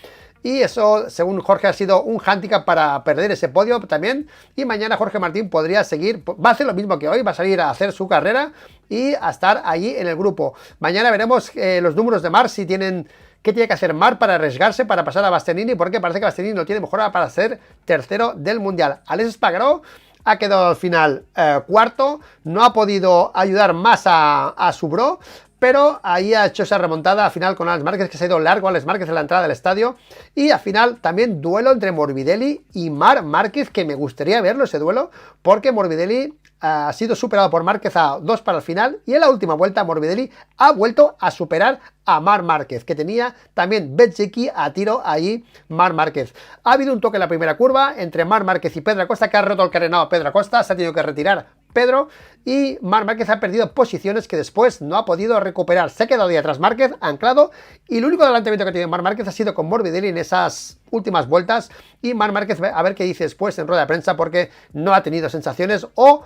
y eso, según Jorge, ha sido un hándicap para perder ese podio también. Y mañana Jorge Martín podría seguir, va a hacer lo mismo que hoy, va a salir a hacer su carrera y a estar allí en el grupo. Mañana veremos los números de Marc, si tienen... ¿Qué tiene que hacer Marc para arriesgarse, para pasar a Bastianini? Porque parece que Bastianini lo tiene mejor para ser tercero del Mundial. Alex Espargaró ha quedado al final cuarto, no ha podido ayudar más a su bro, pero ahí ha hecho esa remontada al final con Alex Márquez, que se ha ido largo Alex Márquez en la entrada del estadio. Y al final también duelo entre Morbidelli y Marc Márquez, que me gustaría verlo ese duelo, porque Morbidelli ha sido superado por Márquez a 2 para el final, y en la última vuelta Morbidelli ha vuelto a superar a Marc Márquez, que tenía también Bezzecchi a tiro ahí Marc Márquez. Ha habido un toque en la primera curva entre Marc Márquez y Pedro Acosta, que ha roto el carenado a Pedro Acosta, se ha tenido que retirar Pedro, y Marc Márquez ha perdido posiciones que después no ha podido recuperar. Se ha quedado ahí atrás Márquez, anclado, y el único adelantamiento que ha tenido Marc Márquez ha sido con Morbidelli en esas últimas vueltas, y Marc Márquez a ver qué dice después en rueda de prensa, porque no ha tenido sensaciones o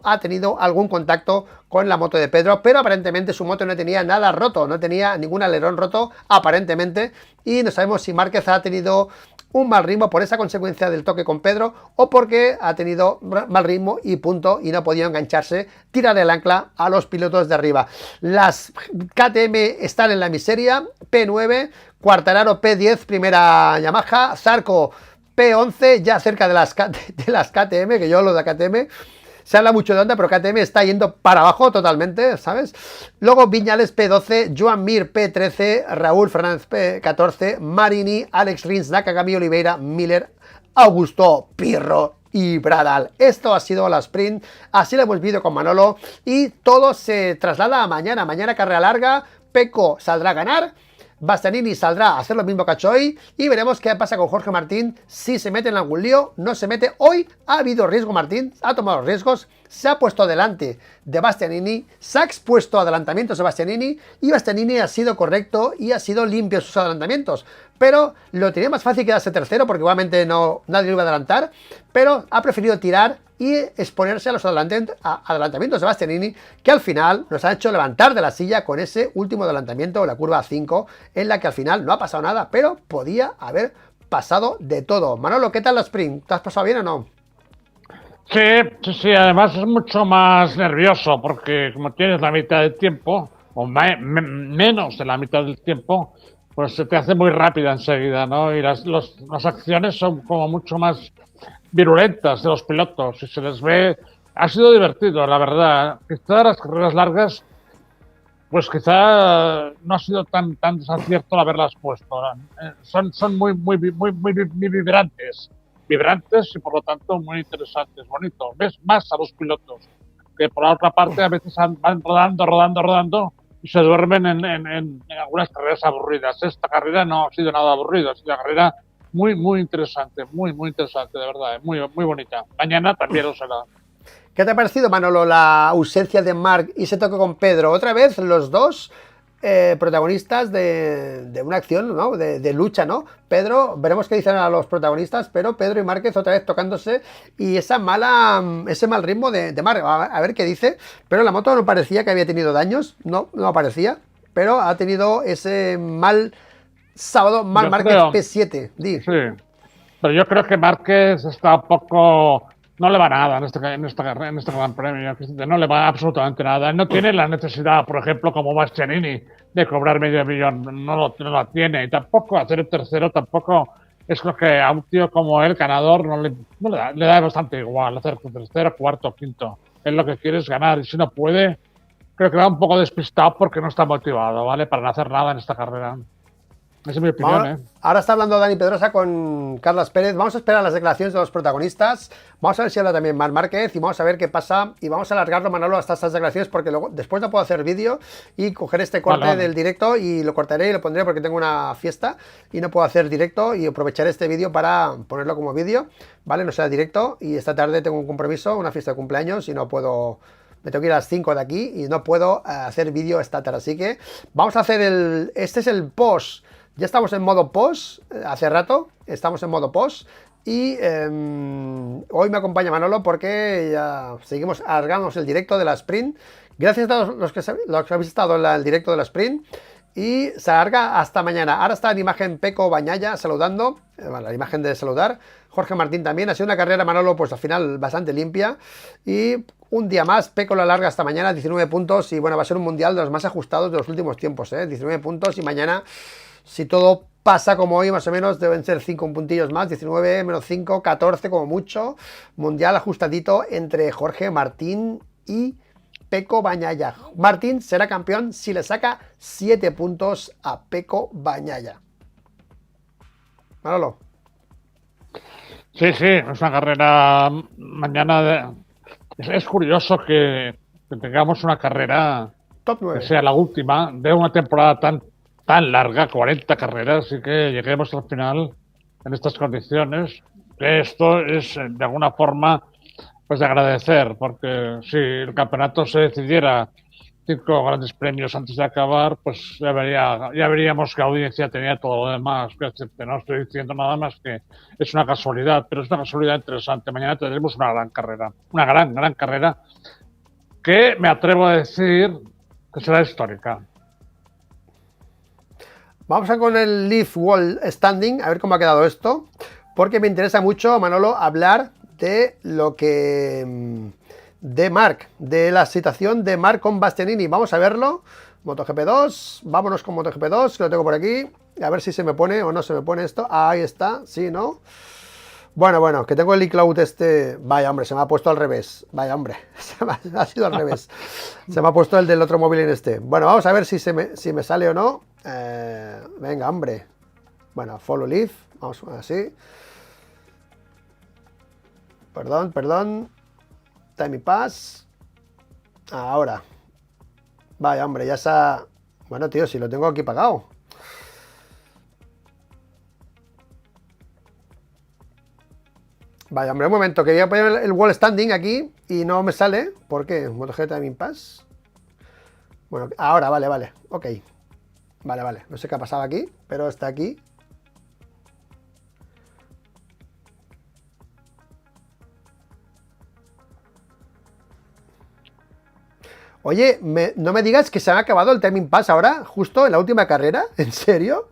ha tenido algún contacto con la moto de Pedro, pero aparentemente su moto no tenía nada roto, no tenía ningún alerón roto aparentemente, y no sabemos si Márquez ha tenido un mal ritmo por esa consecuencia del toque con Pedro, o porque ha tenido mal ritmo y punto, y no ha podido engancharse, tirar el ancla a los pilotos de arriba. Las KTM están en la miseria, P9, Quartararo P10, primera Yamaha, Zarco P11, ya cerca de las KTM, que yo lo de KTM... Se habla mucho de Honda, pero KTM está yendo para abajo totalmente, ¿sabes? Luego Viñales P12, Joan Mir P13, Raúl Fernández P14, Marini, Alex Rins, Nakagami, Oliveira, Miller, Augusto, Pirro y Bradal. Esto ha sido la sprint, así lo hemos visto con Manolo, y todo se traslada a mañana. Mañana carrera larga, Pecco saldrá a ganar, Bastianini saldrá a hacer lo mismo que ha hecho hoy, y veremos qué pasa con Jorge Martín, si se mete en algún lío, no se mete. Hoy ha habido riesgo Martín, ha tomado riesgos, se ha puesto delante de Bastianini, se ha expuesto a adelantamientos de Bastianini, y Bastianini ha sido correcto y ha sido limpio sus adelantamientos, pero lo tenía más fácil quedarse tercero, porque igualmente nadie lo iba a adelantar, pero ha preferido tirar y exponerse a los adelantamientos de Bastianini, que al final nos ha hecho levantar de la silla con ese último adelantamiento en la curva 5, en la que al final no ha pasado nada, pero podía haber pasado de todo. Manolo, ¿qué tal la sprint? ¿Te has pasado bien o no? Sí, además es mucho más nervioso, porque como tienes la mitad del tiempo, o menos de la mitad del tiempo, pues se te hace muy rápida enseguida, ¿no? Y las acciones son como mucho más virulentas de los pilotos, y se les ve... Ha sido divertido, la verdad. Quizá las carreras largas, pues quizá no ha sido tan desacierto el haberlas puesto. Son muy vibrantes y por lo tanto muy interesantes, bonitos. Ves más a los pilotos, que por la otra parte a veces van rodando y se duermen en algunas carreras aburridas. Esta carrera no ha sido nada aburrida, ha sido una carrera muy interesante, muy interesante, de verdad, muy bonita. Mañana también lo será. ¿Qué te ha parecido, Manolo, la ausencia de Marc y ese toque con Pedro? Otra vez los dos protagonistas de una acción, ¿no? De lucha, ¿no? Pedro, veremos qué dicen a los protagonistas, pero Pedro y Márquez otra vez tocándose, y ese mal ritmo de Marc, a ver qué dice, pero la moto no parecía que había tenido daños, no aparecía, pero ha tenido ese mal sábado, Márquez P7. Sí, pero yo creo que Márquez está un poco... No le va nada en este Gran Premio, no le va absolutamente nada. No tiene la necesidad, por ejemplo, como Bastianini, de cobrar $500,000. No la tiene. Y tampoco hacer el tercero, tampoco es lo que a un tío como él, ganador, le da bastante igual hacer tercero, cuarto, quinto. Él lo que quiere es ganar, y si no puede, creo que va un poco despistado porque no está motivado, ¿vale? Para no hacer nada en esta carrera. Esa es mi opinión, Ahora está hablando Dani Pedrosa con Carlos Pérez. Vamos a esperar las declaraciones de los protagonistas. Vamos a ver si habla también Marc Márquez y vamos a ver qué pasa. Y vamos a alargarlo, Manolo, hasta estas declaraciones, porque luego, después no puedo hacer vídeo y coger este corte del directo, y lo cortaré y lo pondré porque tengo una fiesta y no puedo hacer directo, y aprovecharé este vídeo para ponerlo como vídeo, ¿vale? No será directo, y esta tarde tengo un compromiso, una fiesta de cumpleaños, y no puedo... Me tengo que ir a las 5 de aquí y no puedo hacer vídeo esta tarde. Así que vamos a hacer este es el post. Ya estamos en modo post, hace rato estamos en modo post, y hoy me acompaña Manolo porque ya seguimos alargándonos el directo de la sprint. Gracias a todos los que habéis estado en el directo de la sprint, y se alarga hasta mañana. Ahora está en imagen Pecco Bagnaia saludando, la imagen de saludar. Jorge Martín también. Ha sido una carrera, Manolo, pues al final bastante limpia. Y un día más, Pecco la larga hasta mañana, 19 puntos. Y bueno, va a ser un mundial de los más ajustados de los últimos tiempos, 19 puntos. Y mañana, si todo pasa como hoy, más o menos, deben ser 5 puntillos más. 19 menos 5, 14 como mucho. Mundial ajustadito entre Jorge Martín y Pecco Bagnaia. Martín será campeón si le saca 7 puntos a Pecco Bagnaia. Manolo. Sí, es una carrera mañana. Es curioso que tengamos una carrera Top que 9. sea la última de una temporada tan larga, 40 carreras, y que lleguemos al final en estas condiciones. Esto es de alguna forma pues de agradecer, porque si el campeonato se decidiera 5 grandes premios antes de acabar, pues ya veríamos que la audiencia tenía todo lo demás. No estoy diciendo nada más que es una casualidad, pero es una casualidad interesante. Mañana tendremos una gran carrera, una gran carrera, que me atrevo a decir que será histórica. Vamos a con el Leaf Wall Standing, a ver cómo ha quedado esto, porque me interesa mucho, Manolo, hablar de lo que... de Marc, de la situación de Marc con Bastianini. Vamos a verlo. MotoGP 2, vámonos con MotoGP 2, que lo tengo por aquí. A ver si se me pone o no se me pone esto. Ahí está, sí, ¿no? Bueno, que tengo el iCloud este... Vaya, hombre, se me ha puesto al revés. Vaya, hombre, ha sido al revés. Se me ha puesto el del otro móvil en este. Bueno, vamos a ver si me sale o no. Venga, hombre. Bueno, follow Leaf. Vamos así. Perdón. Time Pass. Ahora. Vaya, hombre, ya se ha... Bueno, tío, si lo tengo aquí pagado. Vaya, hombre, un momento, que voy a poner el wall standing aquí y no me sale. ¿Por qué? MotoGP Time Pass. Bueno, ahora, vale. Ok. Vale. No sé qué ha pasado aquí, pero está aquí. Oye, no me digas que se ha acabado el Timing Pass ahora, justo en la última carrera. ¿En serio?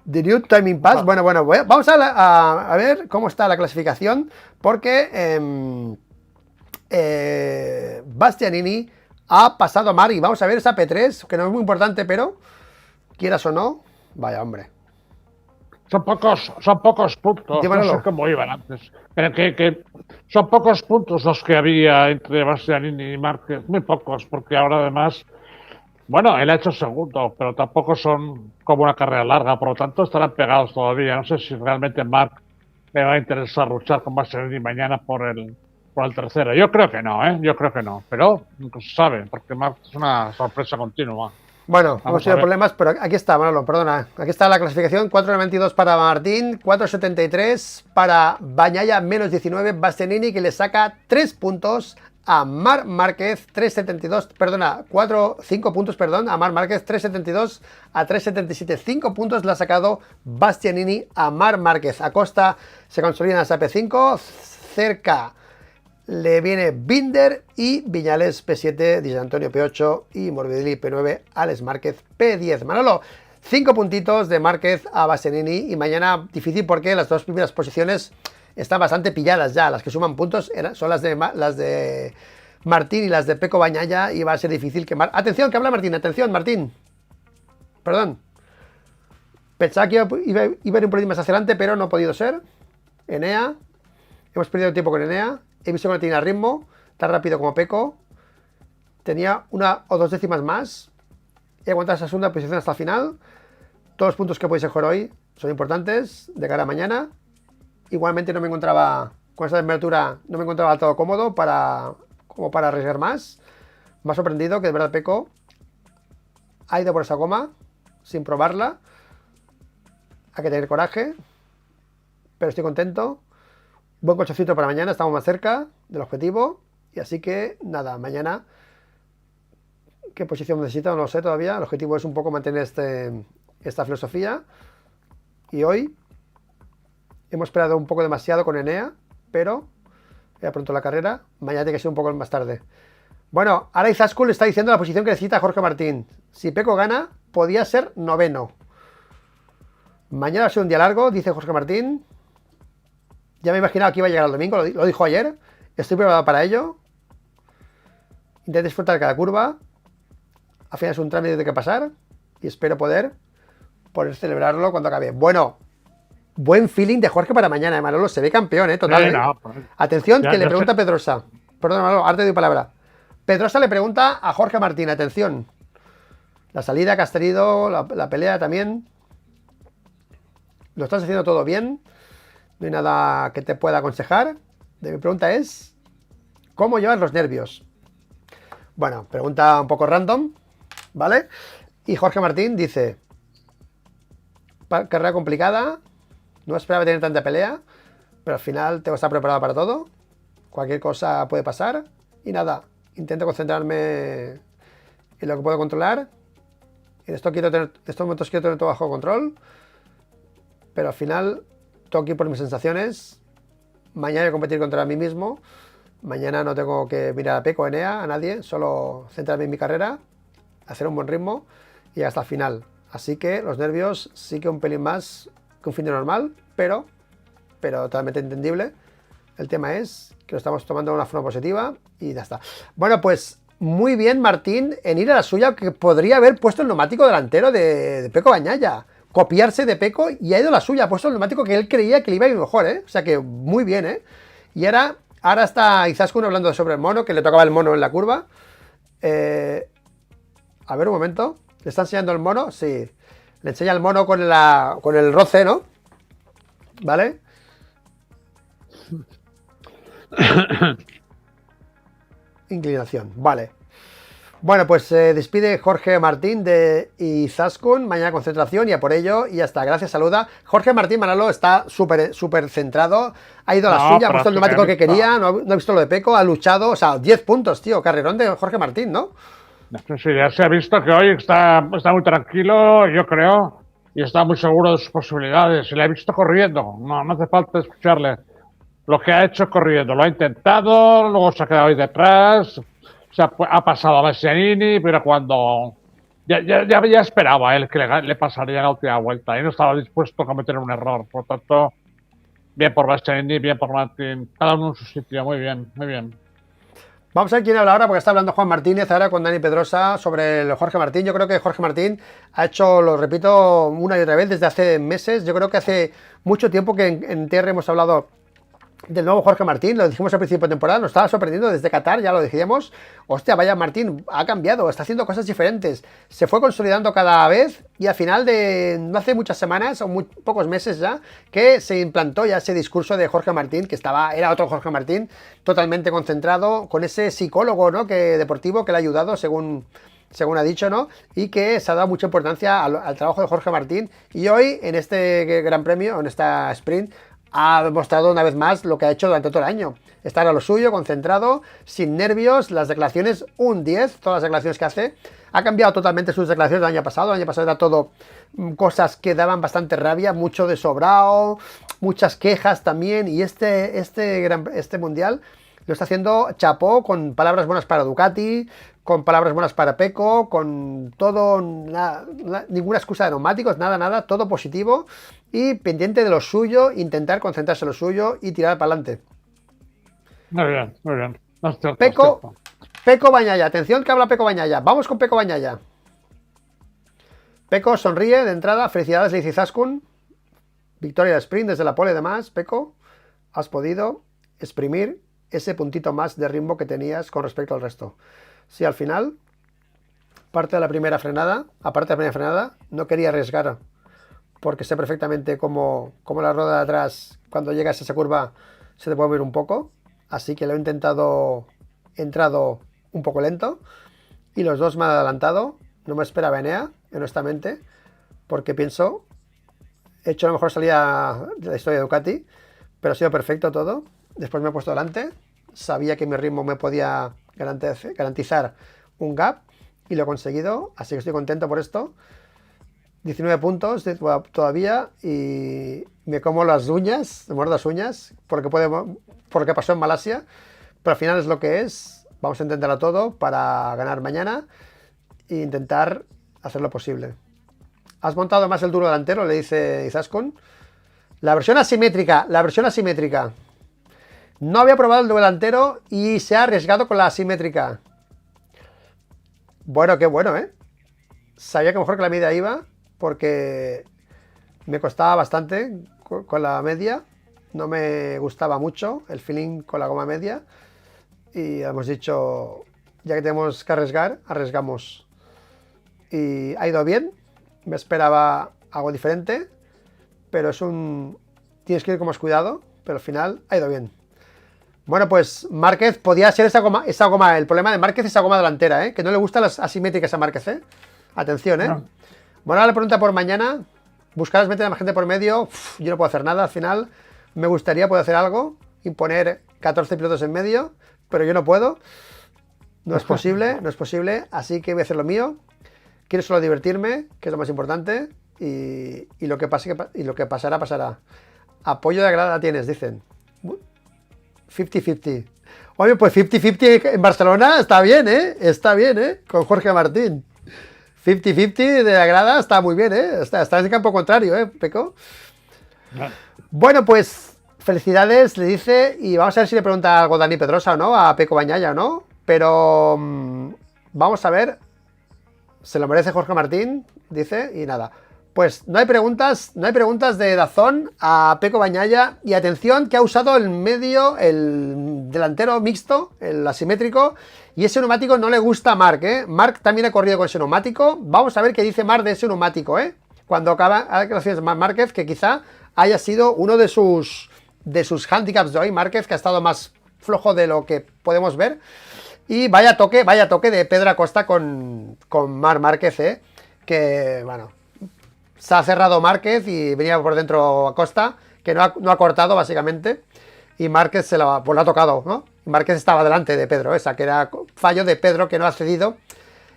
The New Timing Pass. Bueno, vamos a ver cómo está la clasificación, porque Bastianini ha pasado a Marc y vamos a ver esa P3, que no es muy importante, pero quieras o no, vaya, hombre. Son pocos puntos, no sé cómo iban antes, pero que son pocos puntos los que había entre Bastianini y Márquez, muy pocos, porque ahora además, bueno, él ha hecho segundo, pero tampoco son como una carrera larga, por lo tanto estarán pegados todavía. No sé si realmente Marc le va a interesar luchar con Bastianini mañana por el tercero. Yo creo que no, pero nunca se sabe, porque Marc es una sorpresa continua. Bueno, hemos tenido problemas, pero aquí está, Manolo, perdona. Aquí está la clasificación, 4.92 para Martín, 4.73 para Bagnaia, menos 19, Bastianini, que le saca 3 puntos a Marc Márquez, 5 puntos, a Marc Márquez, 3.72 a 3.77. 5 puntos le ha sacado Bastianini a Marc Márquez. Acosta se consolida en esa P5, cerca le viene Binder y Viñales P7, Di Antonio P8 y Morbidelli P9, Alex Márquez P10. Manolo, 5 puntitos de Márquez a Bastianini y mañana difícil porque las dos primeras posiciones están bastante pilladas ya. Las que suman puntos son las de Martín y las de Pecco Bagnaia y va a ser difícil que... Atención, que habla Martín, atención Martín. Perdón. Pensaba que iba a ir un poquito más hacia adelante, pero no ha podido ser. Enea. Hemos perdido tiempo con Enea. He visto que no tenía ritmo, tan rápido como Pecco. Tenía 1 o 2 décimas más. He aguantado esa segunda posición hasta el final. Todos los puntos que podéis jugar hoy son importantes de cara a mañana. Igualmente no me encontraba, con esa temperatura, no me encontraba del todo cómodo como para arriesgar más. Me ha sorprendido que de verdad Pecco ha ido por esa goma sin probarla. Hay que tener coraje, pero estoy contento. Buen cochecito para mañana, estamos más cerca del objetivo. Y así que, nada, mañana, ¿qué posición necesito? No lo sé todavía. El objetivo es un poco mantener esta filosofía. Y hoy hemos esperado un poco demasiado con Enea, pero ya pronto la carrera. Mañana tiene que ser un poco más tarde. Bueno, ahora Izaskun le está diciendo la posición que necesita Jorge Martín. Si Pecco gana, podía ser noveno. Mañana va a ser un día largo, dice Jorge Martín. Ya me he imaginado que iba a llegar el domingo, lo dijo ayer. Estoy preparado para ello. Intento disfrutar cada curva. Al final es un trámite que pasar. Y espero poder celebrarlo cuando acabe. Bueno, buen feeling de Jorge para mañana, Manolo. Se ve campeón, total. No, Atención, ya, que le ya pregunta sé. Pedrosa. Perdón, Manolo, arte de palabra. Pedrosa le pregunta a Jorge Martín, atención. La salida que has tenido, la pelea también. ¿Lo estás haciendo todo bien? No hay nada que te pueda aconsejar. Mi pregunta es, ¿cómo llevas los nervios? Bueno, pregunta un poco random, ¿vale? Y Jorge Martín dice, carrera complicada, no esperaba tener tanta pelea, pero al final tengo que estar preparado para todo. Cualquier cosa puede pasar. Y nada, intento concentrarme en lo que puedo controlar. En estos momentos quiero tener todo bajo control. Pero al final tengo que ir por mis sensaciones. Mañana voy a competir contra mí mismo. Mañana no tengo que mirar a Peco, Enea, a nadie. Solo centrarme en mi carrera, hacer un buen ritmo y hasta el final. Así que los nervios sí que un pelín más que un fin de normal, pero totalmente entendible. El tema es que lo estamos tomando de una forma positiva y ya está. Bueno, pues muy bien Martín en ir a la suya, que podría haber puesto el neumático delantero de Peco Bagnaia. Copiarse de Peco y ha ido a la suya, ha puesto el neumático que él creía que le iba a ir mejor, ¿eh? O sea que muy bien, ¿eh? Y ahora está Izaskun hablando sobre el mono, que le tocaba el mono en la curva. A ver un momento. ¿Le está enseñando el mono? Sí. Le enseña el mono con el roce, ¿no? ¿Vale? Inclinación, vale. Bueno, pues se despide Jorge Martín de Izaskun. Mañana concentración y a por ello. Y ya está. Gracias, saluda. Jorge Martín Manolo está súper centrado. Ha ido a la suya, ha puesto el neumático que quería. No ha visto lo de Peco, ha luchado. O sea, 10 puntos, tío. Carrerón de Jorge Martín, ¿no? Sí, ya se ha visto que hoy está muy tranquilo, yo creo, y está muy seguro de sus posibilidades. Se le ha visto corriendo, no hace falta escucharle. Lo que ha hecho corriendo, lo ha intentado, luego se ha quedado ahí detrás, ha pasado a Bastianini, pero cuando ya esperaba él que le pasaría la última vuelta y no estaba dispuesto a cometer un error. Por lo tanto, bien por Bastianini, bien por Martín, cada uno en su sitio, muy bien, muy bien. Vamos a ver quién habla ahora, porque está hablando Juan Martínez ahora con Dani Pedrosa sobre el Jorge Martín. Yo creo que Jorge Martín ha hecho, lo repito una y otra vez, desde hace meses. Yo creo que hace mucho tiempo que en TR hemos hablado del nuevo Jorge Martín, lo dijimos al principio de temporada, nos estaba sorprendiendo desde Qatar, ya lo dijimos. Hostia, vaya Martín, ha cambiado, está haciendo cosas diferentes, se fue consolidando cada vez y al final de no hace muchas semanas o muy pocos meses ya, que se implantó ya ese discurso de Jorge Martín, que era otro Jorge Martín, totalmente concentrado, con ese psicólogo, ¿no?, deportivo que le ha ayudado, según ha dicho, ¿no? Y que se ha dado mucha importancia al trabajo de Jorge Martín. Y hoy, en este Gran Premio, en esta sprint, ha demostrado una vez más lo que ha hecho durante todo el año. Estar a lo suyo, concentrado, sin nervios, las declaraciones un 10, todas las declaraciones que hace. Ha cambiado totalmente sus declaraciones del año pasado. El año pasado era todo cosas que daban bastante rabia, mucho de sobrado, muchas quejas también. Y este mundial lo está haciendo chapó, con palabras buenas para Ducati, con palabras buenas para Peco, con todo, ninguna excusa de neumáticos, nada, todo positivo y pendiente de lo suyo, intentar concentrarse en lo suyo y tirar para adelante. Muy bien, muy bien. No es cierto, Peco Bagnaia, atención que habla Peco Bagnaia. Vamos con Peco Bagnaia. Peco sonríe de entrada, felicidades, le dice Izaskun. Victoria de sprint desde la pole y demás. Peco, has podido exprimir ese puntito más de ritmo que tenías con respecto al resto. Sí, al final, aparte de la primera frenada, no quería arriesgar, porque sé perfectamente cómo la rueda de atrás, cuando llegas a esa curva, se te puede mover un poco. Así que lo he entrado un poco lento, y los dos me han adelantado. No me esperaba Enea, honestamente, porque pienso, he hecho la mejor salida de la historia de Ducati, pero ha sido perfecto todo. Después me he puesto delante, sabía que mi ritmo me podía garantizar un gap y lo he conseguido, así que estoy contento por esto. 19 puntos todavía y me como las uñas, me muerdo las uñas porque pasó en Malasia, pero al final es lo que es. Vamos a intentarlo todo para ganar mañana e intentar hacer lo posible. Has montado más el duro delantero, le dice Izaskun. La versión asimétrica, la versión asimétrica. No había probado el duro delantero y se ha arriesgado con la asimétrica. Bueno, qué bueno, ¿eh? Sabía que mejor que la media iba, porque me costaba bastante con la media. No me gustaba mucho el feeling con la goma media. Y hemos dicho, ya que tenemos que arriesgar, arriesgamos. Y ha ido bien. Me esperaba algo diferente, pero tienes que ir con más cuidado, pero al final ha ido bien. Bueno, pues Márquez podía ser esa goma. El problema de Márquez es esa goma delantera, ¿eh? Que no le gustan las asimétricas a Márquez, ¿eh? Atención, ¿eh? No. Bueno, ahora la pregunta por mañana. Buscar meter a más gente por medio. Yo no puedo hacer nada. Al final me gustaría poder hacer algo. Imponer 14 pilotos en medio. Pero yo no puedo. No es posible, no es posible. Así que voy a hacer lo mío. Quiero solo divertirme, que es lo más importante. Y lo que pasará, pasará. Apoyo de grada tienes, dicen. 50-50. Oye, pues 50-50 en Barcelona está bien, ¿eh? Está bien, ¿eh? Con Jorge Martín. 50-50 de la grada está muy bien, ¿eh? Está en el campo contrario, ¿eh, Peco? No. Bueno, pues felicidades, le dice. Y vamos a ver si le pregunta algo Dani Pedrosa o no, a Peco Bañaya o no. Pero vamos a ver. Se lo merece Jorge Martín, dice, y nada. Pues no hay preguntas de Dazón a Peco Bañaya. Y atención, que ha usado el delantero mixto, el asimétrico. Y ese neumático no le gusta a Marc, ¿eh? Marc también ha corrido con ese neumático. Vamos a ver qué dice Marc de ese neumático, ¿eh? Cuando acaba, gracias Marc Márquez, que quizá haya sido uno de sus handicaps de hoy. Márquez, que ha estado más flojo de lo que podemos ver. Y vaya toque de Pedro Acosta con Marc Márquez, ¿eh? Que, bueno, se ha cerrado Márquez y venía por dentro Acosta, que no ha cortado básicamente, y Márquez pues lo ha tocado, ¿no? Márquez estaba delante de Pedro, esa que era fallo de Pedro, que no ha cedido.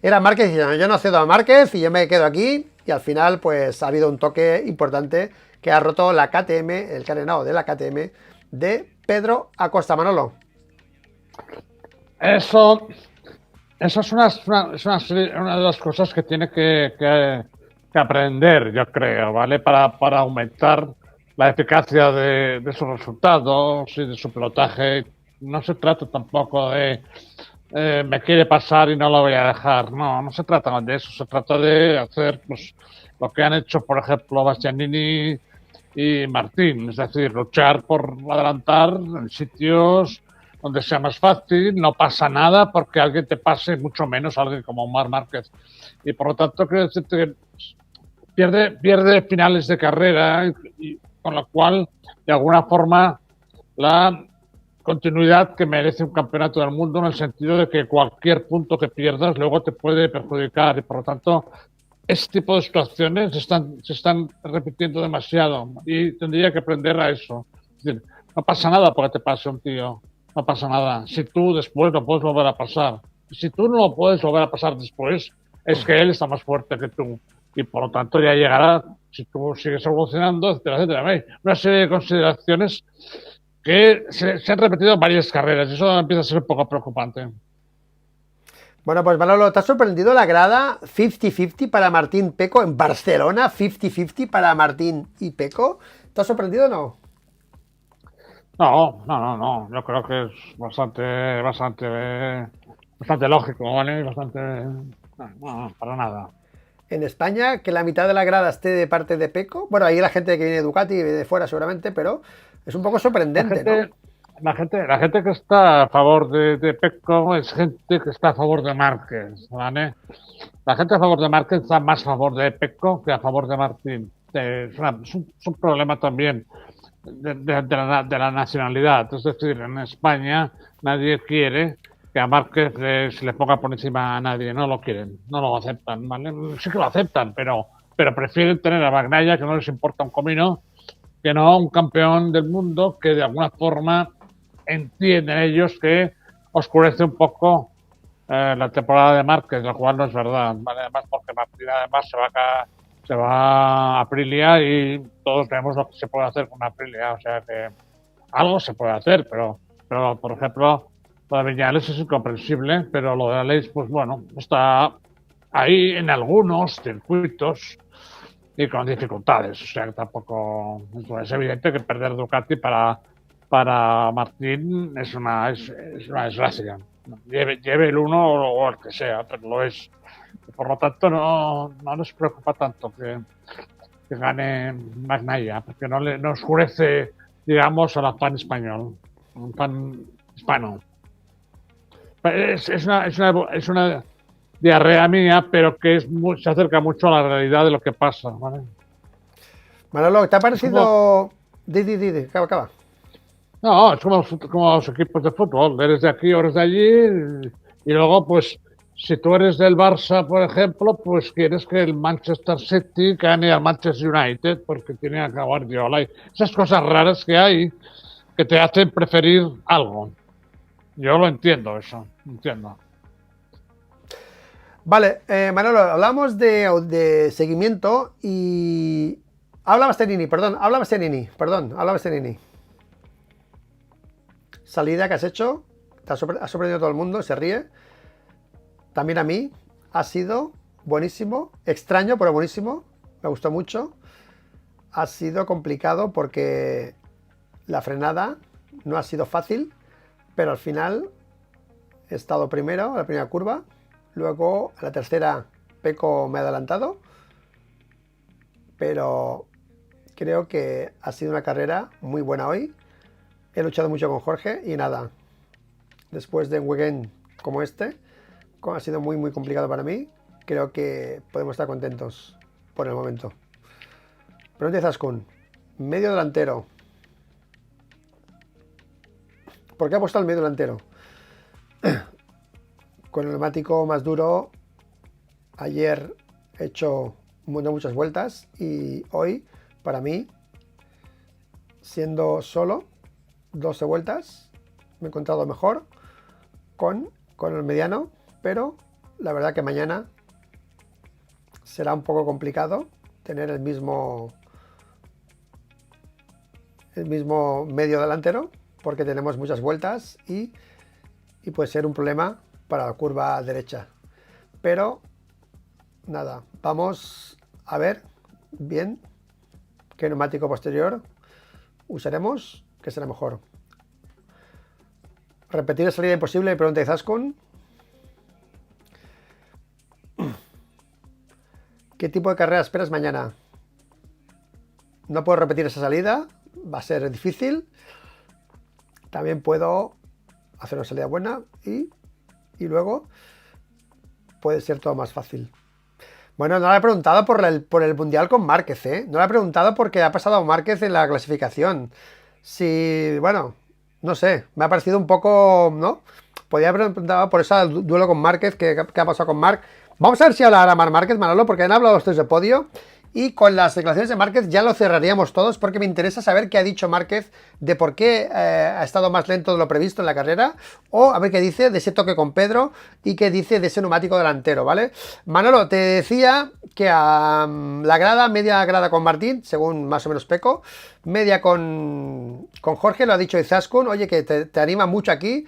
Era Márquez diciendo, yo no cedo a Márquez y yo me quedo aquí, y al final pues ha habido un toque importante que ha roto la KTM, el carenado de la KTM de Pedro Acosta. Manolo. Eso es una de las cosas que tiene que aprender, yo creo, ¿vale? Para aumentar la eficacia de sus resultados y de su pilotaje. No se trata tampoco de me quiere pasar y no lo voy a dejar. No se trata de eso. Se trata de hacer pues lo que han hecho, por ejemplo, Bastianini y Martín. Es decir, luchar por adelantar en sitios donde sea más fácil. No pasa nada porque alguien te pase, mucho menos alguien como Marc Márquez. Y por lo tanto, quiero decirte que pierde finales de carrera y con lo cual, de alguna forma, la continuidad que merece un campeonato del mundo, en el sentido de que cualquier punto que pierdas luego te puede perjudicar, y por lo tanto este tipo de situaciones se están repitiendo demasiado y tendría que aprender a eso. Es decir, no pasa nada porque te pase un tío, no pasa nada. Si tú después lo puedes volver a pasar, si tú no lo puedes volver a pasar después, es que él está más fuerte que tú. Y por lo tanto ya llegará, si tú sigues evolucionando, etcétera, etcétera. Hay una serie de consideraciones que se han repetido en varias carreras y eso empieza a ser un poco preocupante. Bueno, pues Manolo, ¿te ha sorprendido la grada 50-50 para Martín Peco en Barcelona? 50-50 para Martín y Peco. ¿Te ha sorprendido o no? No. Yo creo que es bastante lógico, ¿vale? No, para nada. En España, que la mitad de la grada esté de parte de Peco. Bueno, ahí la gente que viene de Ducati y de fuera seguramente, pero es un poco sorprendente, ¿no? La gente que está a favor de Pecco es gente que está a favor de Márquez, ¿vale? La gente a favor de Márquez está más a favor de Pecco que a favor de Martín. Es un problema también de la nacionalidad. Es decir, en España nadie quiere que a Márquez se le ponga por encima a nadie. No lo quieren, no lo aceptan, ¿vale? Sí que lo aceptan, pero prefieren tener a Bagnaia, que no les importa un comino, que no un campeón del mundo que de alguna forma entienden ellos que oscurece un poco la temporada de Márquez, lo cual no es verdad, ¿vale? Además porque Martín además se va a Aprilia y todos vemos lo que se puede hacer con Aprilia, o sea que algo se puede hacer, pero por ejemplo lo de Viñales es incomprensible, pero lo de Aleix, pues bueno, está ahí en algunos circuitos y con dificultades. O sea, que tampoco es evidente que perder Ducati para Martín es una desgracia. Lleve el uno o el que sea, pero lo es. Por lo tanto, no nos preocupa tanto que gane Bagnaia, porque no oscurece, digamos, al fan español, un fan hispano. Es una diarrea mía, pero que se acerca mucho a la realidad de lo que pasa, ¿vale? Manolo, ¿te ha Es como, parecido? Di, acaba. no, es como los equipos de fútbol, eres de aquí o eres de allí, y luego, pues, si tú eres del Barça, por ejemplo, pues quieres que el Manchester City gane al Manchester United porque tiene a Guardiola. Y esas cosas raras que hay que te hacen preferir algo. Yo lo entiendo, eso, entiendo. Vale, Manolo, hablamos de seguimiento y... Habla Bastianini. Salida que has hecho, ha sorprendido a todo el mundo, se ríe. También a mí, ha sido buenísimo, extraño, pero buenísimo, me gustó mucho. Ha sido complicado porque la frenada no ha sido fácil, pero al final he estado primero, la primera curva, luego a la tercera Peco me ha adelantado, pero creo que ha sido una carrera muy buena hoy. He luchado mucho con Jorge y nada, después de un weekend como este, ha sido muy complicado para mí, creo que podemos estar contentos por el momento. Pregunta Zaskun, medio delantero. ¿Por qué ha puesto el medio delantero? Con el neumático más duro, ayer he hecho muchas vueltas y hoy, para mí, siendo solo 12 vueltas, me he encontrado mejor con el mediano, pero la verdad que mañana será un poco complicado tener el mismo medio delantero porque tenemos muchas vueltas y puede ser un problema para la curva derecha. Pero nada, vamos a ver bien qué neumático posterior usaremos, que será mejor. Repetir la salida imposible, pregunta Izaskun. ¿Qué tipo de carrera esperas mañana? No puedo repetir esa salida, va a ser difícil. También puedo hacer una salida buena y luego puede ser todo más fácil. Bueno, no le he preguntado por el Mundial con Márquez, ¿eh? No le he preguntado porque ha pasado Márquez en la clasificación. Si, bueno, no sé, me ha parecido un poco, ¿no? Podría haber preguntado por ese duelo con Márquez, ¿qué ha pasado con Marc? Vamos a ver si habla ahora Marc Márquez, Manolo, porque han hablado ustedes de podio. Y con las declaraciones de Márquez ya lo cerraríamos todos porque me interesa saber qué ha dicho Márquez de por qué ha estado más lento de lo previsto en la carrera, o a ver qué dice de ese toque con Pedro y qué dice de ese neumático delantero, ¿vale? Manolo, te decía que a la grada, media grada con Martín, según más o menos Peco, media con Jorge, lo ha dicho Izaskun, oye, que te anima mucho aquí.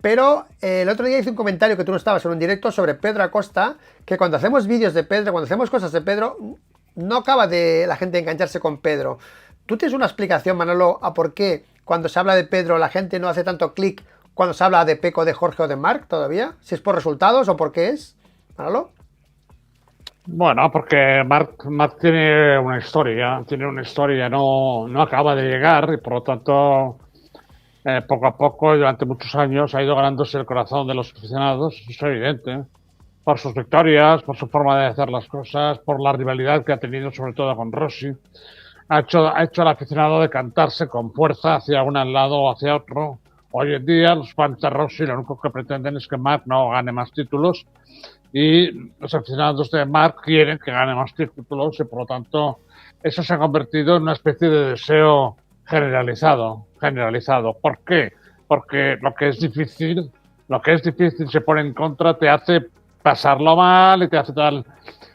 Pero el otro día hice un comentario que tú no estabas en un directo sobre Pedro Acosta, que cuando hacemos vídeos de Pedro, cuando hacemos cosas de Pedro, no acaba de la gente engancharse con Pedro. ¿Tú tienes una explicación, Manolo, a por qué cuando se habla de Pedro la gente no hace tanto clic cuando se habla de Peco, de Jorge o de Marc todavía? ¿Si es por resultados o por qué es, Manolo? Bueno, porque Marc tiene una historia, no acaba de llegar y por lo tanto poco a poco, durante muchos años, ha ido ganándose el corazón de los aficionados, eso es evidente, ¿eh? Por sus victorias, por su forma de hacer las cosas, por la rivalidad que ha tenido sobre todo con Rossi. Ha hecho al aficionado decantarse con fuerza hacia un lado o hacia otro. Hoy en día los fans de Rossi lo único que pretenden es que Marc no gane más títulos y los aficionados de Marc quieren que gane más títulos y por lo tanto eso se ha convertido en una especie de deseo generalizado. ¿Por qué? Porque lo que es difícil se pone en contra, te hace pasarlo mal y te hace tal.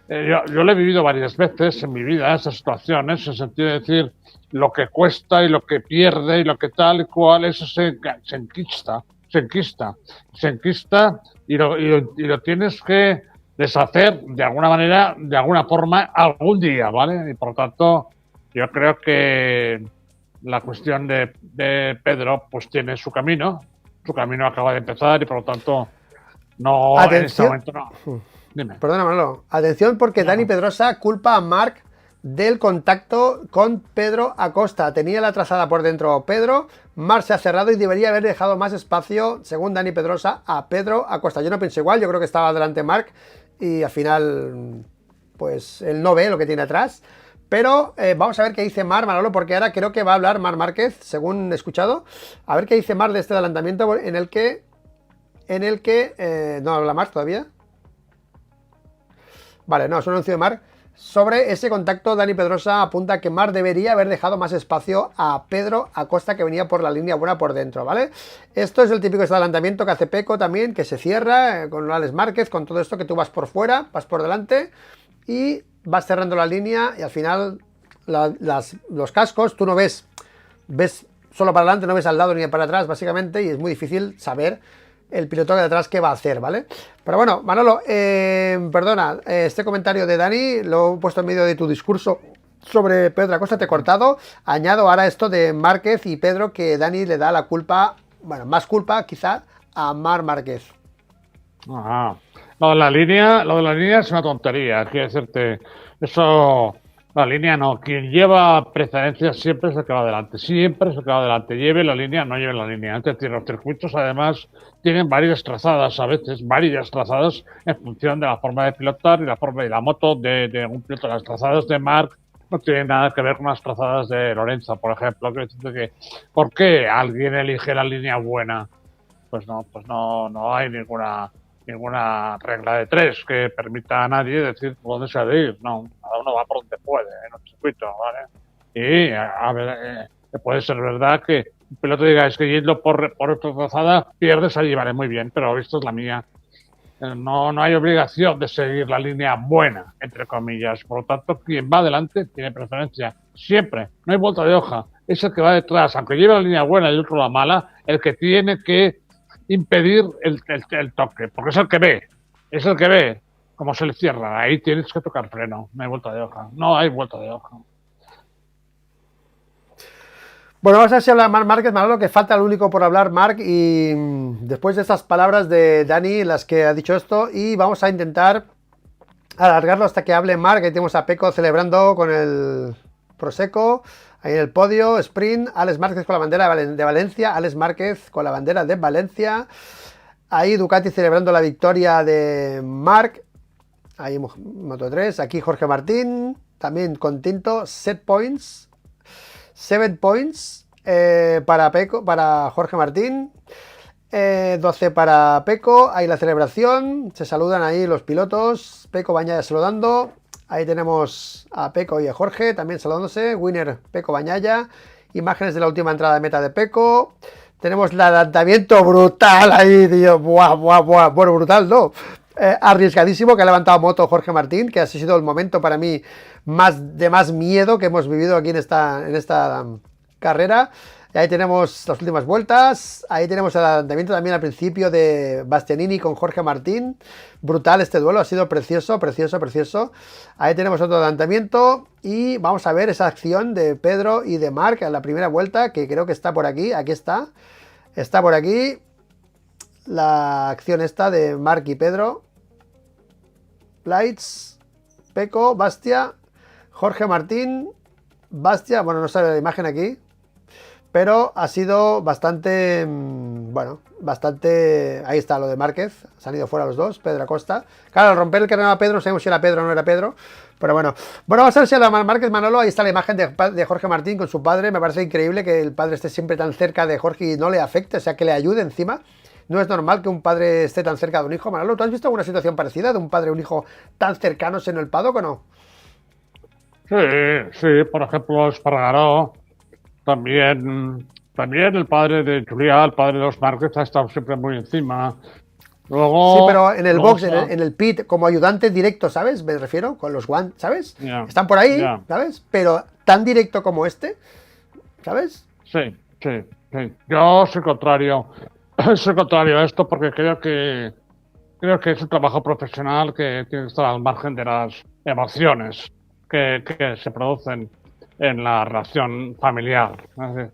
Yo lo he vivido varias veces en mi vida, esas situaciones, en el sentido de decir lo que cuesta y lo que pierde y lo que tal y cual, eso se enquista y lo tienes que deshacer de alguna manera, de alguna forma, algún día, ¿vale? Y por lo tanto, yo creo que la cuestión de Pedro pues tiene su camino acaba de empezar y por lo tanto no, en este Atención, momento no. Dime. perdona Manolo, atención porque Dani No. Pedrosa culpa a Marc del contacto con Pedro Acosta. Tenía la trazada por dentro Pedro, Marc se ha cerrado y debería haber dejado más espacio, según Dani Pedrosa, a Pedro Acosta. Yo no pienso igual, yo creo que estaba delante Marc y al final pues él no ve lo que tiene atrás. Pero vamos a ver qué dice Marc, Manolo, porque ahora creo que va a hablar Marc Márquez, según he escuchado. A ver qué dice Marc de este adelantamiento en el que no habla Marc todavía. Vale, no, es un anuncio de Marc. Sobre ese contacto, Dani Pedrosa apunta que Marc debería haber dejado más espacio a Pedro Acosta, que venía por la línea buena por dentro, ¿vale? Esto es el típico adelantamiento que hace Peco también, que se cierra con Alex Márquez, con todo esto que tú vas por fuera, vas por delante y vas cerrando la línea y al final los cascos, tú no ves solo para adelante, no ves al lado ni para atrás, básicamente, y es muy difícil saber el piloto de atrás qué va a hacer, ¿vale? Pero bueno, Manolo, perdona, este comentario de Dani lo he puesto en medio de tu discurso sobre Pedro Acosta, te he cortado. Añado ahora esto de Márquez y Pedro, que Dani le da la culpa, bueno, más culpa quizá a Marc Márquez. Ajá. Lo de la línea es una tontería, quiero decirte, eso, la línea no, quien lleva preferencia siempre es el que va adelante, siempre es el que va adelante, lleve la línea, no lleve la línea, es decir, los circuitos además tienen varias trazadas, a veces varias trazadas en función de la forma de pilotar y la forma de la moto de un piloto. Las trazadas de Marc no tienen nada que ver con las trazadas de Lorenzo, por ejemplo, quiero decirte que, ¿por qué alguien elige la línea buena? Pues no hay ninguna regla de tres que permita a nadie decir por dónde se ha de ir. No, cada uno va por donde puede en un circuito, ¿vale? Y a ver, puede ser verdad que un piloto diga, es que yendo por otra trazada pierdes allí, vale, muy bien, pero esto es la mía. No hay obligación de seguir la línea buena, entre comillas. Por lo tanto, quien va adelante tiene preferencia. Siempre. No hay vuelta de hoja. Es el que va detrás. Aunque lleve la línea buena y el otro la mala, el que tiene que impedir el toque. Porque es el que ve cómo se le cierra. Ahí tienes que tocar freno. No hay vuelta de hoja. No hay vuelta de hoja. Bueno, vamos a ver si habla Marc Márquez, Manolo, que falta el único por hablar, Marc, y después de estas palabras de Dani, las que ha dicho esto, y vamos a intentar alargarlo hasta que hable Marc. Ahí tenemos a Peco celebrando con el Prosecco, ahí en el podio, sprint, Alex Márquez con la bandera de Valencia, Alex Márquez con la bandera de Valencia, ahí Ducati celebrando la victoria de Marc, ahí Moto3, aquí Jorge Martín, también con tinto, 7 points, para Jorge Martín, 12 para Peco, ahí la celebración, se saludan ahí los pilotos, Peco Bañaya saludando, ahí tenemos a Peco y a Jorge también saludándose, winner Peco Bañaya, imágenes de la última entrada de meta de Peco, tenemos el adelantamiento brutal ahí, tío, buah, bueno, brutal, ¿no? Arriesgadísimo que ha levantado moto Jorge Martín, que ha sido el momento para mí más miedo que hemos vivido aquí en esta carrera. Y ahí tenemos las últimas vueltas, ahí tenemos el adelantamiento también al principio de Bastianini con Jorge Martín, brutal este duelo, ha sido precioso. Ahí tenemos otro adelantamiento y vamos a ver esa acción de Pedro y de Marc en la primera vuelta, que creo que está por aquí está por aquí, la acción esta de Marc y Pedro, Lights, Peco, Bastia, Jorge Martín, Bastia, bueno, no sale la imagen aquí, pero ha sido bastante, ahí está lo de Márquez, se han ido fuera los dos, Pedro Acosta, claro, al romper el carrera a Pedro, no sabemos si era Pedro o no era Pedro, pero bueno, vamos a ver si era Márquez, Manolo, ahí está la imagen de Jorge Martín con su padre, me parece increíble que el padre esté siempre tan cerca de Jorge y no le afecte, o sea, que le ayude encima. No es normal que un padre esté tan cerca de un hijo. Manolo, ¿tú has visto alguna situación parecida de un padre y un hijo tan cercanos en el paddock o no? Sí, por ejemplo, Espargaró, también el padre de Juliá, el padre de los Márquez, ha estado siempre muy encima. Sí, pero en el box, está... en el pit, como ayudante directo, ¿sabes? Me refiero, con los guantes, ¿sabes? Yeah, Están por ahí, yeah. ¿sabes? Pero tan directo como este, ¿sabes? Sí. Yo soy contrario. Soy contrario a esto porque creo que creo que es un trabajo profesional que tiene que estar al margen de las emociones que se producen en la relación familiar.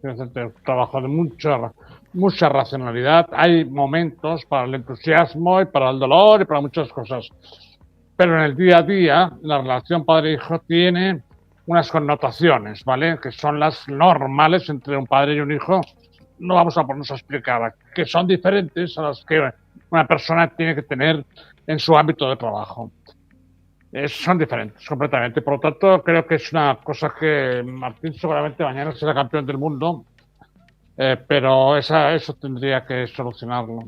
Es un trabajo de mucha racionalidad. Hay momentos para el entusiasmo y para el dolor y para muchas cosas. Pero en el día a día, la relación padre-hijo tiene unas connotaciones, ¿vale? Que son las normales entre un padre y un hijo. No vamos a ponernos a explicar, que son diferentes a las que una persona tiene que tener en su ámbito de trabajo. Son diferentes completamente. Por lo tanto, creo que es una cosa que Martín seguramente mañana será campeón del mundo, pero eso tendría que solucionarlo.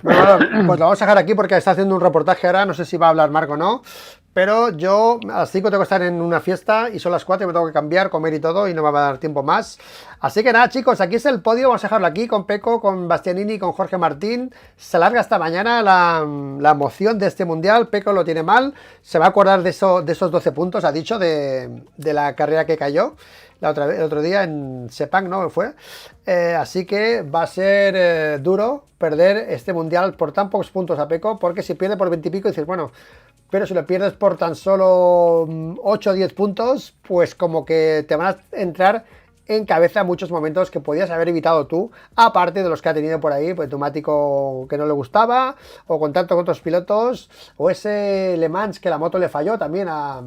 Bueno, pues lo vamos a dejar aquí porque está haciendo un reportaje ahora, no sé si va a hablar Marco o no, pero yo a las 5 tengo que estar en una fiesta y son las 4 y me tengo que cambiar, comer y todo y no me va a dar tiempo más. Así que nada, chicos, aquí es el podio, vamos a dejarlo aquí con Peco, con Bastianini, con Jorge Martín. Se larga hasta mañana la emoción de este mundial. Peco lo tiene mal, se va a acordar de esos 12 puntos, ha dicho, de la carrera que cayó el otro día en Sepang, ¿no? Fue. Así que va a ser duro perder este mundial por tan pocos puntos a Peco, porque si pierde por 20 y pico dices, bueno, pero si lo pierdes por tan solo 8 o 10 puntos, pues como que te van a entrar en cabeza muchos momentos que podías haber evitado tú, aparte de los que ha tenido por ahí, pues neumático que no le gustaba, o contacto con otros pilotos, o ese Le Mans que la moto le falló también a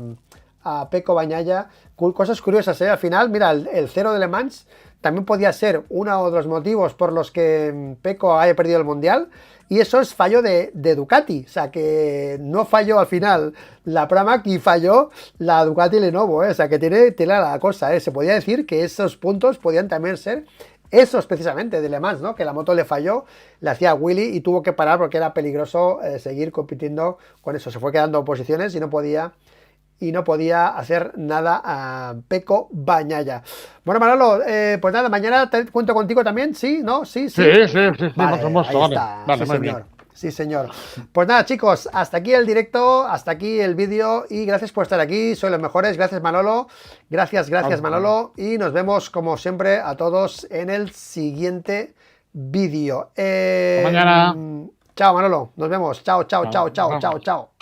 Pecco Bagnaia. Cosas curiosas, ¿eh? Al final, mira, el cero de Le Mans también podía ser uno de los motivos por los que Pecco haya perdido el Mundial, y eso es fallo de Ducati, o sea que no falló al final la Pramac y falló la Ducati Lenovo, ¿eh? O sea que tiene la cosa, ¿eh? Se podía decir que esos puntos podían también ser esos precisamente de Le Mans, ¿no? Que la moto le falló, le hacía Willy y tuvo que parar porque era peligroso seguir compitiendo con eso, se fue quedando posiciones y no podía hacer nada a Pecco Bagnaia. Bueno, Manolo, pues nada, mañana cuento contigo también, ¿sí? ¿No? Sí, Sí, sí. sí, por Vale, supuesto, ahí vale. está, Vale, sí muy señor. bien. Sí, señor. Pues nada, chicos, hasta aquí el directo, hasta aquí el vídeo y gracias por estar aquí, sois los mejores, gracias Manolo, gracias Manolo y nos vemos como siempre a todos en el siguiente vídeo. Hasta mañana. Chao Manolo, nos vemos, chao, chao, Chao, chao, nos chao, chao, vemos. chao.